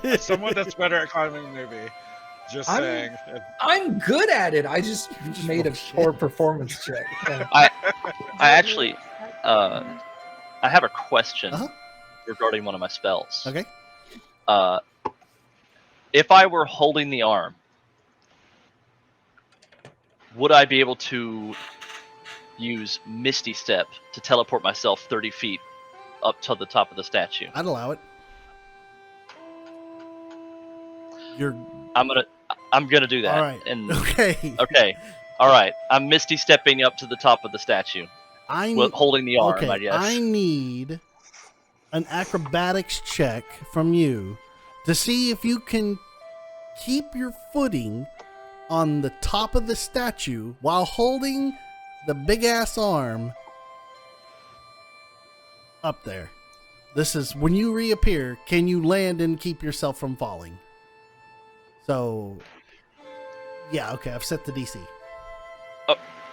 there. Someone that's better at climbing than me. Just I'm- saying. I'm good at it. I just made a Oh, shit. poor performance check. Yeah. I actually, I have a question Uh-huh. regarding one of my spells. Okay. If I were holding the arm, would I be able to use Misty Step to teleport myself 30 feet up to the top of the statue? I'd allow it. You're I'm gonna do that. all right. And Okay. okay, all right. I'm Misty stepping up to the top of the statue, holding the arm. Okay, I guess. I need an acrobatics check from you to see if you can keep your footing on the top of the statue while holding the big ass arm up there. This is when you reappear, can you land and keep yourself from falling? So, yeah, okay, I've set the DC.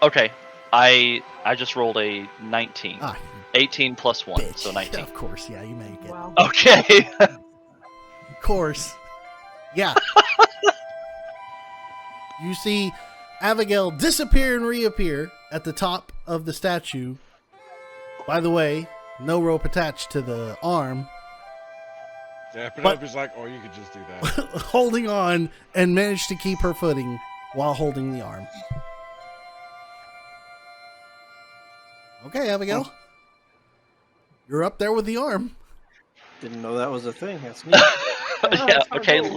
Okay, I just rolled a 19. Ah, 18 plus 1, bitch. so 19. Of course, yeah, you make it. Wow. Okay. Of course. Yeah. You see Abigail disappear and reappear at the top of the statue. By the way, no rope attached to the arm. Yeah, But- Penelope's like, oh, you could just do that. holding on and managed to keep her footing while holding the arm. Okay, Abigail. You're up there with the arm. Didn't know that was a thing. That's neat. Yeah. That's Okay. cool.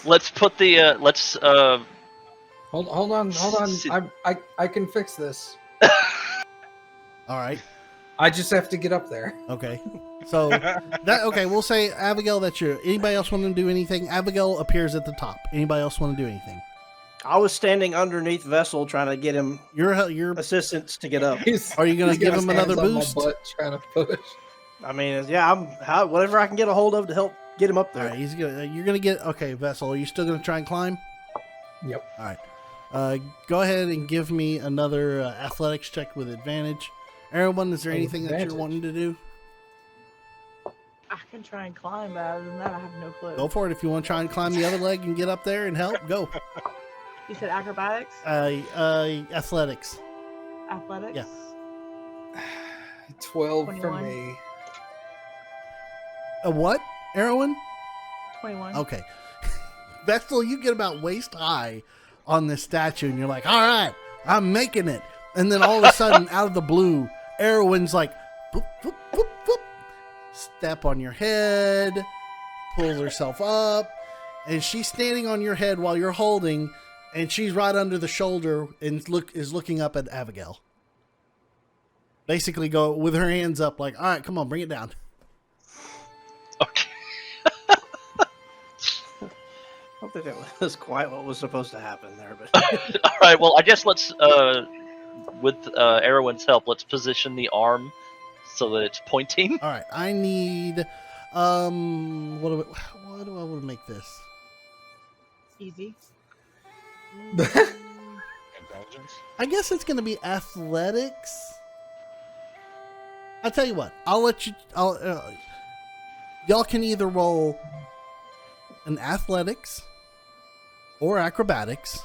Let's put the Hold on. I can fix this. All right. I just have to get up there. Okay. So we'll say Abigail, that's your. Anybody else want to do anything? Abigail appears at the top. Anybody else want to do anything? I was standing underneath Vessel trying to get him You're assistance to get up. Are you gonna He's give got him his another hands on my boost? butt trying to push. I mean, yeah, whatever I can get a hold of to help get him up All there. right, you're gonna get okay, Vessel. Are you still gonna try and climb? Yep. All right. Go ahead and give me another athletics check with advantage. Everyone, is there Oh, anything that you're advantage. wanting to do? I can try and climb, but other than that, I have no clue. Go for it. If you want to try and climb the other leg and get up there and help, go. You said acrobatics, Athletics. athletics. Yeah. 12 for 21. me. A what, Erwin? 21. Okay. Vessel, you get about waist high on this statue, and you're like, all right, I'm making it. And then all of a sudden, out of the blue, Erwin's like, boop, boop, boop, boop. Step on your head, pulls herself up, and she's standing on your head while you're holding, and she's right under the shoulder and is looking up at Abigail. Basically, go with her hands up, like, all right, come on, bring it down. Okay. I don't think that was quite what was supposed to happen there, but All right. Well, I guess let's with Erwin's help, let's position the arm so that it's pointing. All right, I need what do I want to make this? Easy. Intelligence? I guess it's going to be athletics. I'll tell you what. I'll let you. Y'all can either roll an athletics or acrobatics.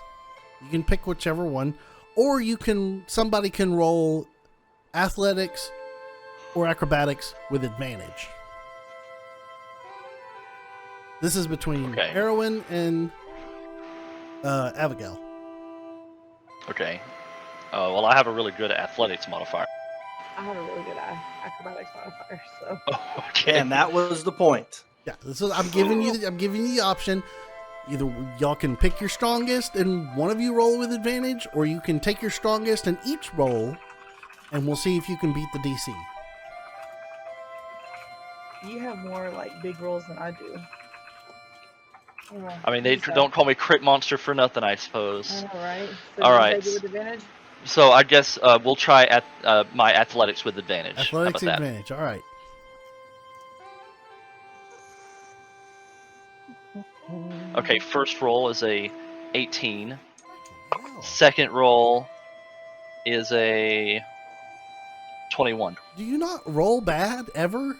You can pick whichever one, or somebody can roll athletics or acrobatics with advantage. This is between Okay. Erwin and Abigail. Okay. Well, I have a really good athletics modifier. I have a really good acrobatics modifier, so Oh, okay. and that was the point. Yeah, I'm giving you the option. Either y'all can pick your strongest and one of you roll with advantage, or you can take your strongest and each roll, and we'll see if you can beat the DC. you have more like big rolls than I do. I mean, they don't call me Crit Monster for nothing, I suppose. I know, right? So All you right. take it with advantage. So I guess we'll try my athletics with advantage. Athletics How about that? advantage. All right. Okay, first roll is a 18. Wow. Second roll is a 21. Do you not roll bad ever?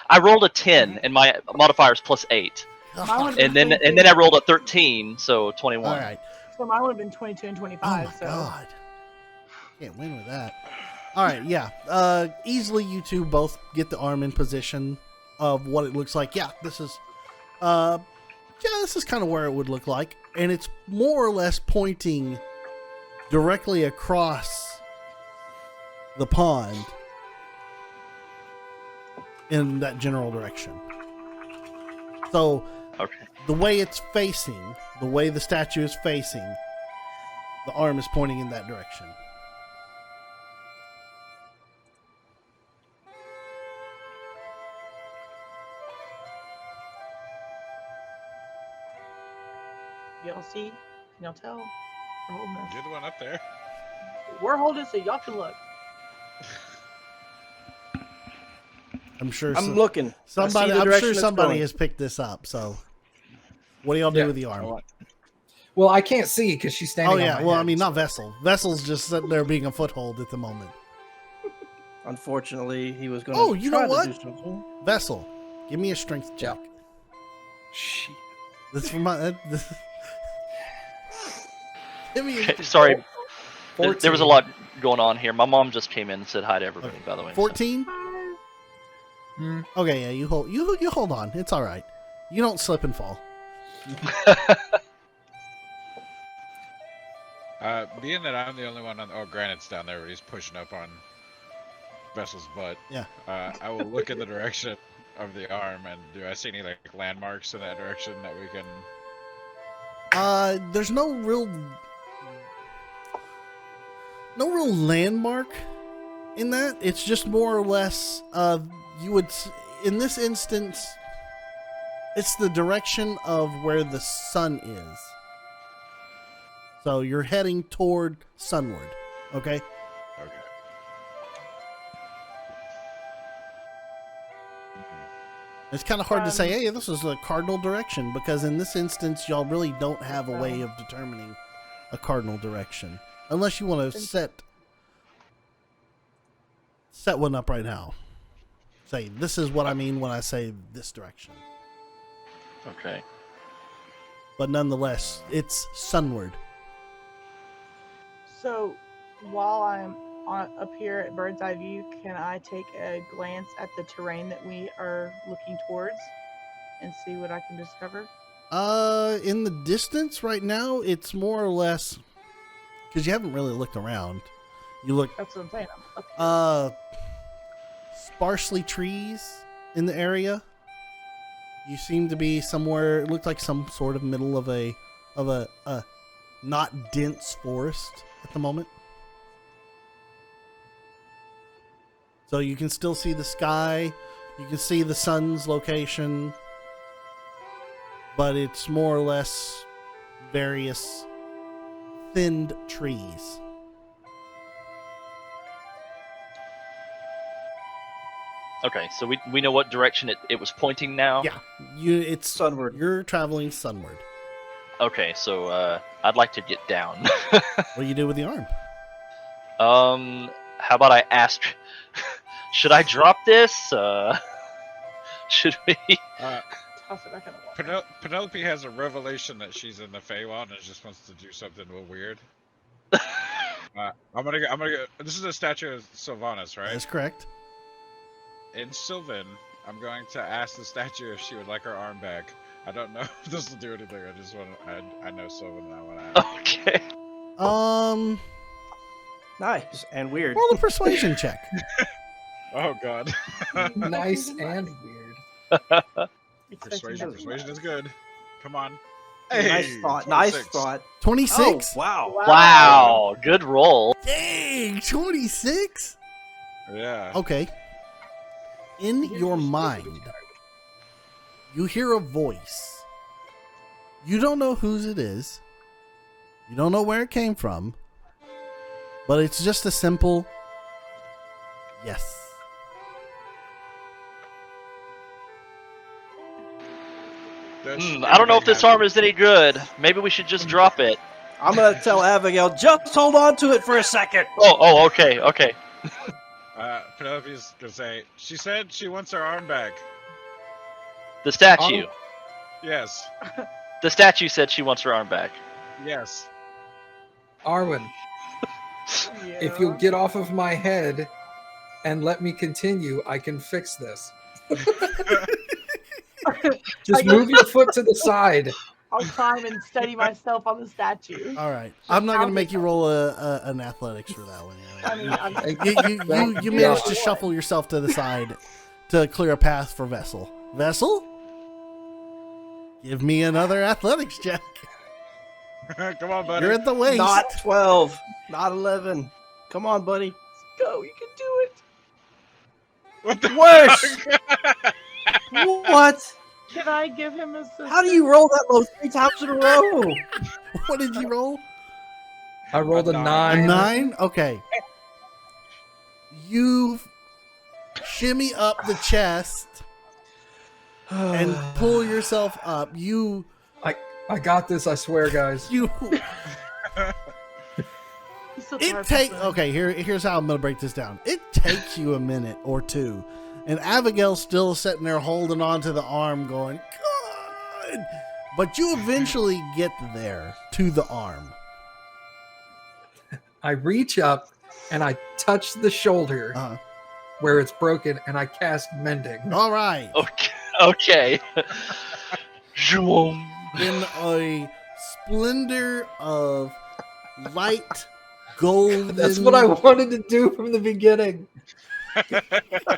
I rolled a 10, and my modifier is plus 8. Mine would've And been then 22. I rolled a 13, so 21. All right. So mine would have been 22 and Oh 25. my so god. Can't win with that. All right, yeah. Easily you two both get the arm in position of what it looks like. Yeah, this is kind of where it would look like, and it's more or less pointing directly across the pond in that general direction. So Okay. the way it's facing, the way the statue is facing, the arm is pointing in that direction. y'all see? Can y'all tell? We're holding this. You're the one up there. We're holding so y'all can look. I'm sure I'm looking. I see the I'm direction sure it's somebody going. has picked this up. So, what do y'all do Yeah. with the arm? Well, I can't see because she's standing. Oh on yeah, my well I head, mean so- not Vessel. Vessel's just sitting there being a foothold at the moment. Unfortunately, he was going Oh, to you try know what? to do something. Vessel, give me a strength check. Shit. This for my. Give me Okay, sorry, there was a 14. lot going on here. My mom just came in and said hi to everybody, by the way. so- 14. Hmm. Okay, yeah, you hold on. It's all right. You don't slip and fall. Being that I'm the only one on, Granite's down there, but he's pushing up on Vessel's butt. Yeah. I will look in the direction of the arm, and do I see any like landmarks in that direction that we can? There's no real landmark in that. It's just more or less, you would, in this instance, it's the direction of where the sun is. So you're heading toward sunward, okay? Okay. It's kind of hard to say, hey, this is a cardinal direction, because in this instance, y'all really don't have a way of determining a cardinal direction. Unless you want to set one up right now. Say, this is what I mean when I say this direction. Okay. But nonetheless, it's sunward. So while I'm up here at bird's eye view, can I take a glance at the terrain that we are looking towards and see what I can discover? In the distance right now, it's more or less, because you haven't really looked around. You look, That's what I'm saying. I'm up here. sparsely trees in the area. You seem to be somewhere, it looked like some sort of middle of a not dense forest at the moment. So you can still see the sky, you can see the sun's location, but it's more or less various thinned trees. Okay, so we know what direction it was pointing now? Yeah, it's Sunward. You're traveling sunward. Okay, so I'd like to get down. What do you do with the arm? How about I ask, should I drop this? Should we? Toss it back in the water. Penelope has a revelation that she's in the Feywild and just wants to do something real weird. I'm gonna go. This is a statue of Sylvanas, right? That's correct. In Sylvan, I'm going to ask the statue if she would like her arm back. I don't know if this will do anything. I just want to. I know Sylvan and I want to ask. Okay. Nice and weird. Roll a persuasion check. Oh God. Nice and weird. Expecting Persuasion is good. Come on. Nice Hey, thought. Nice 26. thought. 26? Oh, wow. Wow, good roll. Dang, 26? Yeah. Okay. In your mind, you hear a voice. You don't know whose it is. You don't know where it came from. But it's just a simple yes. I don't know if this arm is any good. Maybe we should just drop it. I'm going to tell Abigail, just hold on to it for a second. Oh, okay. Penelope's gonna say, she said she wants her arm back. The statue. Yes. The statue said she wants her arm back. Yes. Arwen, if you'll get off of my head and let me continue, I can fix this. Just move your foot to the side. I'll climb and steady myself on the statue. All right. I'm not going to make you roll an athletics for that one. I mean, You managed to shuffle yourself to the side to clear a path for Vessel. Vessel? Give me another athletics check. Come on, buddy. You're at the waist. Not 12. Not 11. Come on, buddy. go. You can do it. What the Worse. fuck? What? Can I give him a assistance? How do you roll that low 3 times in a row? What did you roll? I rolled a A A 9. 9? Okay. You shimmy up the chest and pull yourself up. I got this, I swear, guys. He's so It powerful, takes. so- Okay, here's how I'm gonna break this down. It takes you a minute or two, and Abigail's still sitting there holding on to the arm, going, "God!" But you eventually get there to the arm. I reach up and I touch the shoulder Uh-huh. where it's broken and I cast mending. All right. Okay. Zoom. in a splendor of light golden. That's what I wanted to do from the beginning.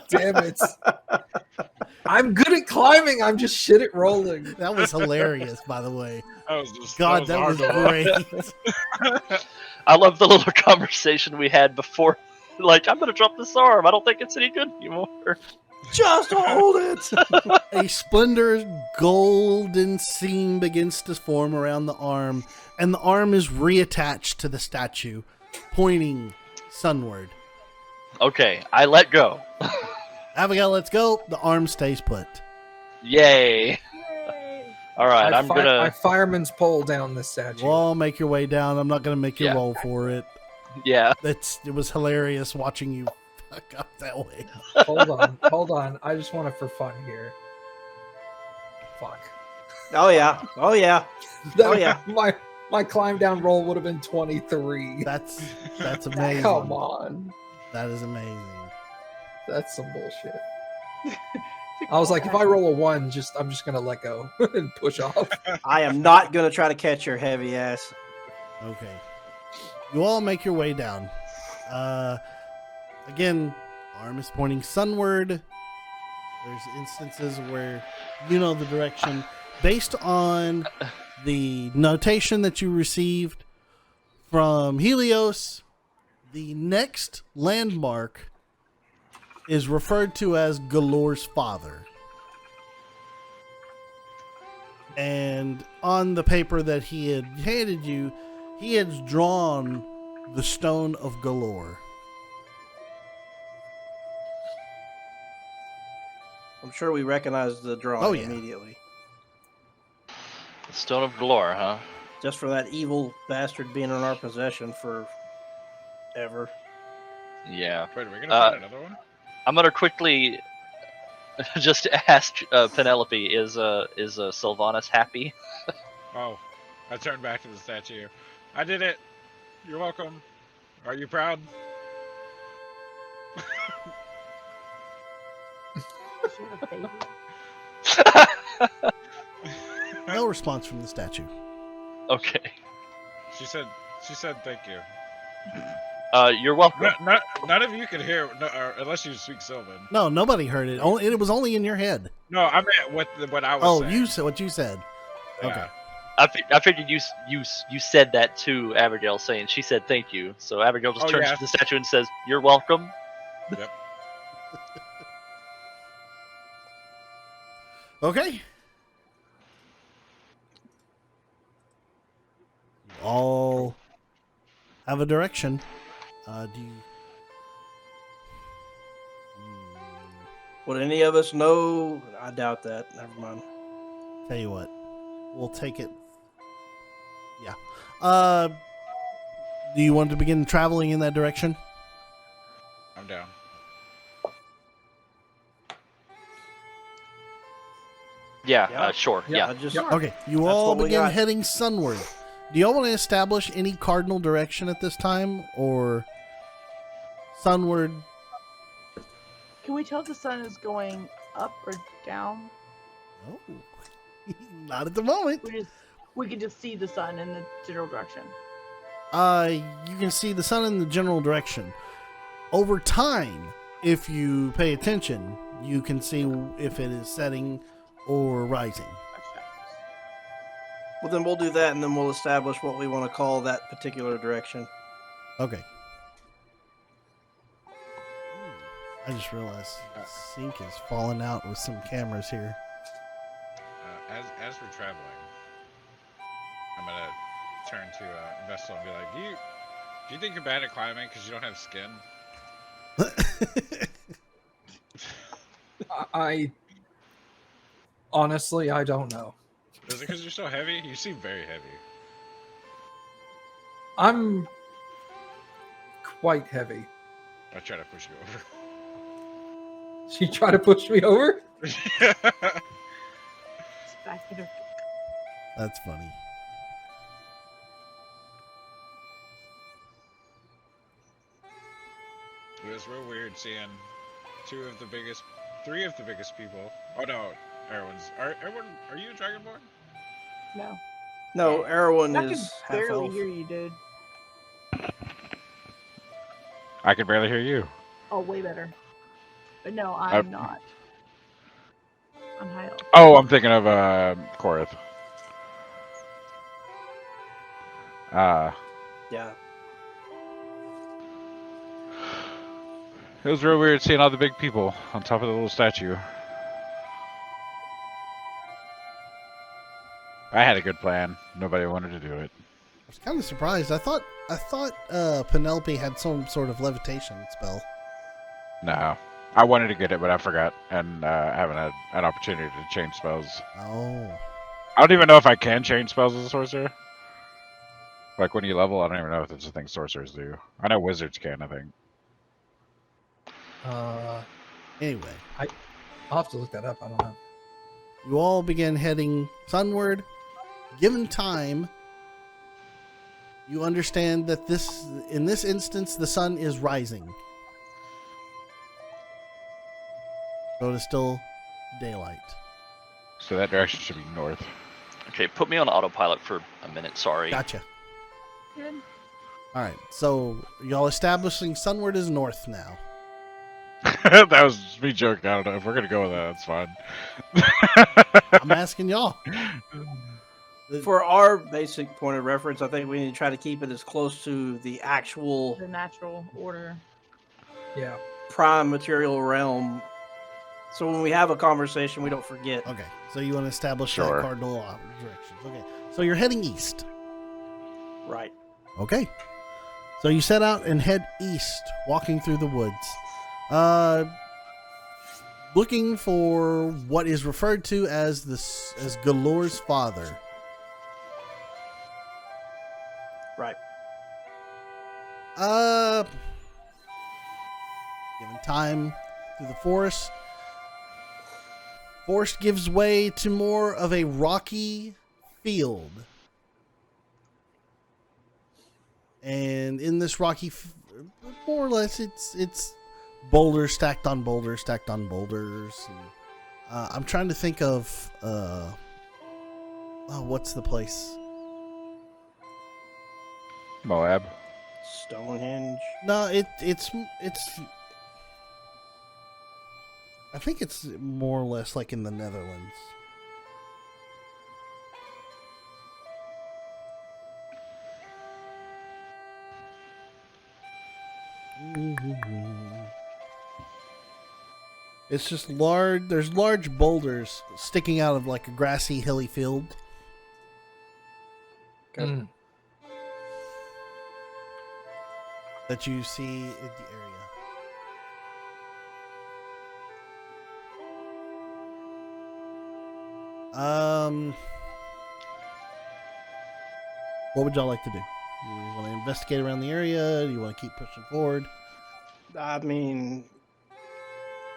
Damn it. I'm good at climbing. I'm just shit at rolling. That was hilarious, by the way. That was just, God, that was hard to watch. great. I love the little conversation we had before. Like, I'm gonna drop this arm. I don't think it's any good anymore. Just hold it. A splendor golden seam begins to form around the arm, and the arm is reattached to the statue, pointing sunward. Okay, I let go. Abigail, let's go. The arm stays put. Yay! Yay. All right, I I'm gonna. I fireman's pole down this statue. Well, make your way down. I'm not going to make you Yeah. roll for it. Yeah. It was hilarious watching you fuck up that way. Hold on. I just want it for fun here. Fuck. Oh yeah. Oh yeah. Oh, yeah. My climb down roll would have been 23. That's amazing. Come on. That is amazing. That's some bullshit. I was like, if I roll a 1, I'm just gonna let go and push off. I am not gonna try to catch your heavy ass. Okay. You all make your way down. Again, arm is pointing sunward. There's instances where you know the direction based on the notation that you received from Helios. The next landmark is referred to as Galore's father. And on the paper that he had handed you, he has drawn the Stone of Galore. I'm sure we recognize the drawing Oh, yeah. immediately. The Stone of Galore, huh? Just for that evil bastard being in our possession for ever. Yeah. Wait, are we gonna find another one? I'm gonna quickly just ask Penelope: Is Sylvanas happy? Oh, I turned back to the statue. I did it. You're welcome. Are you proud? No response from the statue. Okay. She said thank you. You're welcome. None of you could hear, unless you speak Sylvan. No, nobody heard it. It was only in your head. No, I meant what I was Oh, saying. you said what you said. Yeah. Okay. I figured you said that to Abigail, saying she said thank you. So Abigail just Oh, turns yeah. to the statue and says, "You're welcome." Yep. Okay. All have a direction. Do you... Would any of us know? I doubt that. Never mind. Tell you what, we'll take it. Yeah. Do you want to begin traveling in that direction? I'm down. Yeah, Yeah. sure. I Yeah. just Okay. You That's all what we begin got. heading sunward. Do y'all want to establish any cardinal direction at this time, or sunward? Can we tell if the sun is going up or down? Oh, not at the moment. We can just see the sun in the general direction. You can see the sun in the general direction. Over time, if you pay attention, you can see if it is setting or rising. well, then we'll do that, and then we'll establish what we want to call that particular direction. Okay. I just realized the sync is falling out with some cameras here. As we're traveling, I'm gonna turn to Vestal and be like, do you think you're bad at climbing because you don't have skin? I honestly, I don't know. Is it because you're so heavy? You seem very heavy. I'm quite heavy. I try to push you over. She tried to push me over? It's back in her- That's funny. It was real weird seeing three of the biggest people. Oh no, Erwin's. Erwin, are you a Dragonborn? No. No, Erwin I could is half barely elf. hear you, dude. I can barely hear you. Oh, way better. But no, I'm not. I'm high elf. Oh, I'm thinking of Korath. Yeah. It was real weird seeing all the big people on top of the little statue. I had a good plan. Nobody wanted to do it. I was kind of surprised. I thought Penelope had some sort of levitation spell. No. I wanted to get it, but I forgot, and I haven't had an opportunity to change spells. Oh. I don't even know if I can change spells as a sorcerer. Like when you level, I don't even know if it's a thing sorcerers do. I know wizards can, I think. Anyway, I'll have to look that up. I don't know. you all begin heading sunward. Given time, you understand that in this instance, the sun is rising. So it is still daylight. So that direction should be north. Okay, put me on autopilot for a minute. Sorry. Gotcha. Good. All right, so y'all establishing sunward is north now. That was me joking. I don't know if we're gonna go with that. That's fine. I'm asking y'all. For our basic point of reference, I think we need to try to keep it as close to the actual The natural order. Yeah. prime material realm. So when we have a conversation, we don't forget. Okay, so you want to establish Sure. that cardinal directions. Okay, so you're heading east. Right. Okay, so you set out and head east, walking through the woods, looking for what is referred to as Galor's father. Right. Given time through the forest gives way to more of a rocky field. And in this rocky, more or less, it's boulders stacked on boulders stacked on boulders. And, I'm trying to think of what's the place? Moab. Stonehenge. No, it's. I think it's more or less like in the Netherlands. It's just large. There's large boulders sticking out of like a grassy, hilly field. Okay. Mm. That you see in the area. What would y'all like to do? You want to investigate around the area? Do you want to keep pushing forward? I mean,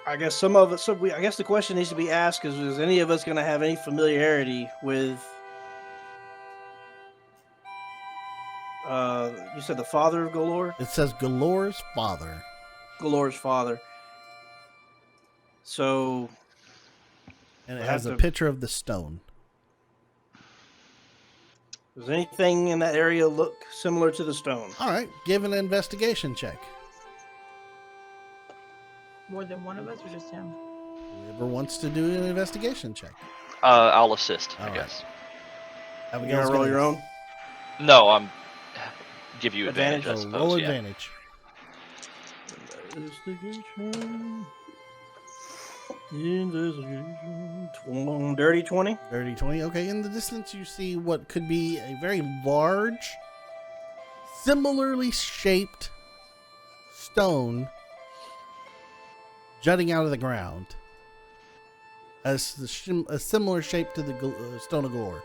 I guess some of it. So I guess the question needs to be asked: is any of us going to have any familiarity with? You said the father of Galore? It says Galor's father. Galore's father. So, And it I has have a to- picture of the stone. does anything in that area look similar to the stone? All right, give an investigation check. More than one of us, or just him? Whoever wants to do an investigation check. I'll assist, All I right. guess. You Abigail's gonna roll gonna your own? No, I'm give you Advantage? advantage. I So suppose. roll Yeah. advantage. Investigation. Dirty 20. Dirty 20. Okay, in the distance you see what could be a very large, similarly shaped stone jutting out of the ground. As a similar shape to the Stone of Galore.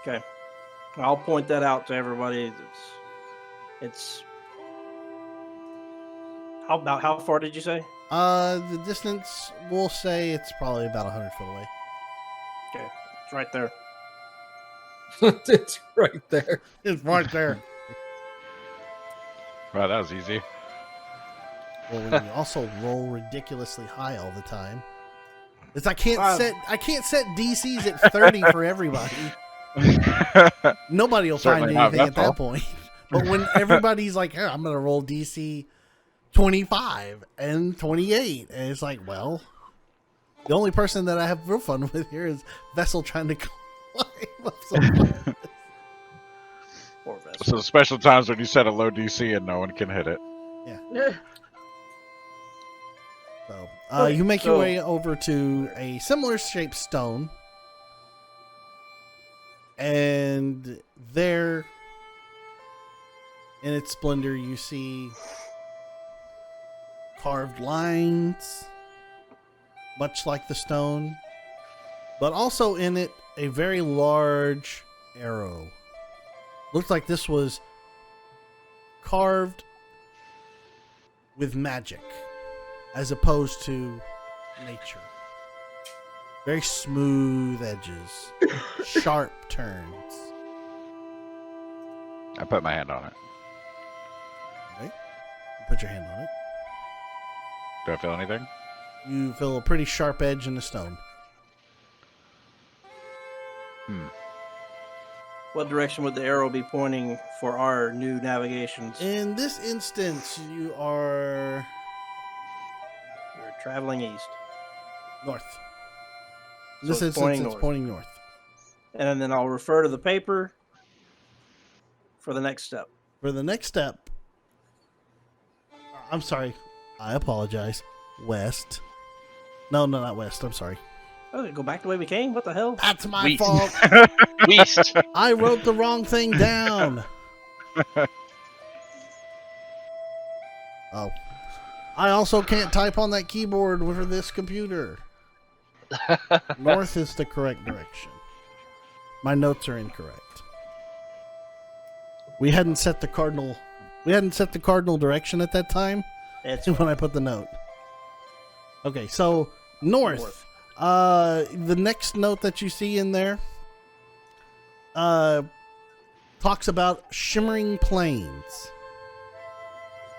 Okay. I'll point that out to everybody. It's how far did you say? The distance, we'll say it's probably about 100 foot away. Okay. It's right there. It's right there. It's right there. Wow, that was easy. Well, when you also roll ridiculously high all the time. It's I can't set DCs at 30 for everybody. Nobody will Certainly find not anything at Bethel. that point. But when everybody's like, "Here, I'm gonna roll DC 25 and 28," and it's like, well, the only person that I have real fun with here is Vessel trying to climb up some. Poor Vessel. So special times when you set a low DC and no one can hit it. So Okay, you make your so- way over to a similar shaped stone, and there, in its splendor, you see carved lines, much like the stone, but also in it a very large arrow. Looks like this was carved with magic as opposed to nature. Very smooth edges, sharp turns. I put my hand on it. Okay. You put your hand on it. Do I feel anything? You feel a pretty sharp edge in the stone. What direction would the arrow be pointing for our new navigations? In this instance, you are We're traveling east. north. In So this it's instance, pointing it's north. pointing north. And then I'll refer to the paper for the next step. For the next step, I'm sorry. I apologize. West. No, not west. I'm sorry. Oh, go back the way we came? What the hell? That's my West. fault. West. I wrote the wrong thing down. Oh. I also can't type on that keyboard for this computer. North is the correct direction. My notes are incorrect. We hadn't set the cardinal direction at that time It's when I put the note. Okay, so north. The next note that you see in there talks about shimmering plains.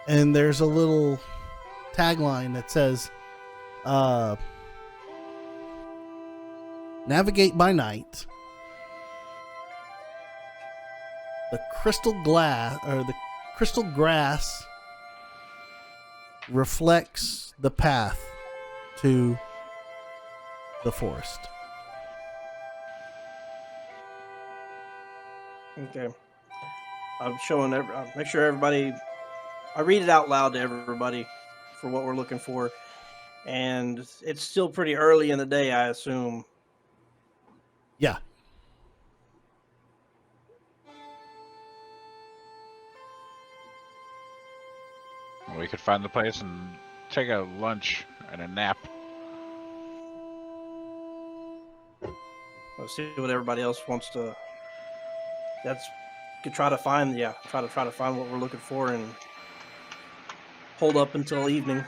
And there's a little tagline that says, navigate by night. The crystal grass reflects the path to the forest. Okay. I'm showing make sure everybody. I read it out loud to everybody for what we're looking for, and it's still pretty early in the day, I assume. Yeah. We could find the place and take a lunch and a nap. Let's see what everybody else wants to. Could try to find try to find what we're looking for and hold up until evening. I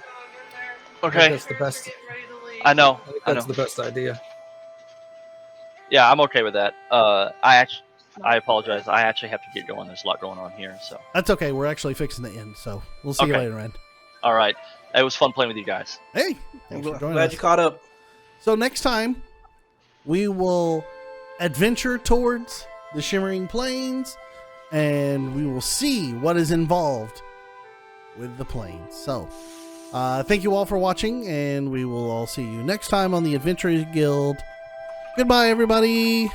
think Okay. that's the best. I know. I think I that's know. the best idea. Yeah, I'm okay with that. I apologize. I actually have to get going. There's a lot going on here. So, That's okay. We're actually fixing to end, so we'll see you Okay. later, Ren. all right. It was fun playing with you guys. Hey, I'm thanks for joining glad us. you caught up. So next time, we will adventure towards the Shimmering Plains, and we will see what is involved with the plains. So, thank you all for watching, and we will all see you next time on the Adventurers Guild. Goodbye, everybody.